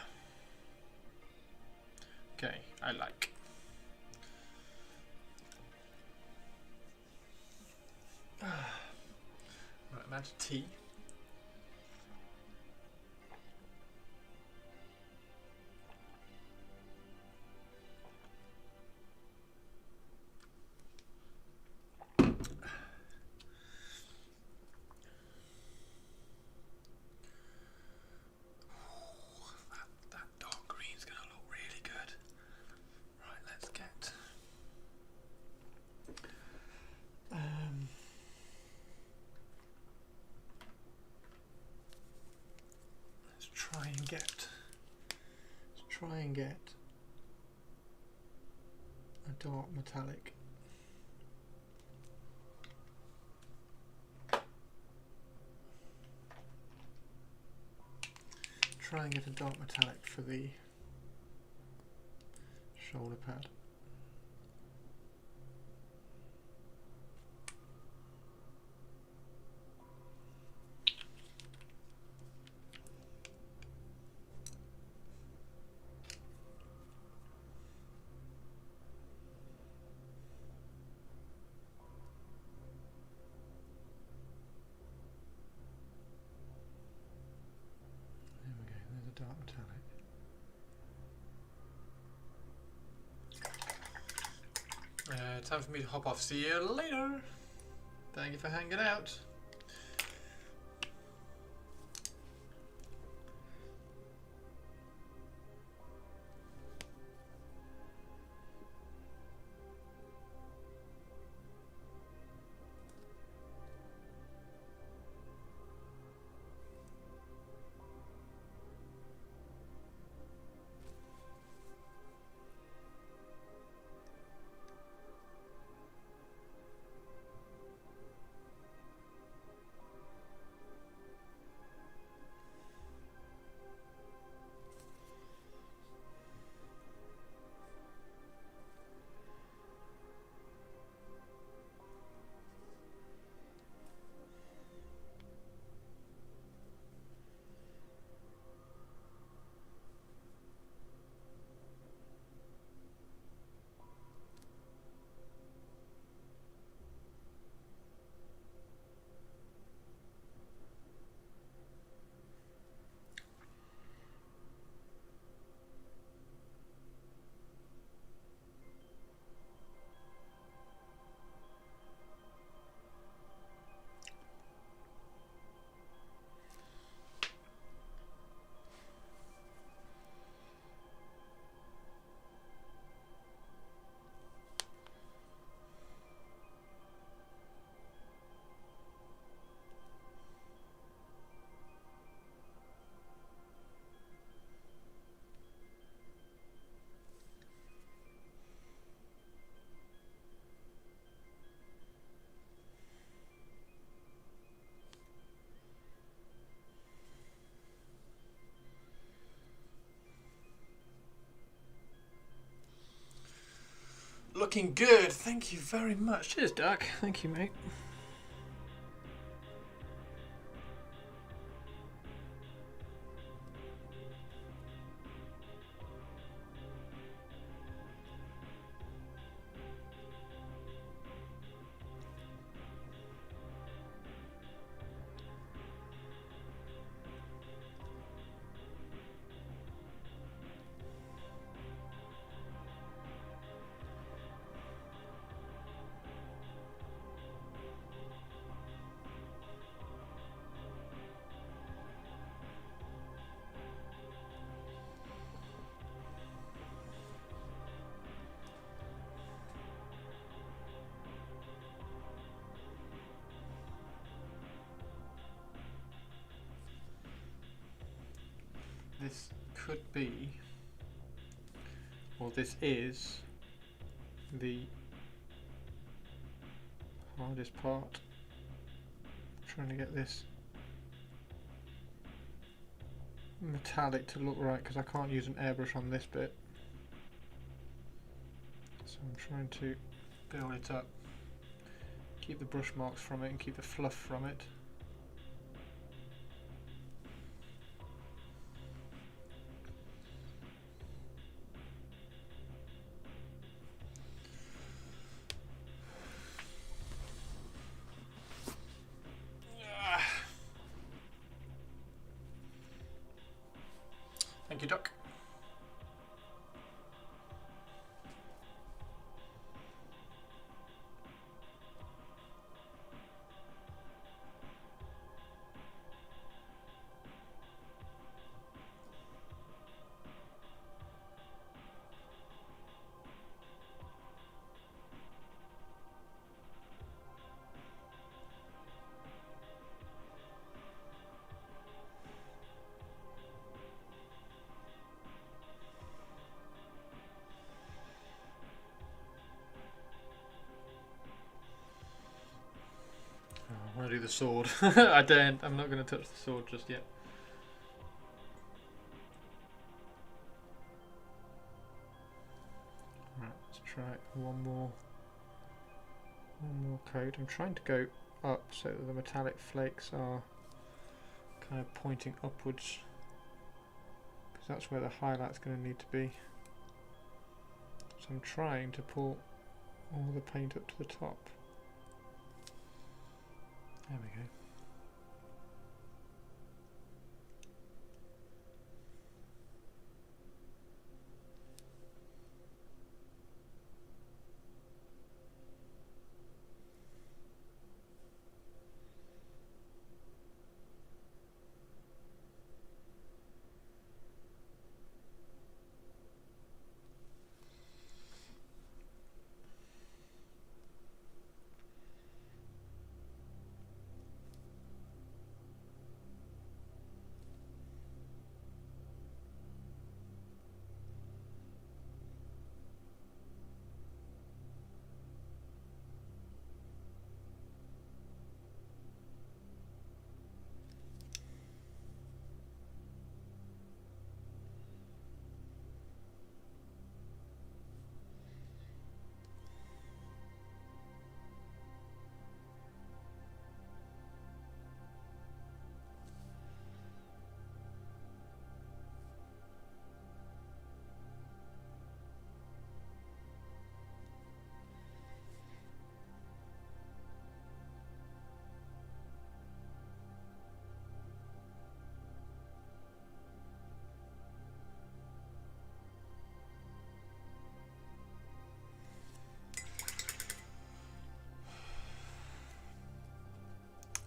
Okay, I like. Right, amount of tea. That dark green's gonna look really good. Right, let's get. Let's try and get a dark metallic. Try and get a dark metallic for the shoulder pad. There we go, there's a dark metallic. Time for me to hop off. See you later. Thank you for hanging out. Looking good. Thank you very much. Cheers, Doc. Thank you, mate. This could be, or this is, the hardest part. Trying to get this metallic to look right, because I can't use an airbrush on this bit. So I'm trying to build it up, keep the brush marks from it and keep the fluff from it. Thank you, Duck. I want to do the sword. I don't. I'm not going to touch the sword just yet. Right, let's try one more coat. I'm trying to go up so that the metallic flakes are kind of pointing upwards, because that's where the highlight's going to need to be. So I'm trying to pull all the paint up to the top. There we go.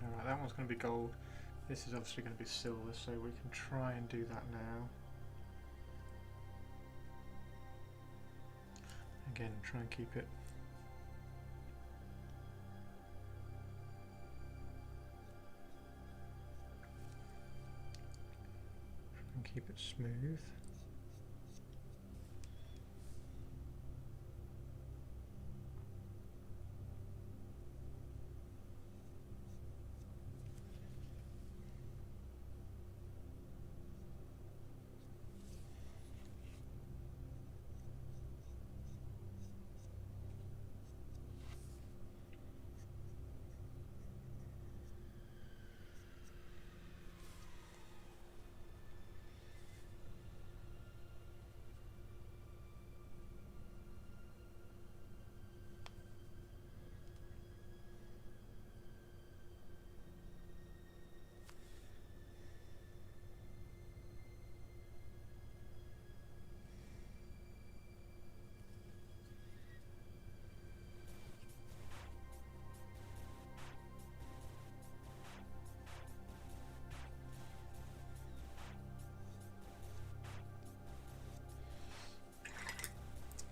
Alright, that one's going to be gold. This is obviously going to be silver, so we can try and do that now. Again, try and keep it. Try and keep it smooth.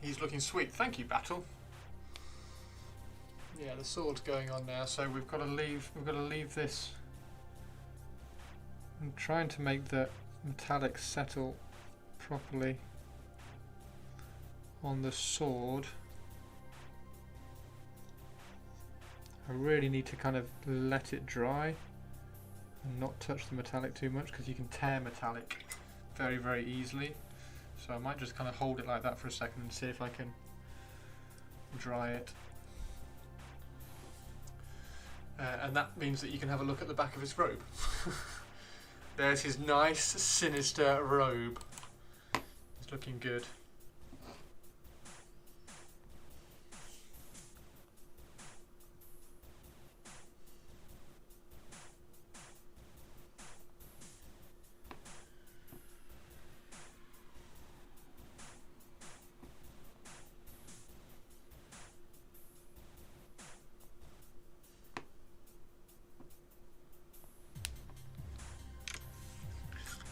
He's looking sweet. Thank you, Battle. Yeah, the sword's going on now, so we've got to leave this. I'm trying to make the metallic settle properly on the sword. I really need to kind of let it dry and not touch the metallic too much, because you can tear metallic very, very easily. So I might just kind of hold it like that for a second and see if I can dry it. And that means that you can have a look at the back of his robe. There's his nice, sinister robe. It's looking good.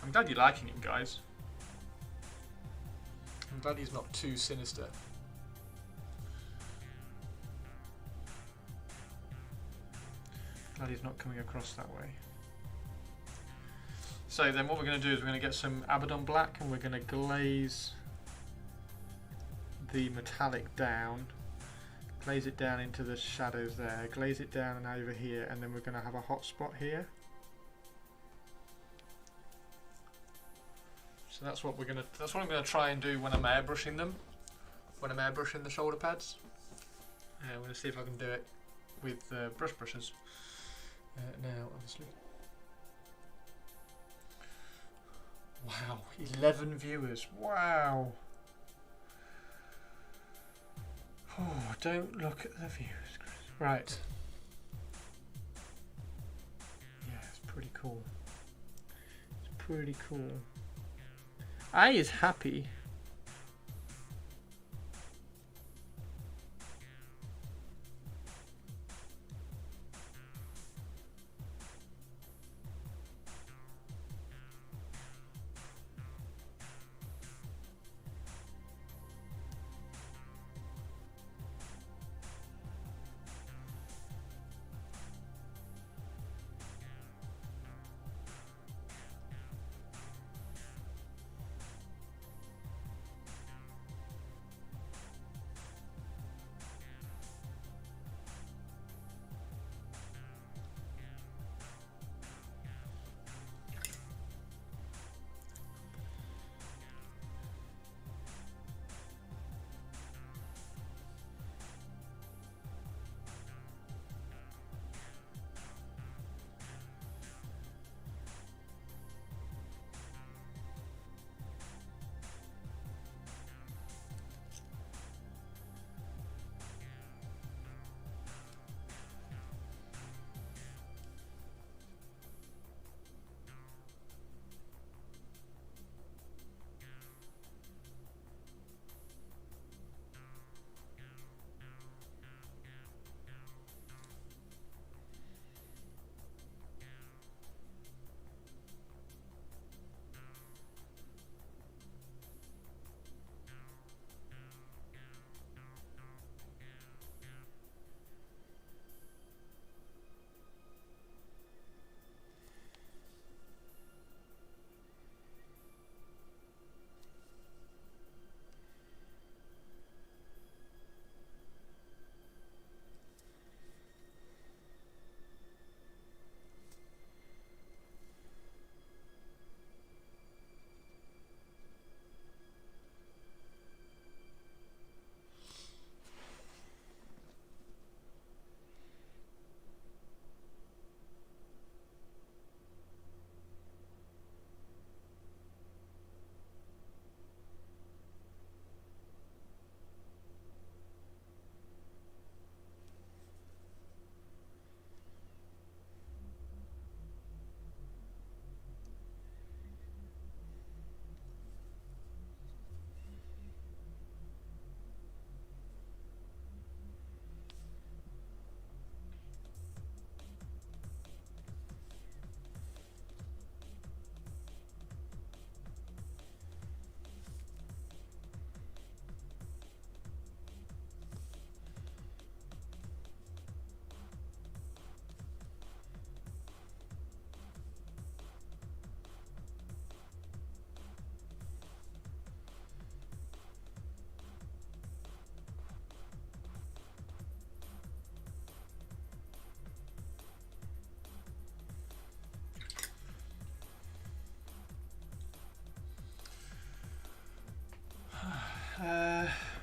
I'm glad you're liking him, guys. I'm glad he's not too sinister. Glad he's not coming across that way. So then what we're going to do is we're going to get some Abaddon black and we're going to glaze the metallic down. Glaze it down into the shadows there. Glaze it down and over here, and then we're going to have a hot spot here. So that's what we're going to. That's what I'm going to try and do when I'm airbrushing them. When I'm airbrushing the shoulder pads. I'm going to see if I can do it with brush brushes. Now, obviously. Wow, 11 viewers. Wow. Oh, don't look at the views, Chris. Right. Yeah, it's pretty cool. It's pretty cool. I is happy.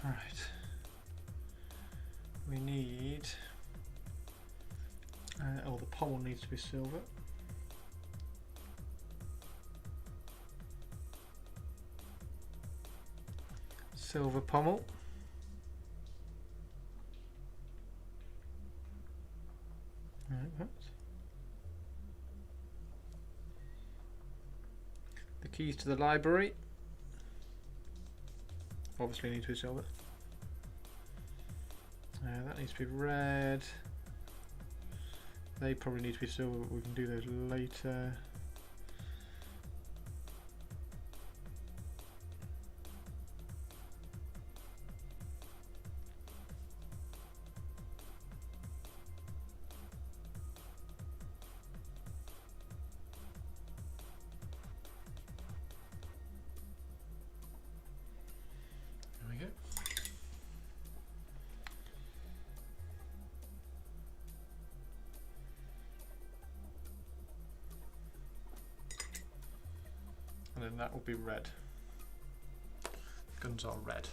Right. We need. Oh, the pommel needs to be silver. Silver pommel. Right. The keys to the library. Obviously need to be silver. That needs to be red. They probably need to be silver, but we can do those later. then that will be red. Guns are red.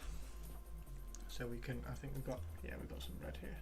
So we can, I think we've got some red here.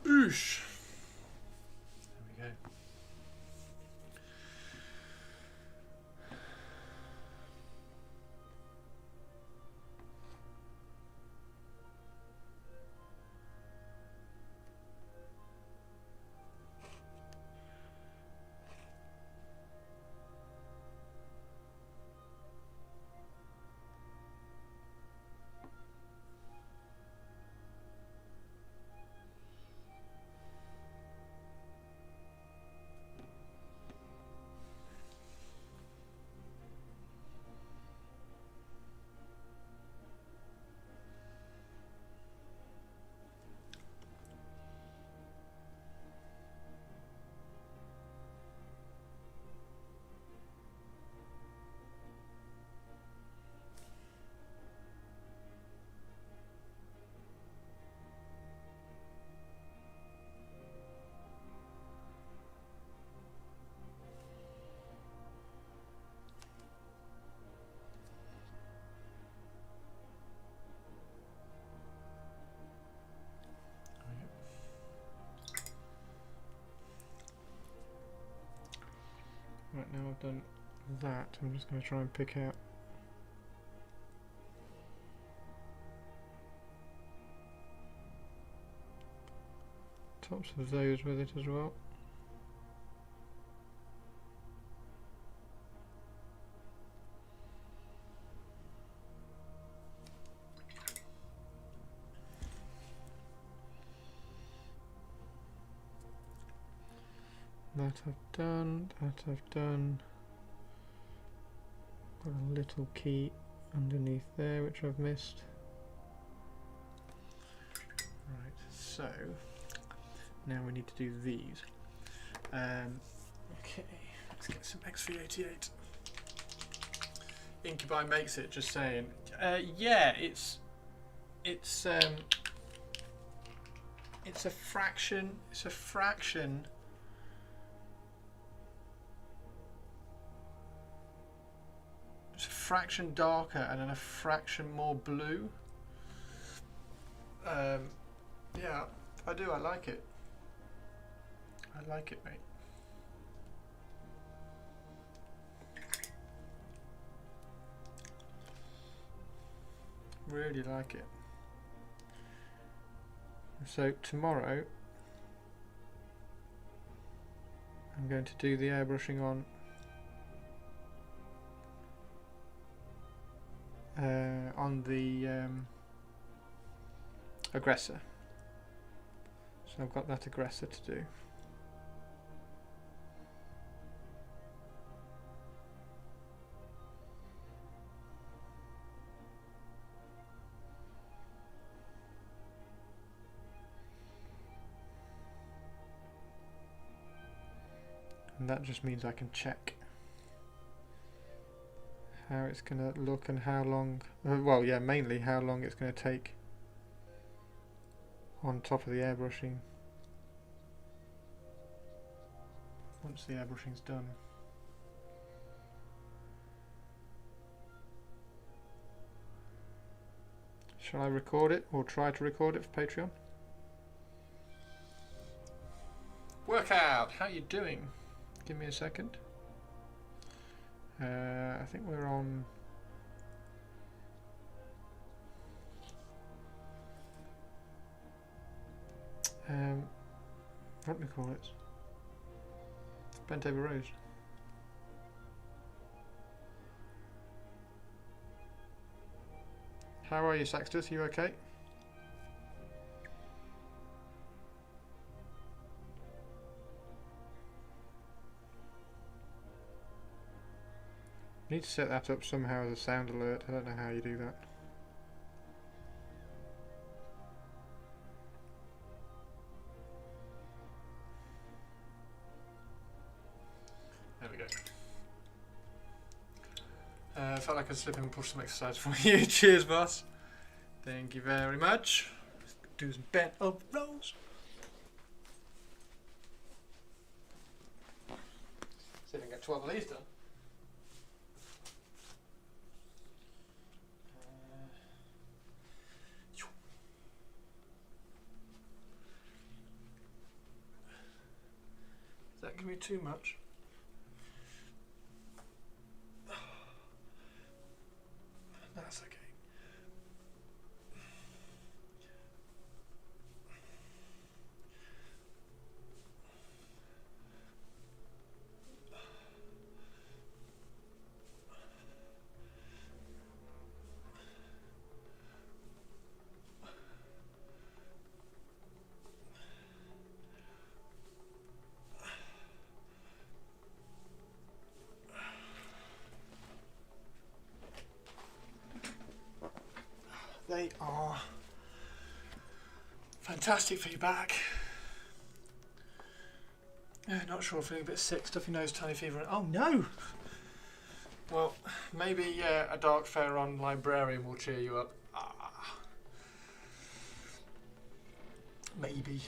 Oosh. There we go. Right, now I've done that, I'm just going to try and pick out tops of those with it as well. That I've done, that I've done. Got a little key underneath there which I've missed. Right, so now we need to do these. Okay, let's get some XV88. Incubi makes it, just saying. Yeah, it's a fraction. It's a fraction. It's a fraction darker and then a fraction more blue. Yeah, I do. I like it. I like it, mate. Really like it. So tomorrow I'm going to do the airbrushing on the aggressor. So I've got that aggressor to do. And that just means I can check how it's going to look and how long, well yeah, mainly how long it's going to take on top of the airbrushing once the airbrushing's done. Shall I record it or try to record it for Patreon? Workout, how you doing? Give me a second. I think we're on what do we call it? Bent over road. How are you, Saxtus? You okay? You need to set that up somehow as a sound alert. I don't know how you do that. There we go. I felt like I'd slip in and push some exercise for you. Cheers, boss. Thank you very much. Let's do some bent over rows. See if I can get 12 of these done. That can be too much. That's okay. They are fantastic feedback. Not sure, feeling a bit sick, stuffy nose, tiny fever. Oh no! Well, maybe a dark Pharaon librarian will cheer you up. Maybe.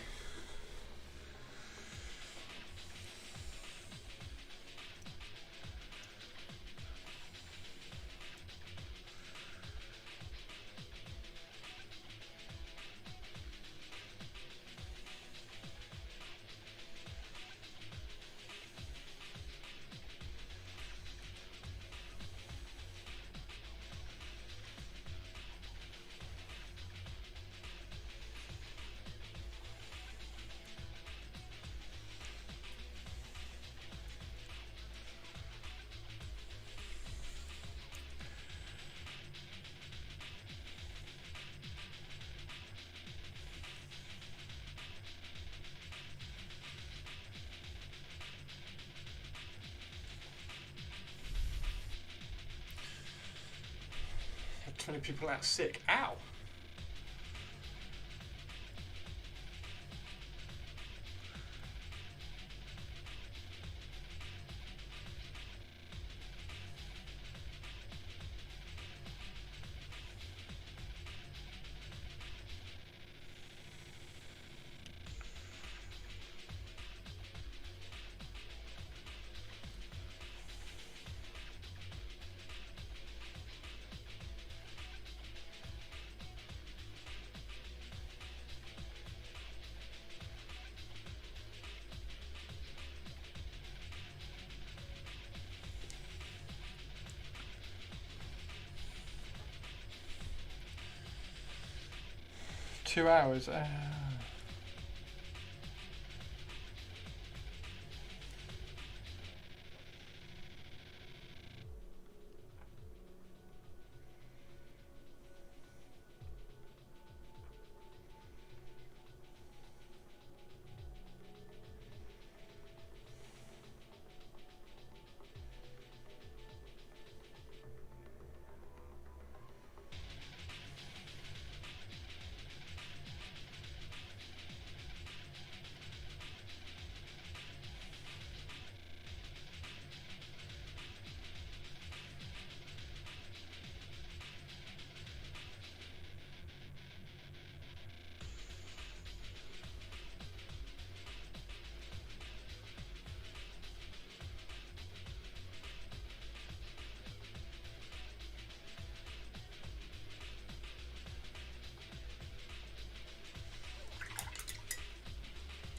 too many people out sick. Ow! Two hours.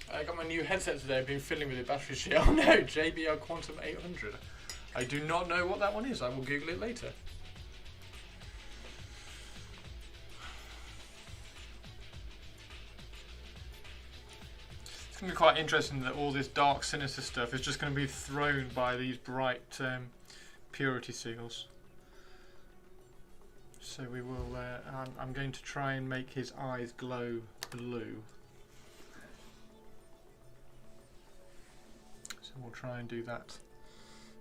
I got my new headset today. I've been fiddling with the battery shit. Oh no, JBL Quantum 800. I do not know what that one is. I will Google it later. It's going to be quite interesting that all this dark, sinister stuff is just going to be thrown by these bright purity seals. So we will. I'm going to try and make his eyes glow blue. So we'll try and do that.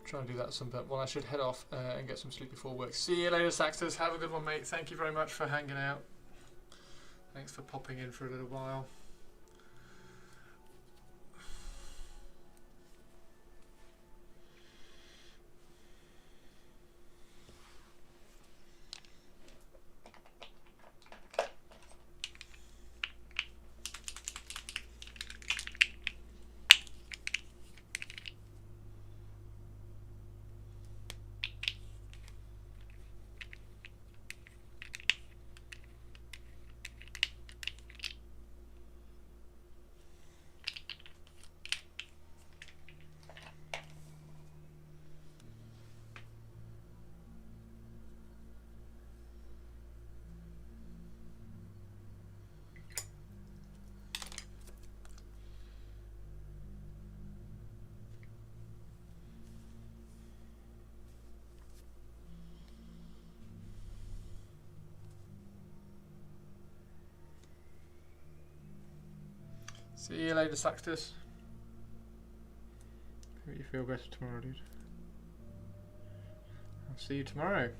Try and do that at some point. Well, I should head off and get some sleep before work. See you later, Saxters. Have a good one, mate. Thank you very much for hanging out. Thanks for popping in for a little while. See you later, Saxtus. Hope you feel better tomorrow, dude. I'll see you tomorrow.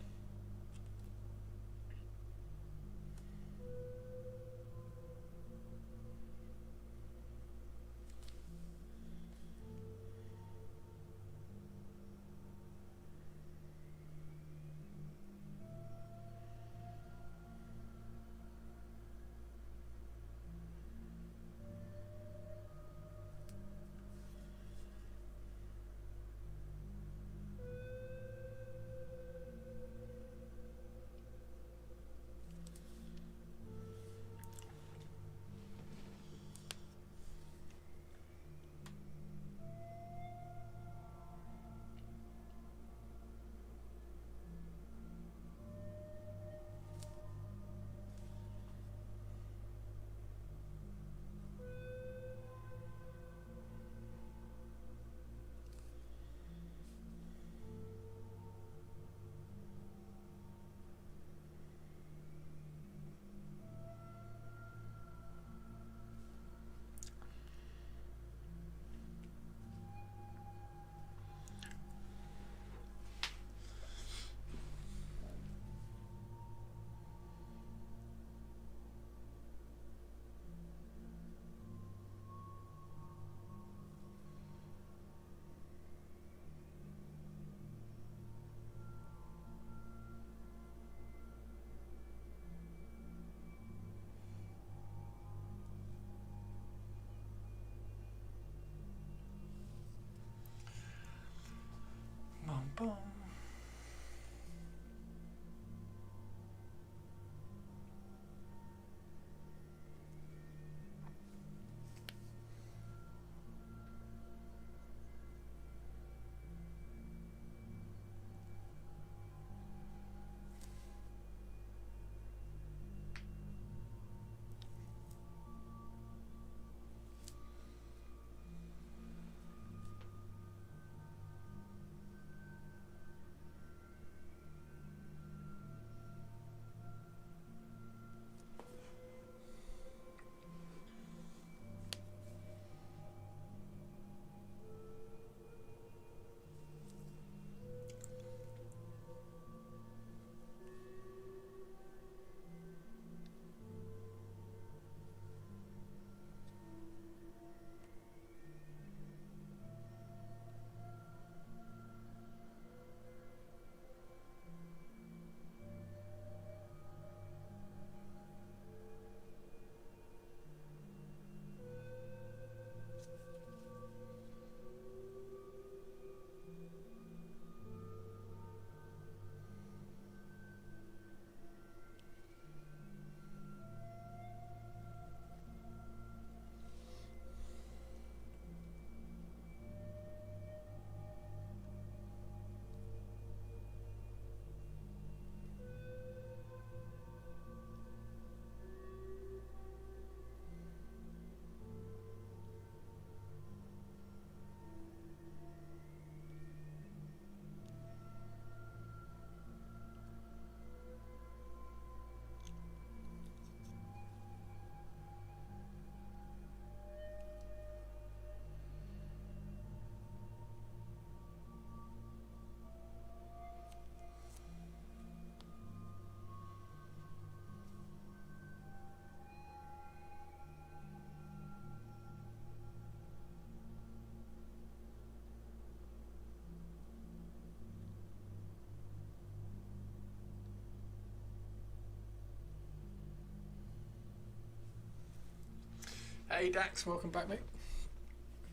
Hey Dax, welcome back, mate.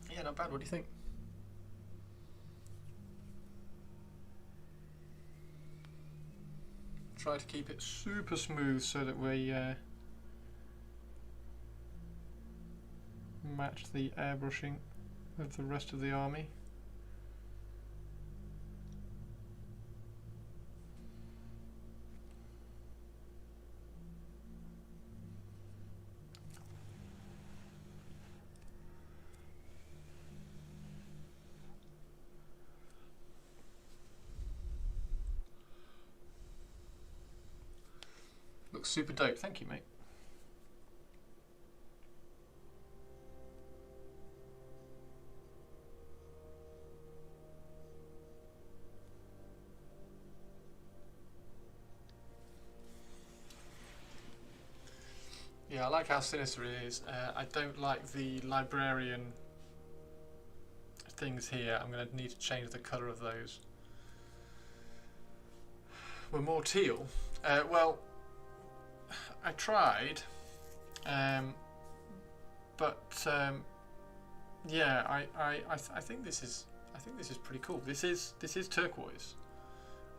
Yeah, not bad. What do you think? Try to keep it super smooth so that we match the airbrushing of the rest of the army. Looks super dope. Thank you, mate. Yeah, I like how sinister it is. I don't like the librarian things here. I'm going to need to change the colour of those. We're more teal. Well, I tried, but yeah, I think this is pretty cool. This is turquoise.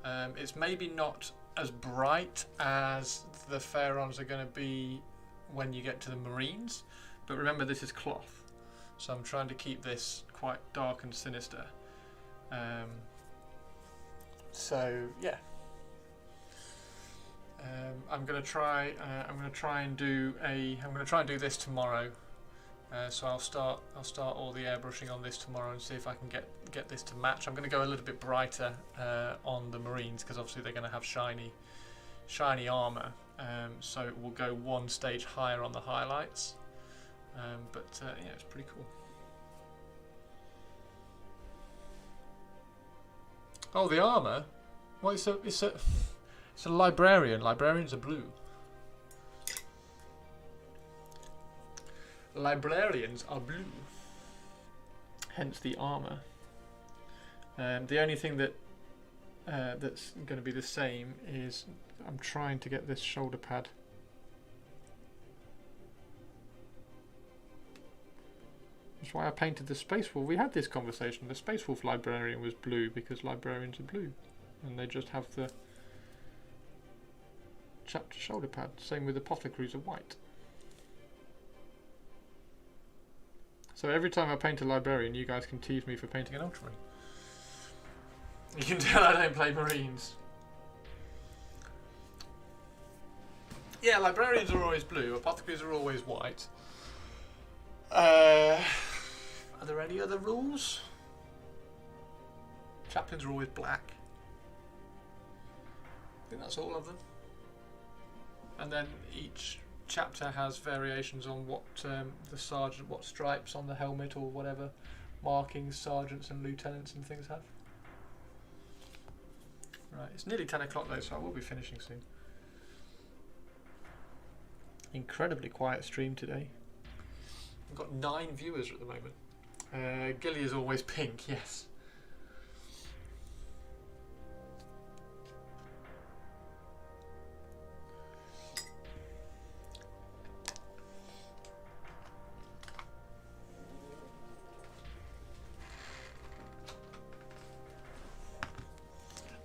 It's maybe not as bright as the Pharaons are going to be when you get to the Marines, but remember this is cloth, so I'm trying to keep this quite dark and sinister. So yeah. I'm gonna try and do this tomorrow. So I'll start all the airbrushing on this tomorrow and see if I can get this to match. I'm gonna go a little bit brighter on the Marines because obviously they're gonna have shiny armor. So we'll go one stage higher on the highlights. But yeah, it's pretty cool. Oh, the armor. Well, it's a librarian. Librarians are blue. Librarians are blue. Hence the armor. The only thing that that's going to be the same is I'm trying to get this shoulder pad. That's why I painted the Space Wolf. We had this conversation. The Space Wolf librarian was blue because librarians are blue, and they just have the chapter shoulder pad. Same with apothecaries are white. So every time I paint a librarian, you guys can tease me for painting an ultramarine. You can tell I don't play Marines. Yeah, librarians are always blue. Apothecaries are always white. Are there any other rules? Chaplains are always black. I think that's all of them. And then each chapter has variations on what the sergeant, what stripes on the helmet or whatever markings sergeants and lieutenants and things have. Right, it's nearly 10 o'clock though, so I will be finishing soon. Incredibly quiet stream today. I've got 9 viewers at the moment. Gilly is always pink, yes.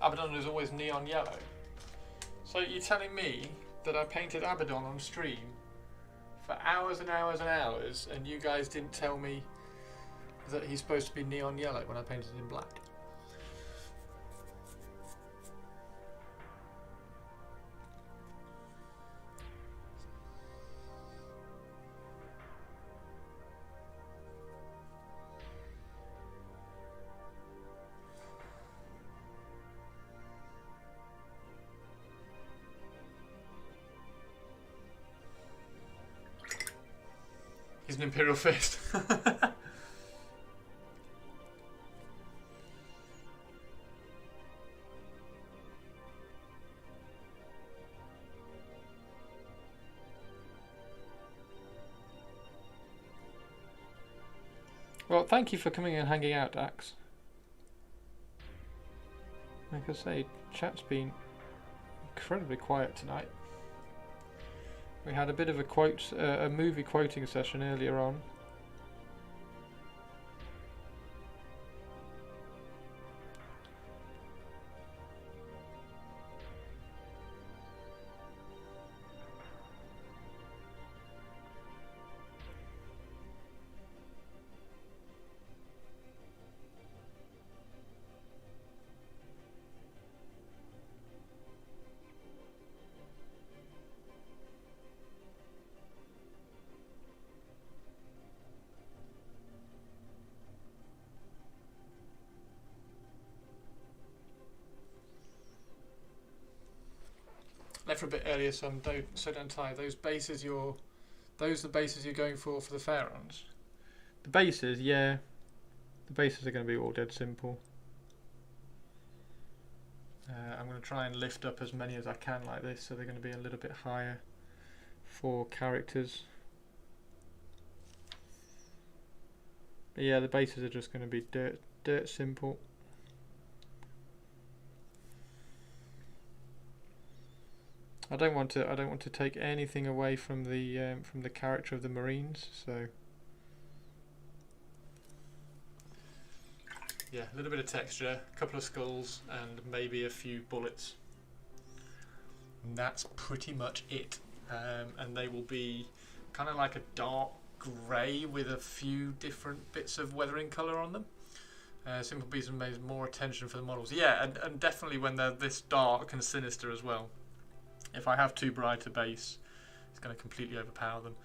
Abaddon is always neon yellow. So you're telling me that I painted Abaddon on stream for hours and hours and hours, and you guys didn't tell me that he's supposed to be neon yellow when I painted him black? He's an Imperial Fist. Well, thank you for coming and hanging out, Dax. Like I say, chat's been incredibly quiet tonight. We had a bit of a movie quoting session earlier on. Left for a bit earlier, so don't tie. Those are the bases you're going for the Pharaohs. The bases, yeah. The bases are going to be all dead simple. I'm going to try and lift up as many as I can like this, so they're going to be a little bit higher for characters. But yeah, the bases are just going to be dirt simple. I don't want to take anything away from the character of the Marines, so yeah, a little bit of texture, a couple of skulls, and maybe a few bullets. And that's pretty much it. And they will be kind of like a dark grey with a few different bits of weathering colour on them. Simple pieces made more attention for the models. Yeah, and definitely when they're this dark and sinister as well. If I have too bright a base, it's going to completely overpower them.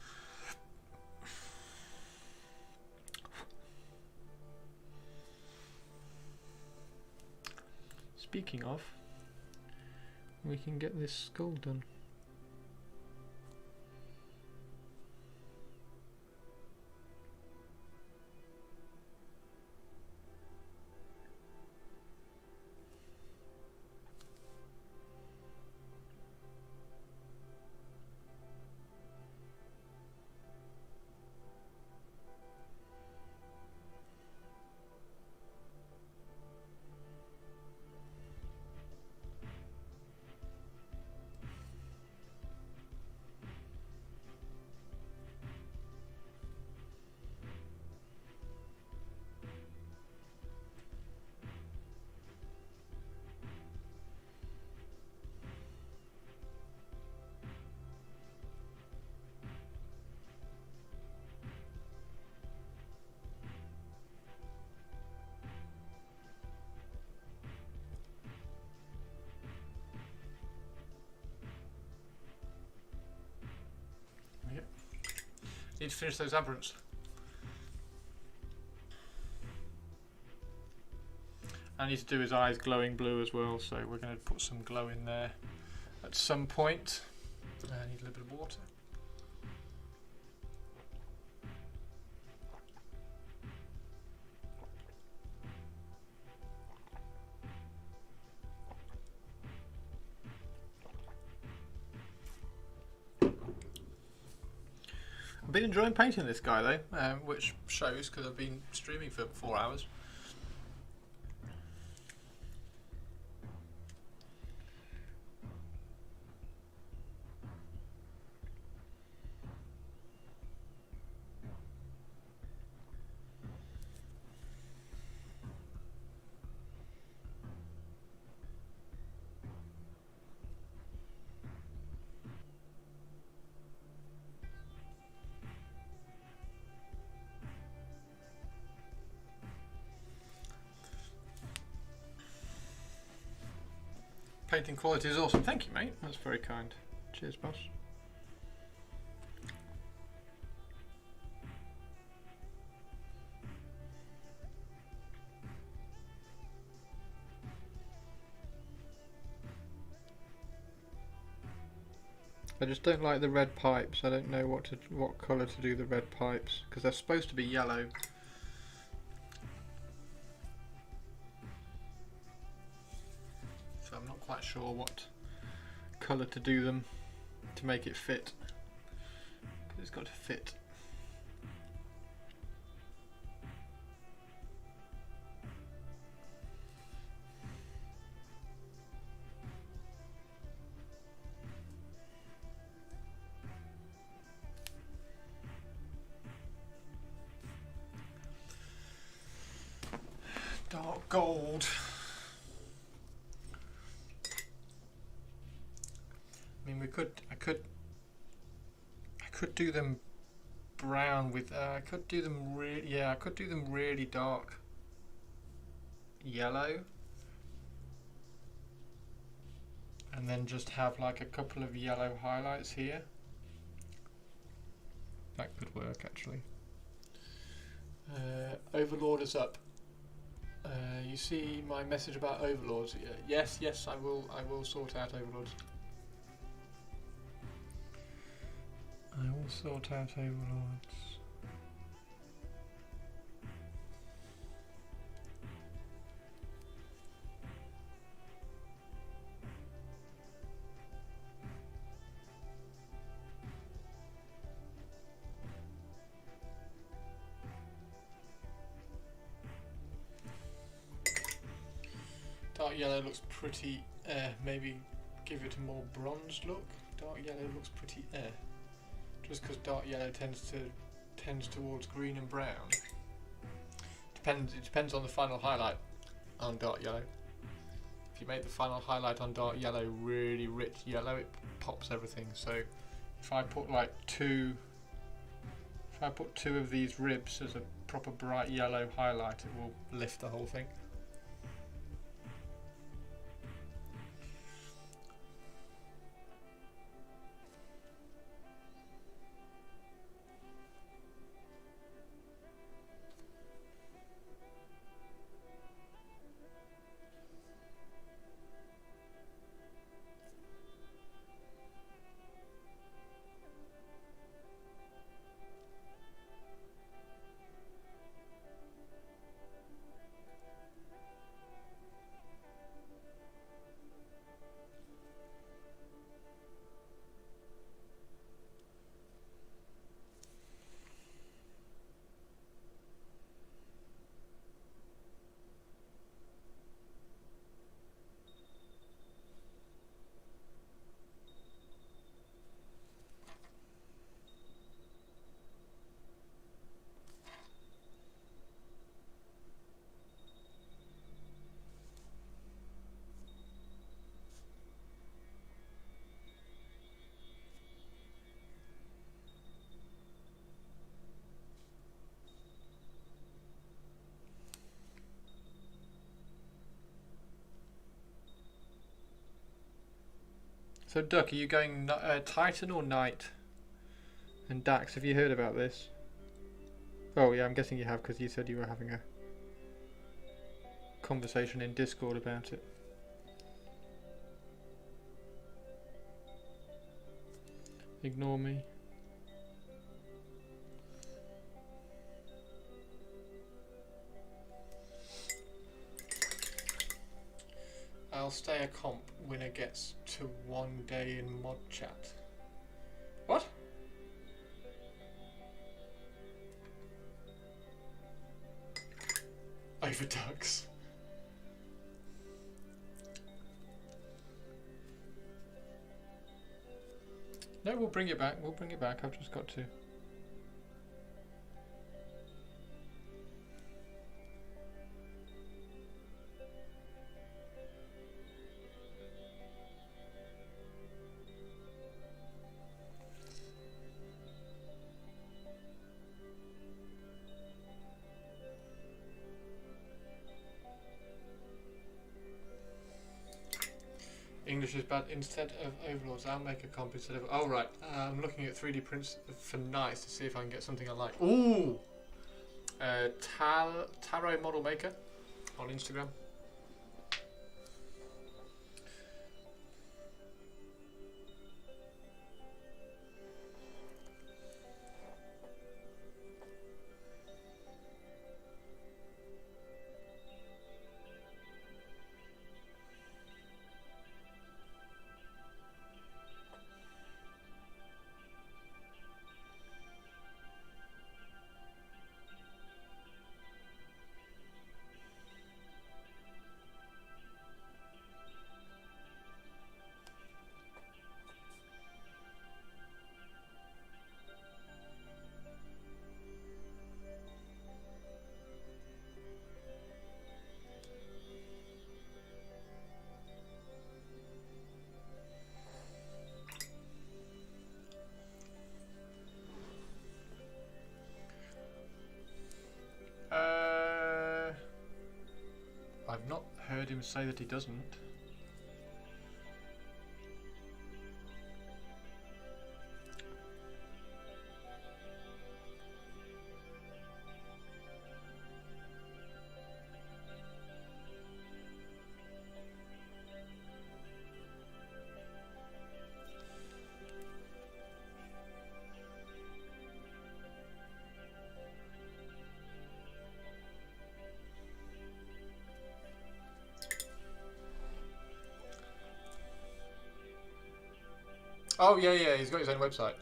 speaking of, we can get this skull done. Need to finish those aberrants. I need to do his eyes glowing blue as well, so we're going to put some glow in there at some point. I need a little bit of water. I've been enjoying painting this guy though, Which shows because I've been streaming for 4 hours. painting quality is awesome. Thank you, mate. That's very kind. Cheers, boss. I just don't like the red pipes. I don't know what colour to do the red pipes because they're supposed to be yellow. So I'm not quite sure what colour to do them to make it fit. 'Cause it's got to fit. Dark gold. I mean, I could do them brown with. I could do them I could do them really dark yellow, and then just have like a couple of yellow highlights here. That could work actually. Overlord is up. You see my message about overlords? Yes, I will sort out overlords. I will sort out overlords. Dark yellow looks pretty, maybe give it a more bronzed look. Dark yellow looks pretty, just because dark yellow tends towards green and brown. It depends on the final highlight on dark yellow. If you make the final highlight on dark yellow really rich yellow, it pops everything. So if I put like two of these ribs as a proper bright yellow highlight, it will lift the whole thing. So Duck, are you going Titan or Knight? And Dax, have you heard about this? Oh yeah, I'm guessing you have because you said you were having a conversation in Discord about it. Ignore me. I'll stay a comp. Winner gets to 1 day in mod chat. What? Over ducks. No, we'll bring it back. We'll bring it back. I've just got to. English is bad. Instead of overlords, I'll make a comp instead of. Oh right, I'm looking at 3D prints for Knights to see if I can get something I like. Ooh, Tarot Model Maker on Instagram. I've not heard him say that he doesn't. Oh, yeah, yeah, he's got his own website.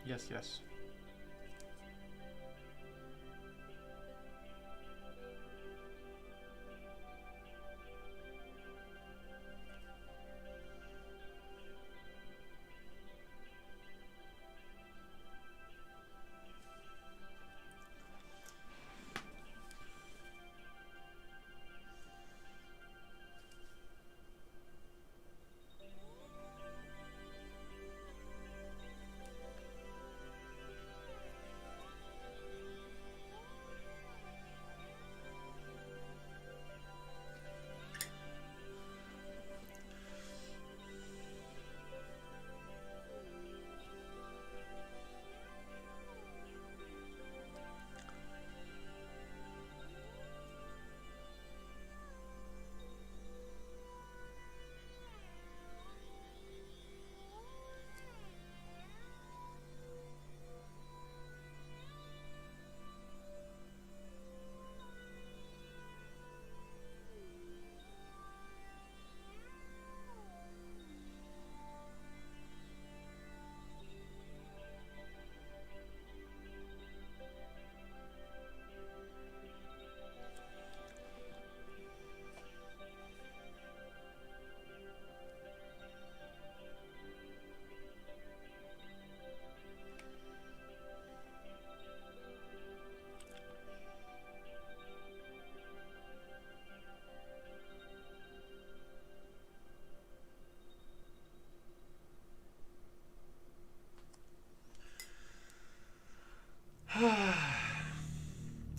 Yes, yes.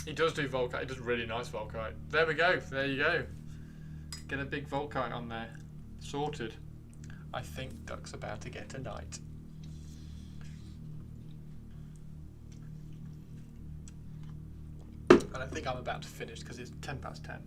He does do Volkite. He does really nice Volkite. There we go. There you go. Get a big Volkite on there. Sorted. I think Duck's about to get a night. And I think I'm about to finish because it's 10 past 10.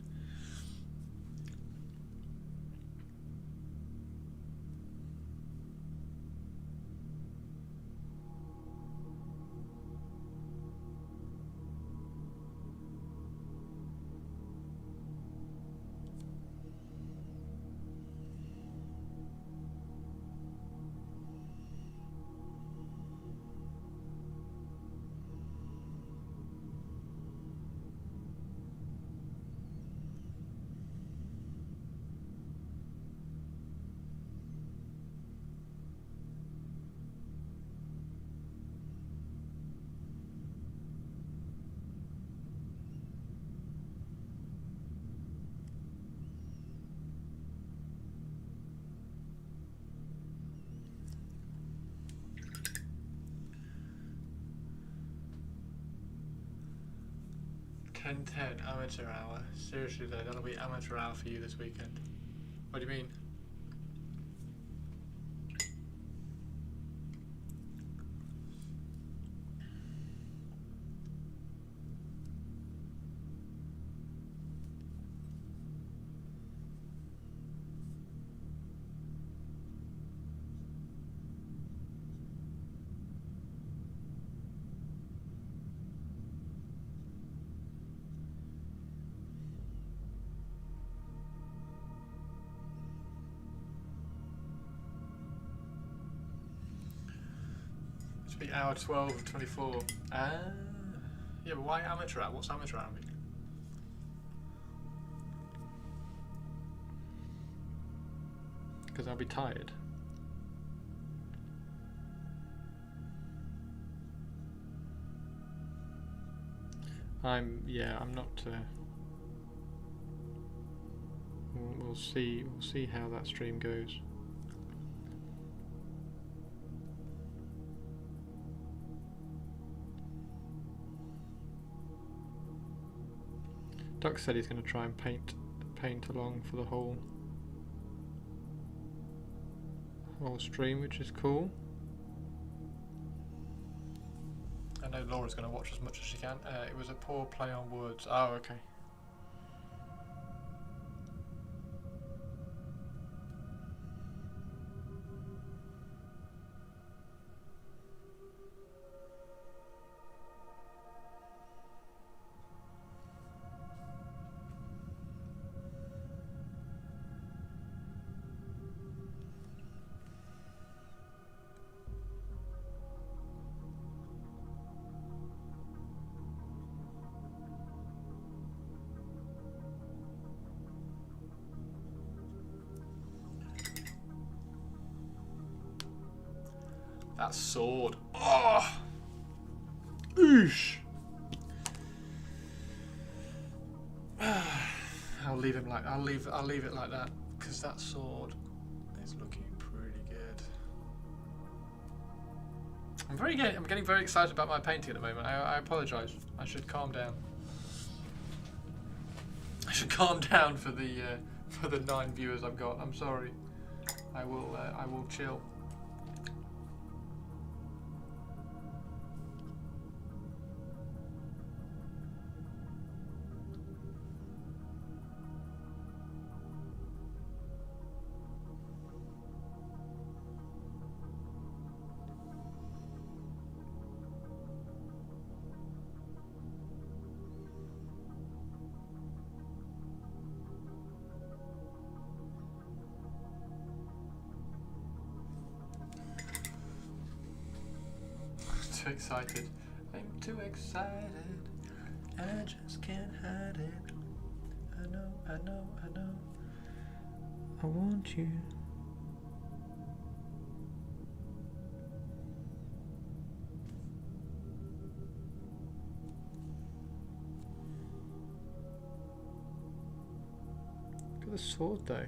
Ten amateur hour. Seriously though, that'll be amateur hour for you this weekend. What do you mean? Be hour 12 of 24. Yeah, but why amateur hour? What's amateur hour mean? Because I'll be tired. I'm not. We'll see. We'll see how that stream goes. Duck said he's going to try and paint along for the whole stream, which is cool. I know Laura's going to watch as much as she can. It was a poor play on words. Oh, okay. That sword. Oh! Oosh! I'll leave him like I'll leave it like that, because that sword is looking pretty good. I'm getting very excited about my painting at the moment. I apologise. I should calm down. I should calm down for the 9 viewers I've got. I'm sorry. I will chill. Too excited. I'm too excited. I just can't hide it. I know. I want you. Look at the sword though.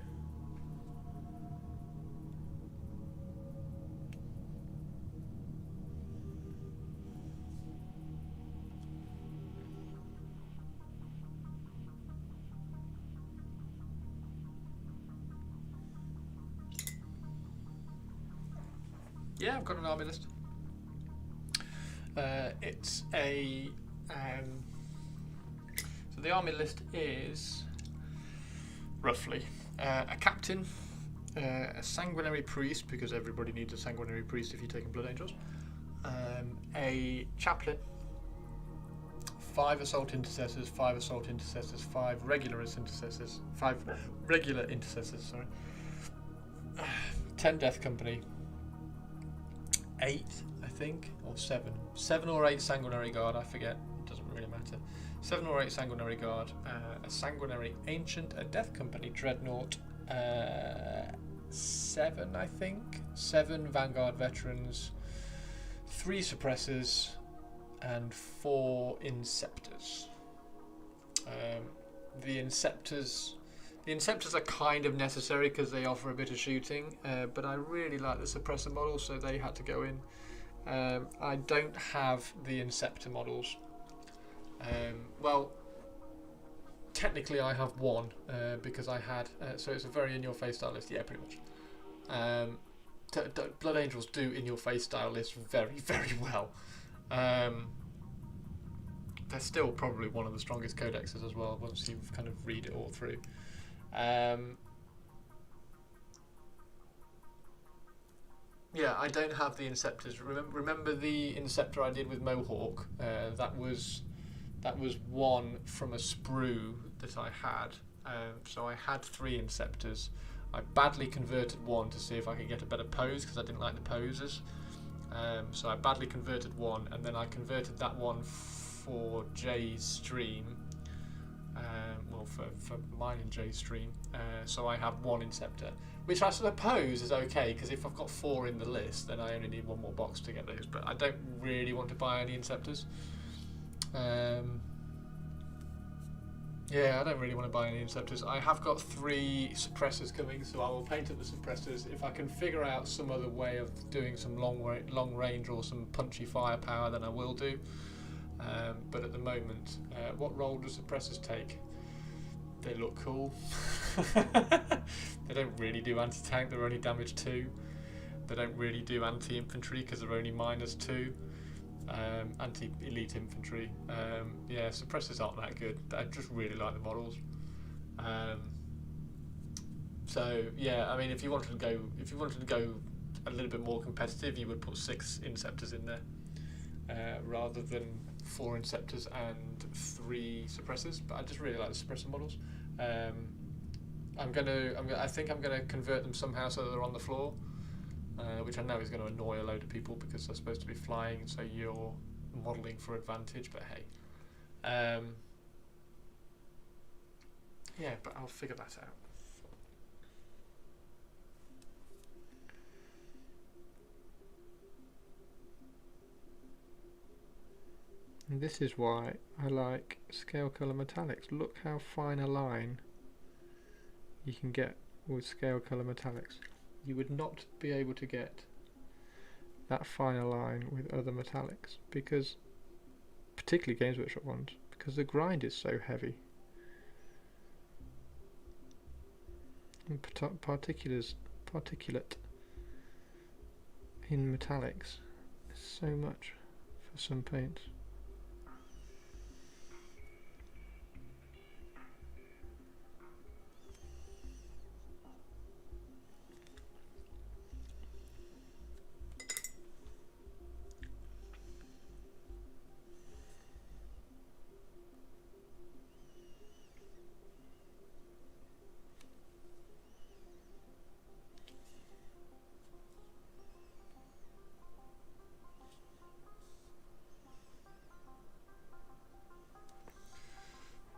Yeah, I've got an army list. It's a so the army list is roughly a captain, a sanguinary priest, because everybody needs a sanguinary priest if you're taking blood angels, a chaplain, 5 assault intercessors, 5 assault intercessors, 5 regular intercessors, 5 regular intercessors, sorry, 10 death company, 8, I think, or 7 or 8 sanguinary guard, I forget, it doesn't really matter. 7 or 8 sanguinary guard, a sanguinary ancient, a death company dreadnought, 7, I think, 7 vanguard veterans, 3 suppressors, and 4 inceptors. The inceptors are kind of necessary because they offer a bit of shooting, but I really like the suppressor models, so they had to go in. I don't have the inceptor models. Well, technically I have one, because I had, so it's a very in-your-face style list, yeah, pretty much. Blood Angels do in-your-face style lists very, very well. They're still probably one of the strongest codexes as well, once you kind of read it all through. Yeah, I don't have the Inceptors. Remember the Inceptor I did with Mohawk? That was one from a sprue that I had. So I had 3 Inceptors. I badly converted one to see if I could get a better pose, because I didn't like the poses. So I badly converted one, and then I converted that one for Jay's stream. Well, for mine and Jay's stream. So I have 1 Inceptor, which I suppose is okay, because if I've got 4 in the list, then I only need 1 more box to get those. But I don't really want to buy any Inceptors. Yeah, I don't really want to buy any Inceptors. I have got 3 suppressors coming, so I will paint up the suppressors. If I can figure out some other way of doing some long range or some punchy firepower, then I will do. But at the moment, what role do suppressors take? They look cool. They don't really do anti-tank, they're only damage 2. They don't really do anti-infantry because they're only -2. Anti-elite infantry. Yeah, suppressors aren't that good. I just really like the models. So yeah, I mean, if you wanted to go a little bit more competitive, you would put 6 Inceptors in there rather than 4 Inceptors and 3 suppressors. But I just really like the suppressor models. I think I'm gonna convert them somehow so that they're on the floor, which I know is going to annoy a load of people because they're supposed to be flying, so you're modelling for advantage. But hey, yeah, but I'll figure that out. And this is why I like scale colour metallics. Look how fine a line you can get with scale colour metallics. You would not be able to get that fine a line with other metallics, because, particularly Games Workshop ones, because the grind is so heavy. And particulate in metallics is so much for some paints.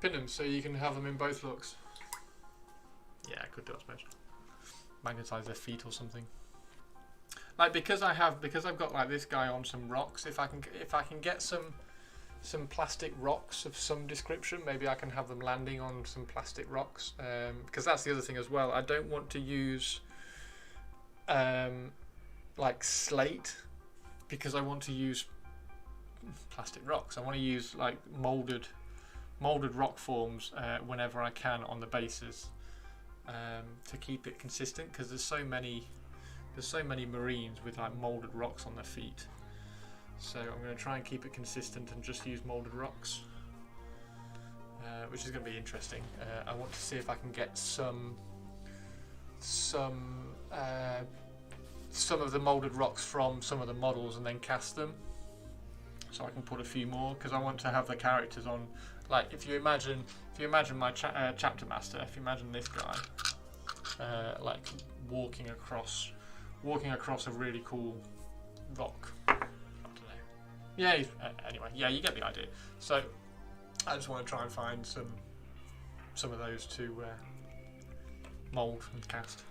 Pin them so you can have them in both looks. Yeah, I could do, I suppose. Magnetize their feet or something. Like because I've got like this guy on some rocks. If I can get some plastic rocks of some description, maybe I can have them landing on some plastic rocks. Because that's the other thing as well. I don't want to use like slate, because I want to use plastic rocks. I want to use like molded rock forms whenever I can on the bases, to keep it consistent, because there's so many Marines with like molded rocks on their feet. So I'm going to try and keep it consistent and just use molded rocks, which is going to be interesting. I want to see if I can get some of the molded rocks from some of the models and then cast them, so I can put a few more, because I want to have the characters on. Like if you imagine my chapter master, if you imagine this guy like walking across a really cool rock. I don't know. Yeah. Anyway, yeah, you get the idea. So I just want to try and find some of those to mould and cast,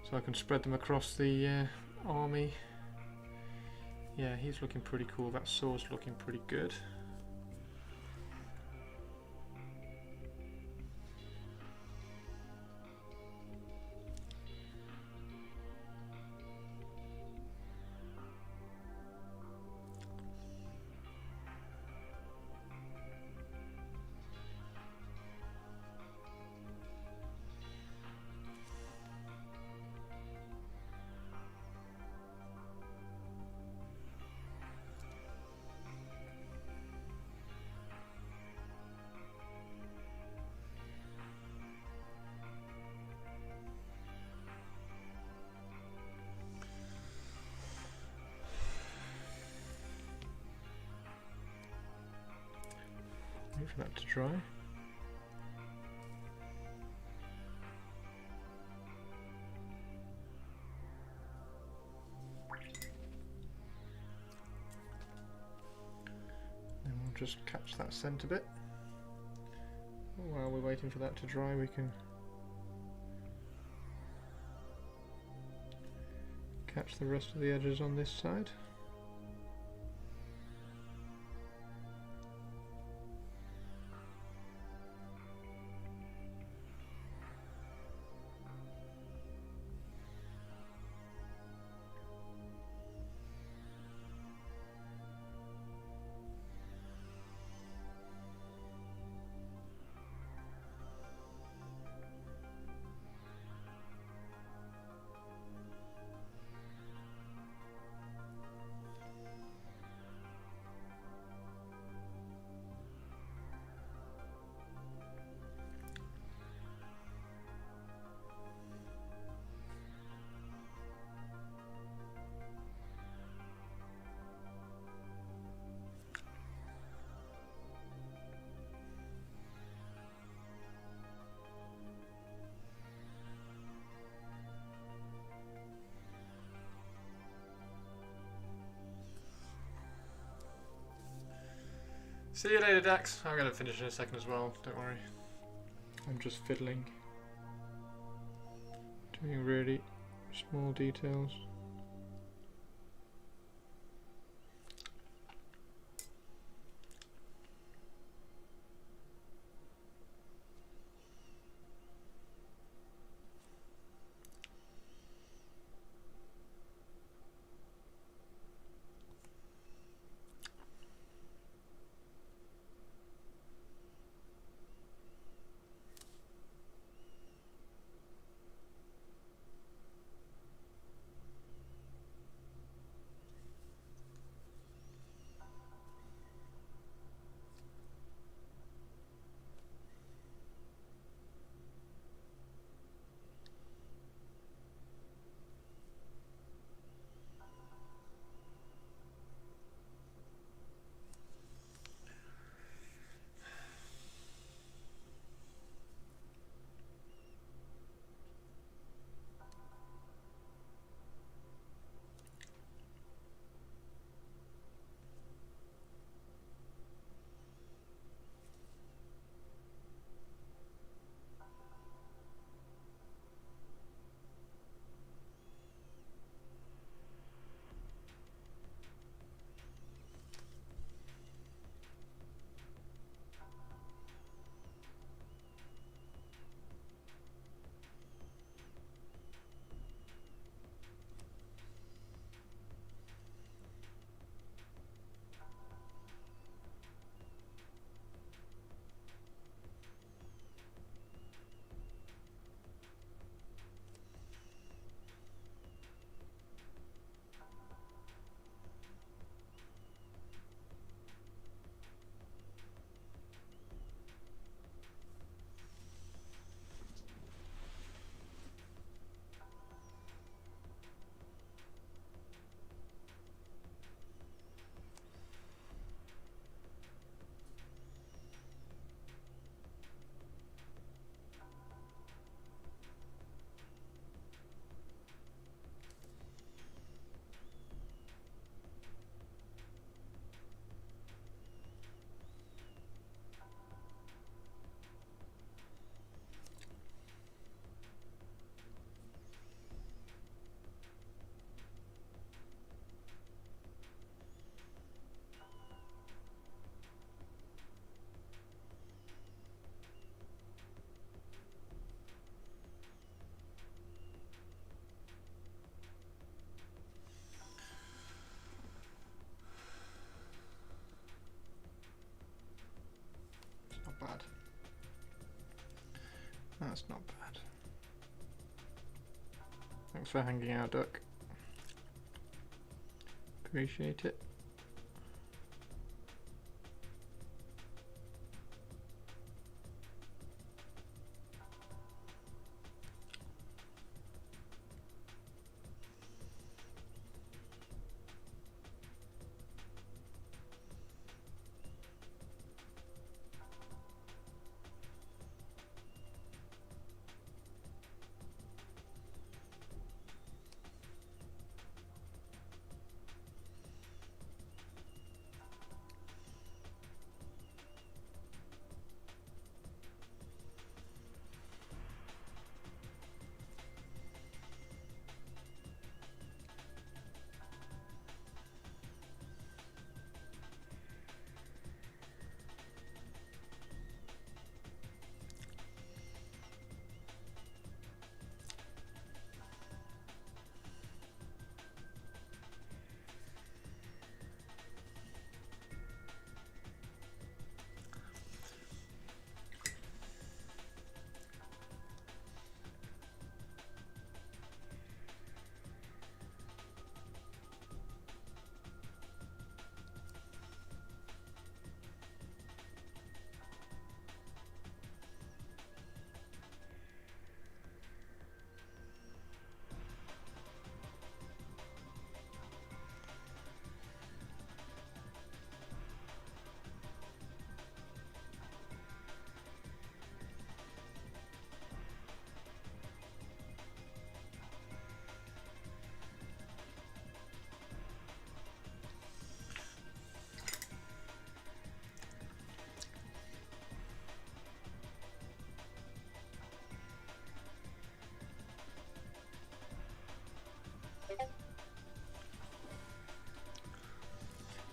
so I can spread them across the army. Yeah, he's looking pretty cool. That sword's looking pretty good. Wait for that to dry. Then we'll just catch that scent a bit. While we're waiting for that to dry, we can catch the rest of the edges on this side. See you later, Dax. I'm going to finish in a second as well, don't worry. I'm just fiddling. Doing really small details. Not bad. That's not bad. Thanks for hanging out, Duck. Appreciate it.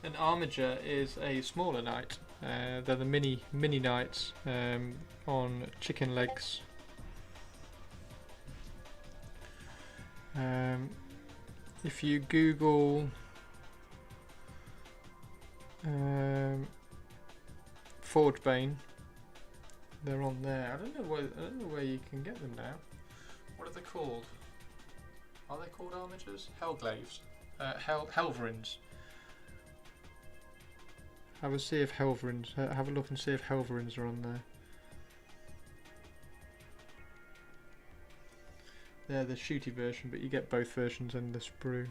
An armiger is a smaller knight. They're the mini knights on chicken legs. If you Google Forgebane, they're on there. I don't know where you can get them now. What are they called? Are they called armigers? Hellglaves. Helverins. Have a see if Helverins. Have a look and see if Helverins are on there. They're the shooty version, but you get both versions in the sprue.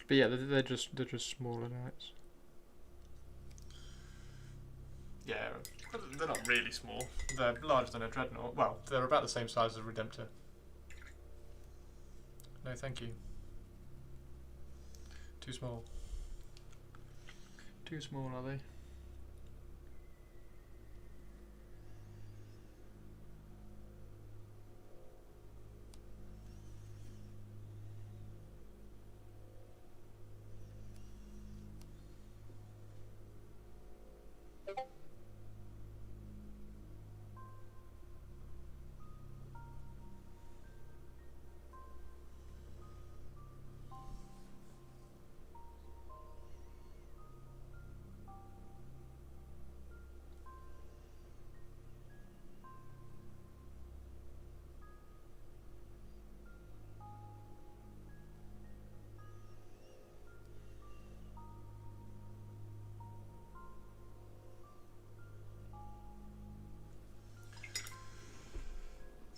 But yeah, they're just smaller knights. Yeah, they're not really small. They're larger than a dreadnought. Well, they're about the same size as a Redemptor. No, thank you. Too small. Too small, are they?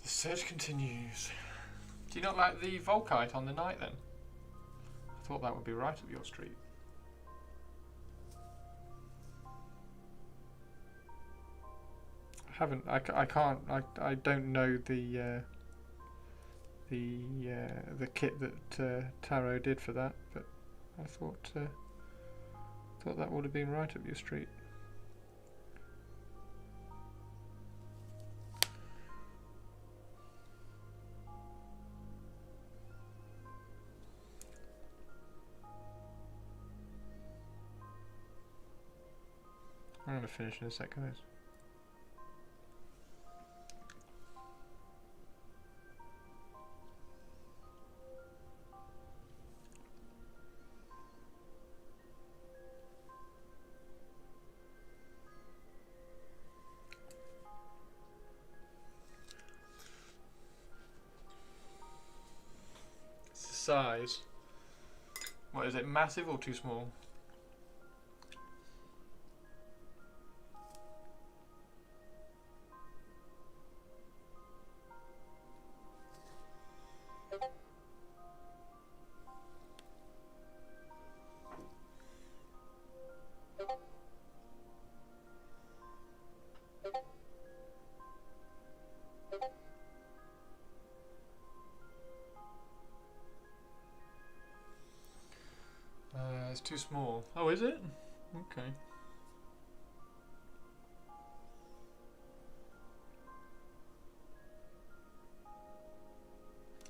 The search continues. Do you not like the Volkite on the knight then? I thought that would be right up your street. I don't know the kit that Taro did for that, but I thought that would have been right up your street. I'm going to finish in a sec, guys. It's the size. What is it, massive or too small? It's too small. Oh, is it? Okay.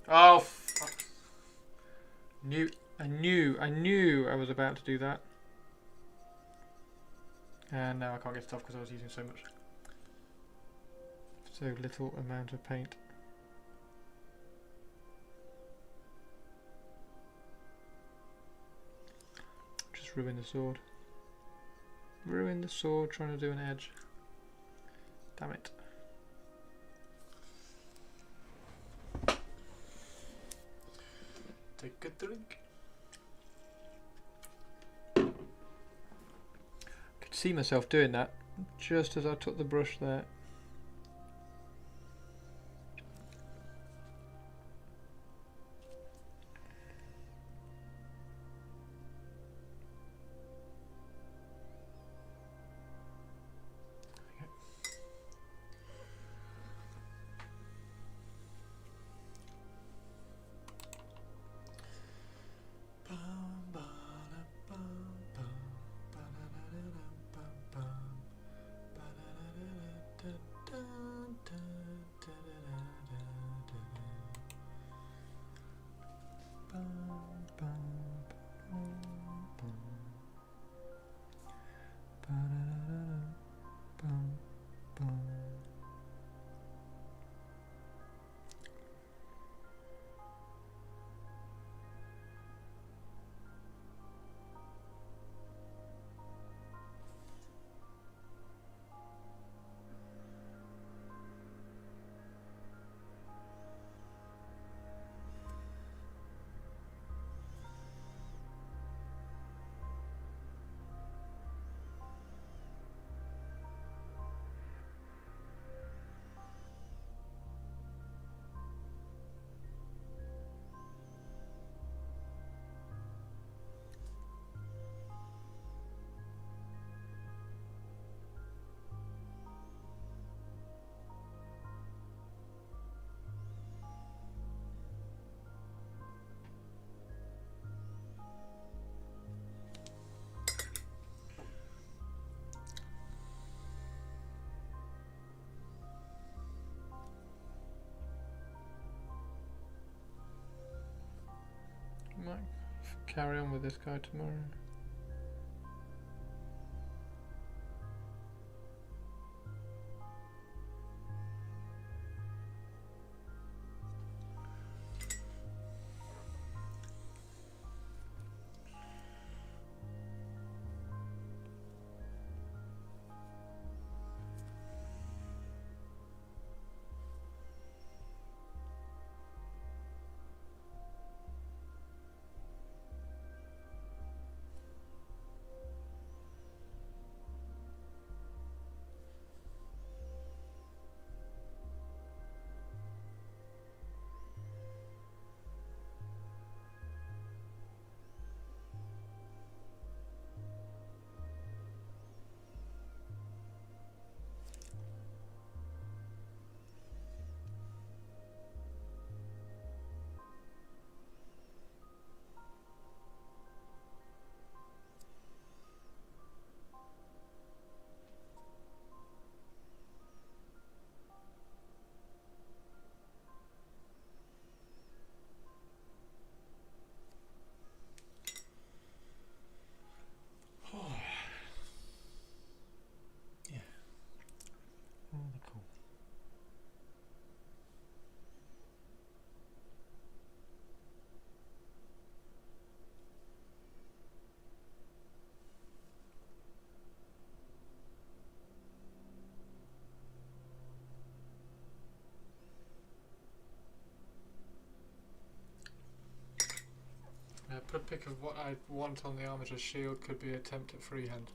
Oh, fuck. I knew I was about to do that. And now I can't get it off because I was using so little amount of paint. Just ruin the sword. Ruin the sword trying to do an edge. Damn it. Take a drink. Could see myself doing that just as I took the brush there. Bum, bum. Might carry on with this guy tomorrow. Rather cool. Put a pic of what I want on the armature shield. Could be attempt at freehand.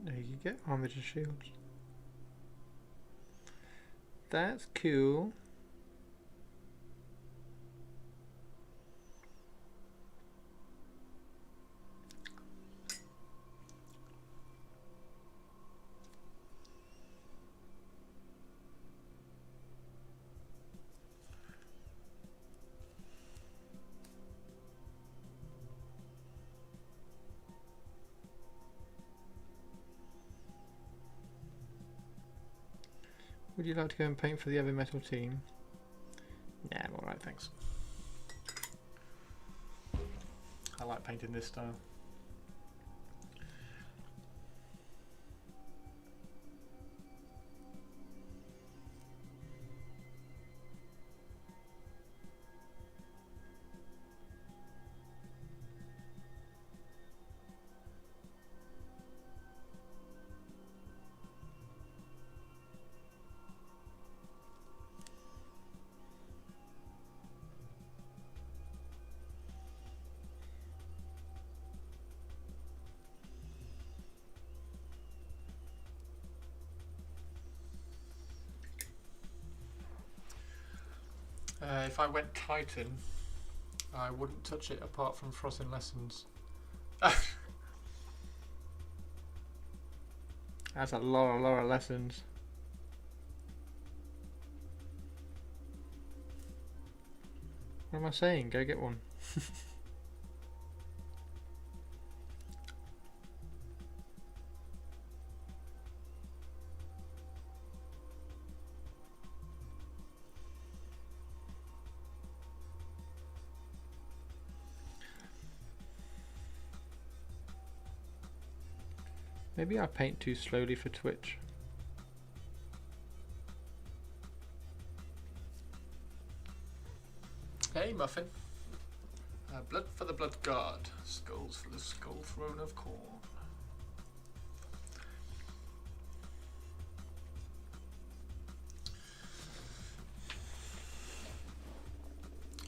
There you get armature shields. That's cool. Would you like to go and paint for the heavy metal team? Nah, I'm alright, thanks. I like painting this style. If I went Titan, I wouldn't touch it apart from frosting lessons. That's a lot of lessons. What am I saying? Go get one. Maybe I paint too slowly for Twitch. Hey, Muffin. Blood for the Blood God. Skulls for the Skull Throne of Corn.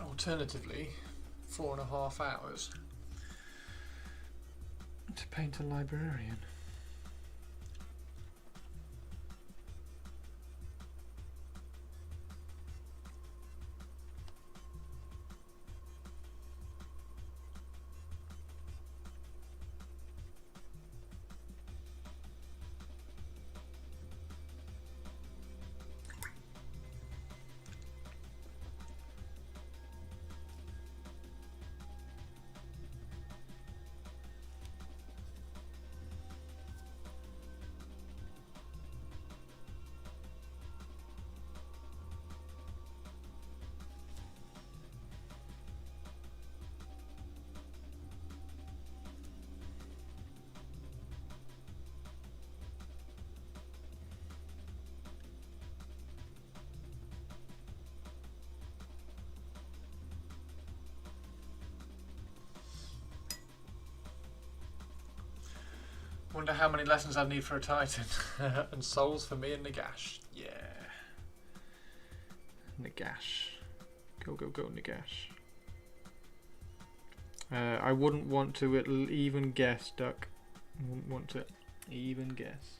Alternatively, 4.5 hours To paint a librarian. Wonder how many lessons I'd need for a Titan. And souls for me and Nagash. Yeah. Nagash. Go, go, go, Nagash. I wouldn't want to even guess, Duck. I wouldn't want to even guess.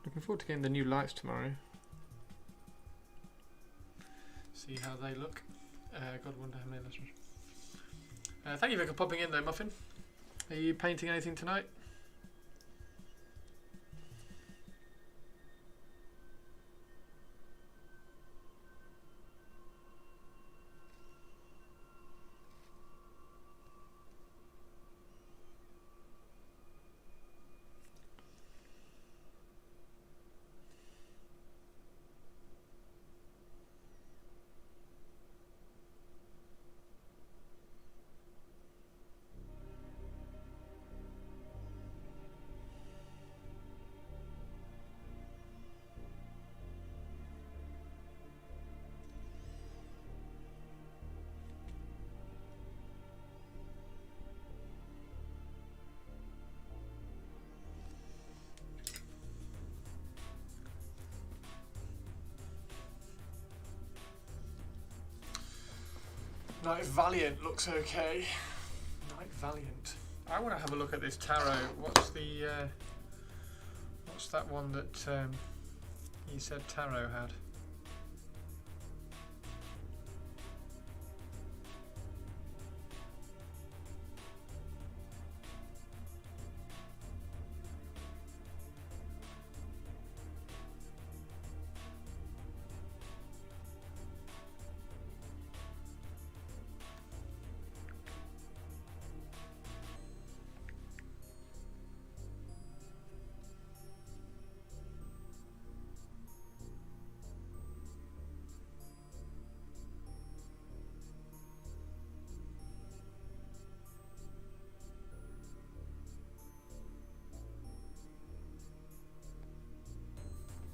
Looking forward to getting the new lights tomorrow. See how they look. God, wonder how many lessons. Thank you for popping in though, Muffin. Are you painting anything tonight? Knight Valiant looks okay. Knight Valiant. I want to have a look at this tarot. What's the what's that one that you said tarot had?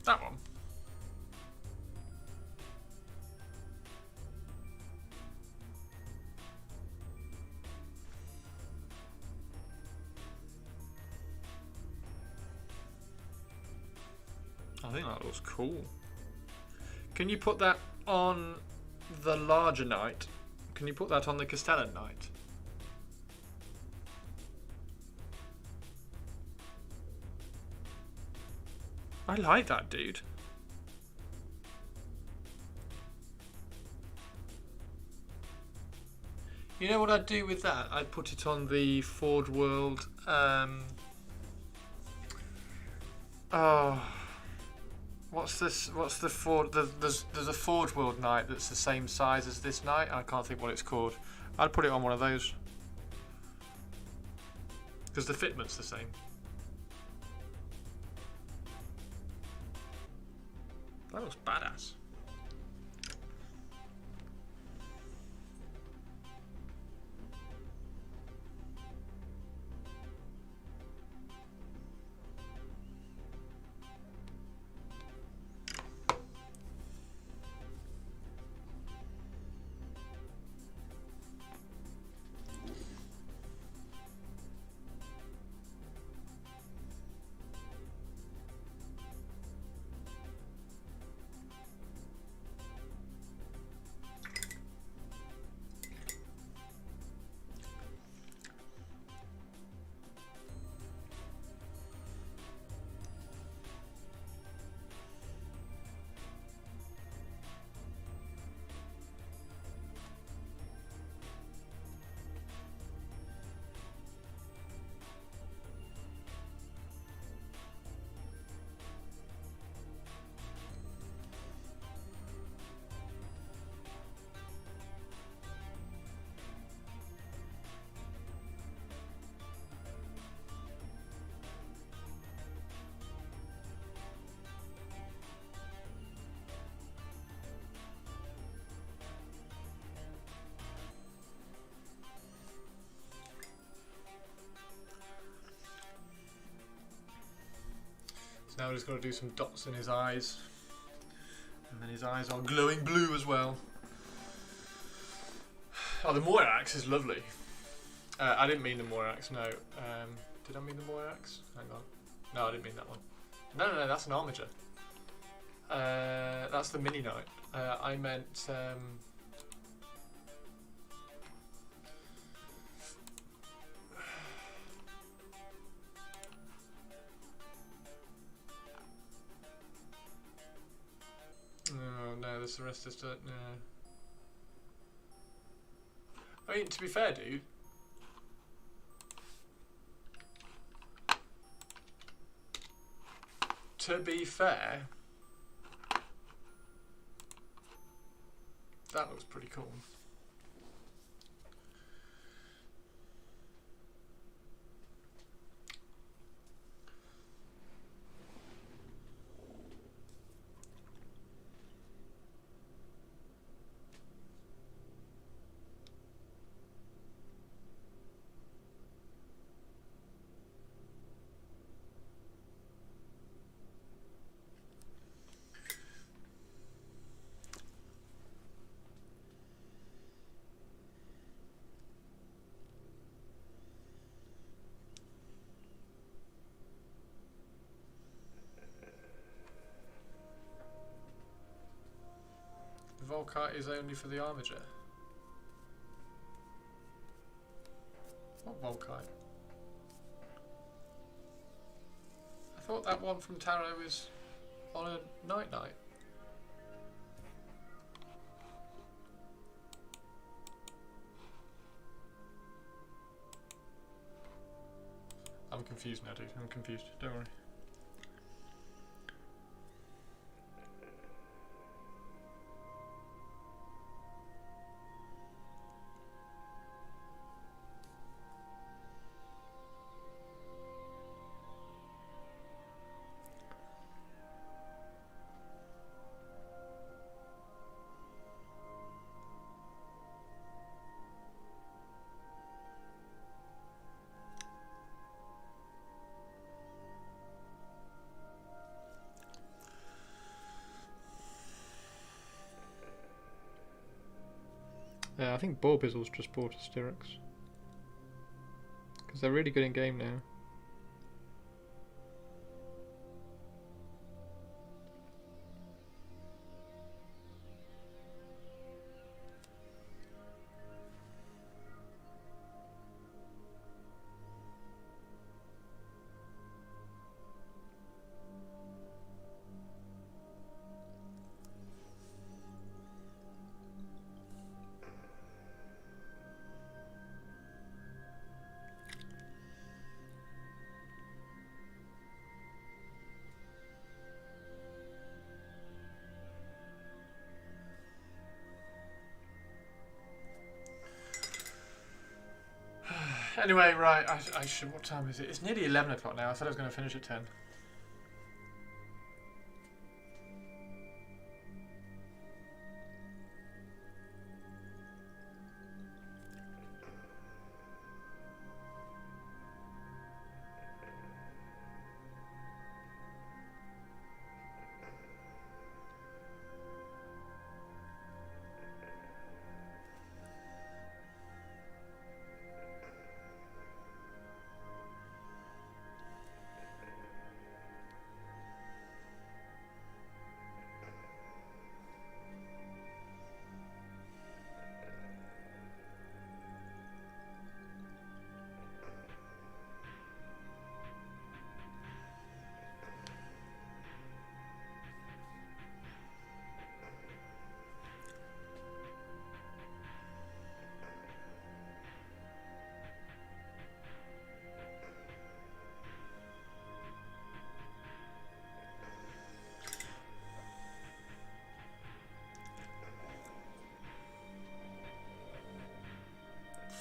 That one. I think that looks cool. Can you put that on the larger knight? Can you put that on the Castellan knight? I like that, dude. You know what I'd do with that? I'd put it on the Forge World. What's this? What's the Forge? There's a Forge World knight that's the same size as this knight. I can't think what it's called. I'd put it on one of those because the fitment's the same. That looks badass. Now we're just going to do some dots in his eyes. And then his eyes are glowing blue as well. Oh, the Moirax is lovely. I didn't mean the Moirax, no. Did I mean the Moirax? Hang on. No, I didn't mean that one. No, that's an Armiger. That's the Mini Knight. I meant... Oh, no, the Serestus don't... No. I mean, to be fair, dude... To be fair... That looks pretty cool. The Volkite is only for the Armiger. What Volkite? I thought that one from Tarot was on a Night Knight. I'm confused now, dude. I'm confused. Don't worry. Yeah, I think Borbizzle's just bought a Styrax. Because they're really good in game now. Anyway, right, I should... What time is it? It's nearly 11 o'clock now. I said I was going to finish at 10.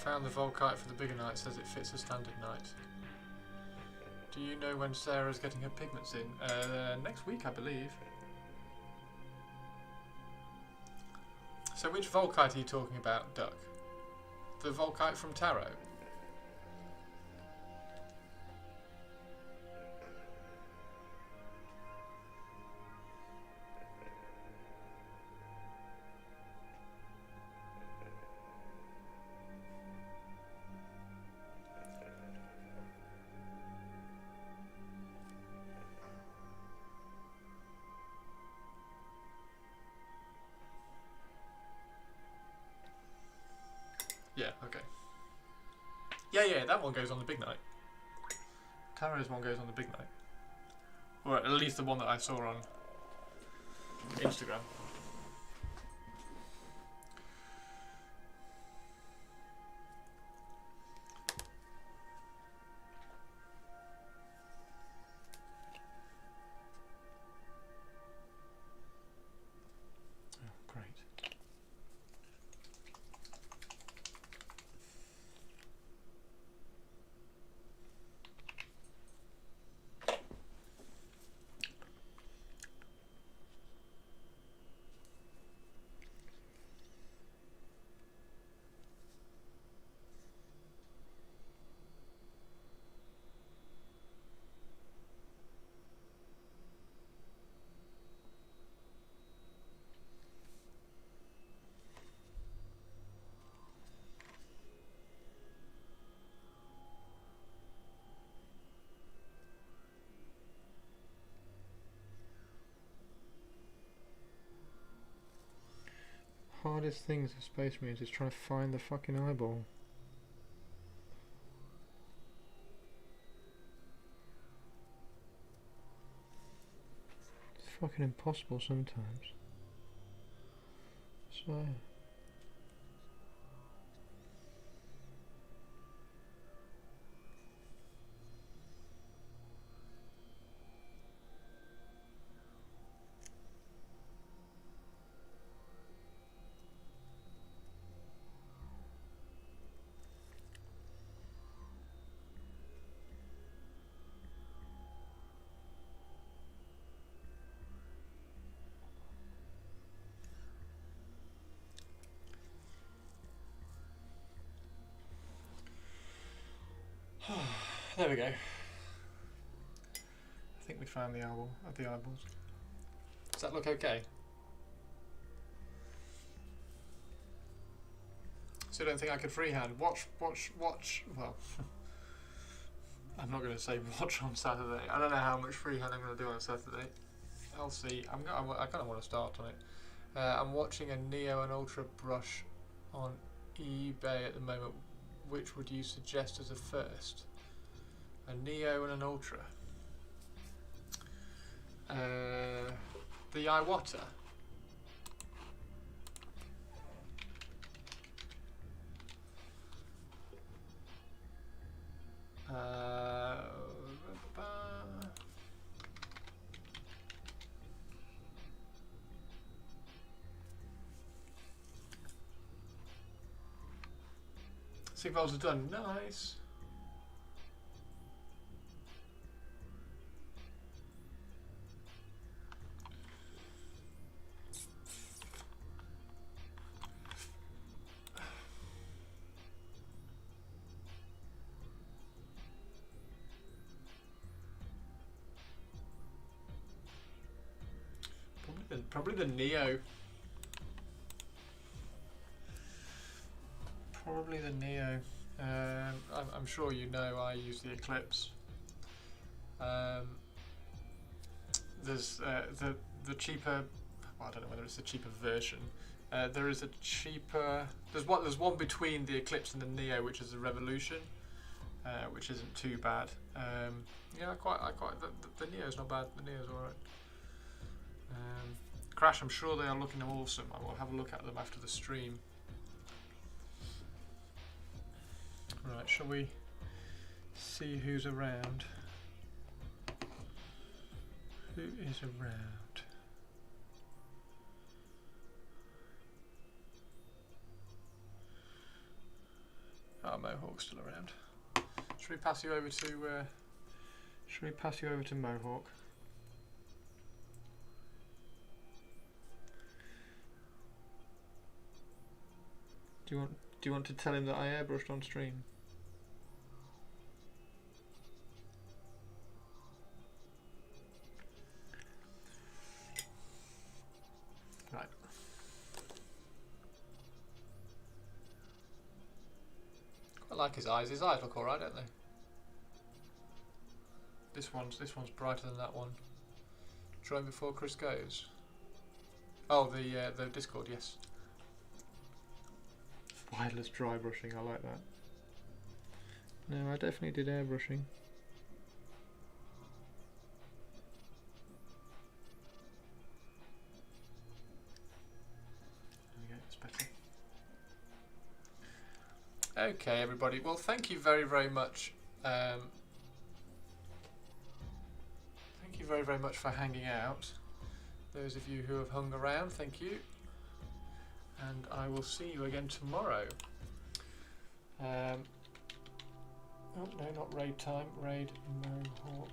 Found the Volkite for the bigger knight, says it fits a standard knight. Do you know when Sarah's getting her pigments in? Next week, I believe. So which Volkite are you talking about, Duck? The Volkite from Tarot? that one goes on the big night. Taro's one goes on the big night. Or at least the one that I saw on Instagram. Oh, great. Hardest things of Space Marines is trying to find the fucking eyeball. It's fucking impossible sometimes. So. There we go. I think we found the eyeball of the eyeballs. Does that look okay? So I don't think I could freehand. Watch. Well, I'm not going to say watch on Saturday. I don't know how much freehand I'm going to do on Saturday. I'll see. I kind of want to start on it. I'm watching a Neo and Ultra brush on eBay at the moment. Which would you suggest as a first? A Neo and an Ultra. The Iwata. Sigvals are done. Nice. Probably the Neo. Probably the Neo. I'm sure you know I use the Eclipse. There's the cheaper. Well, I don't know whether it's the cheaper version. There is a cheaper. There's one between the Eclipse and the Neo, which is the Revolution, which isn't too bad. Yeah, I quite the Neo's not bad. The Neo's alright. Crash, I'm sure they are looking awesome. I will have a look at them after the stream. Right, shall we see who's around? Who is around? Oh, Mohawk's still around. Should we pass you over to? Should we pass you over to Mohawk? Do you want to tell him that I airbrushed on stream? Right. Quite like his eyes. His eyes look alright, don't they? This one's brighter than that one. Join before Chris goes. Oh, the Discord, yes. Wireless dry brushing, I like that. No, I definitely did airbrushing. There we go, it's better. Okay, everybody. Well, thank you very, very much. Thank you very, very much for hanging out. Those of you who have hung around, thank you. And I will see you again tomorrow. Oh, no, not raid time. Raid Mohawk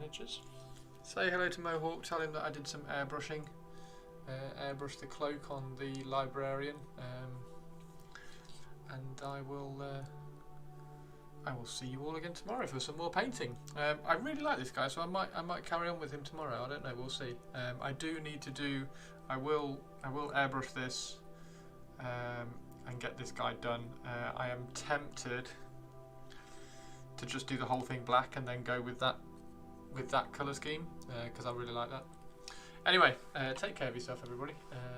Ninjas. Say hello to Mohawk. Tell him that I did some airbrushing. Airbrush the cloak on the librarian. And I will see you all again tomorrow for some more painting. I really like this guy, so I might carry on with him tomorrow. I don't know. We'll see. I do need to do. I will airbrush this and get this guy done. I am tempted to just do the whole thing black and then go with that colour scheme because I really like that. Anyway, take care of yourself, everybody.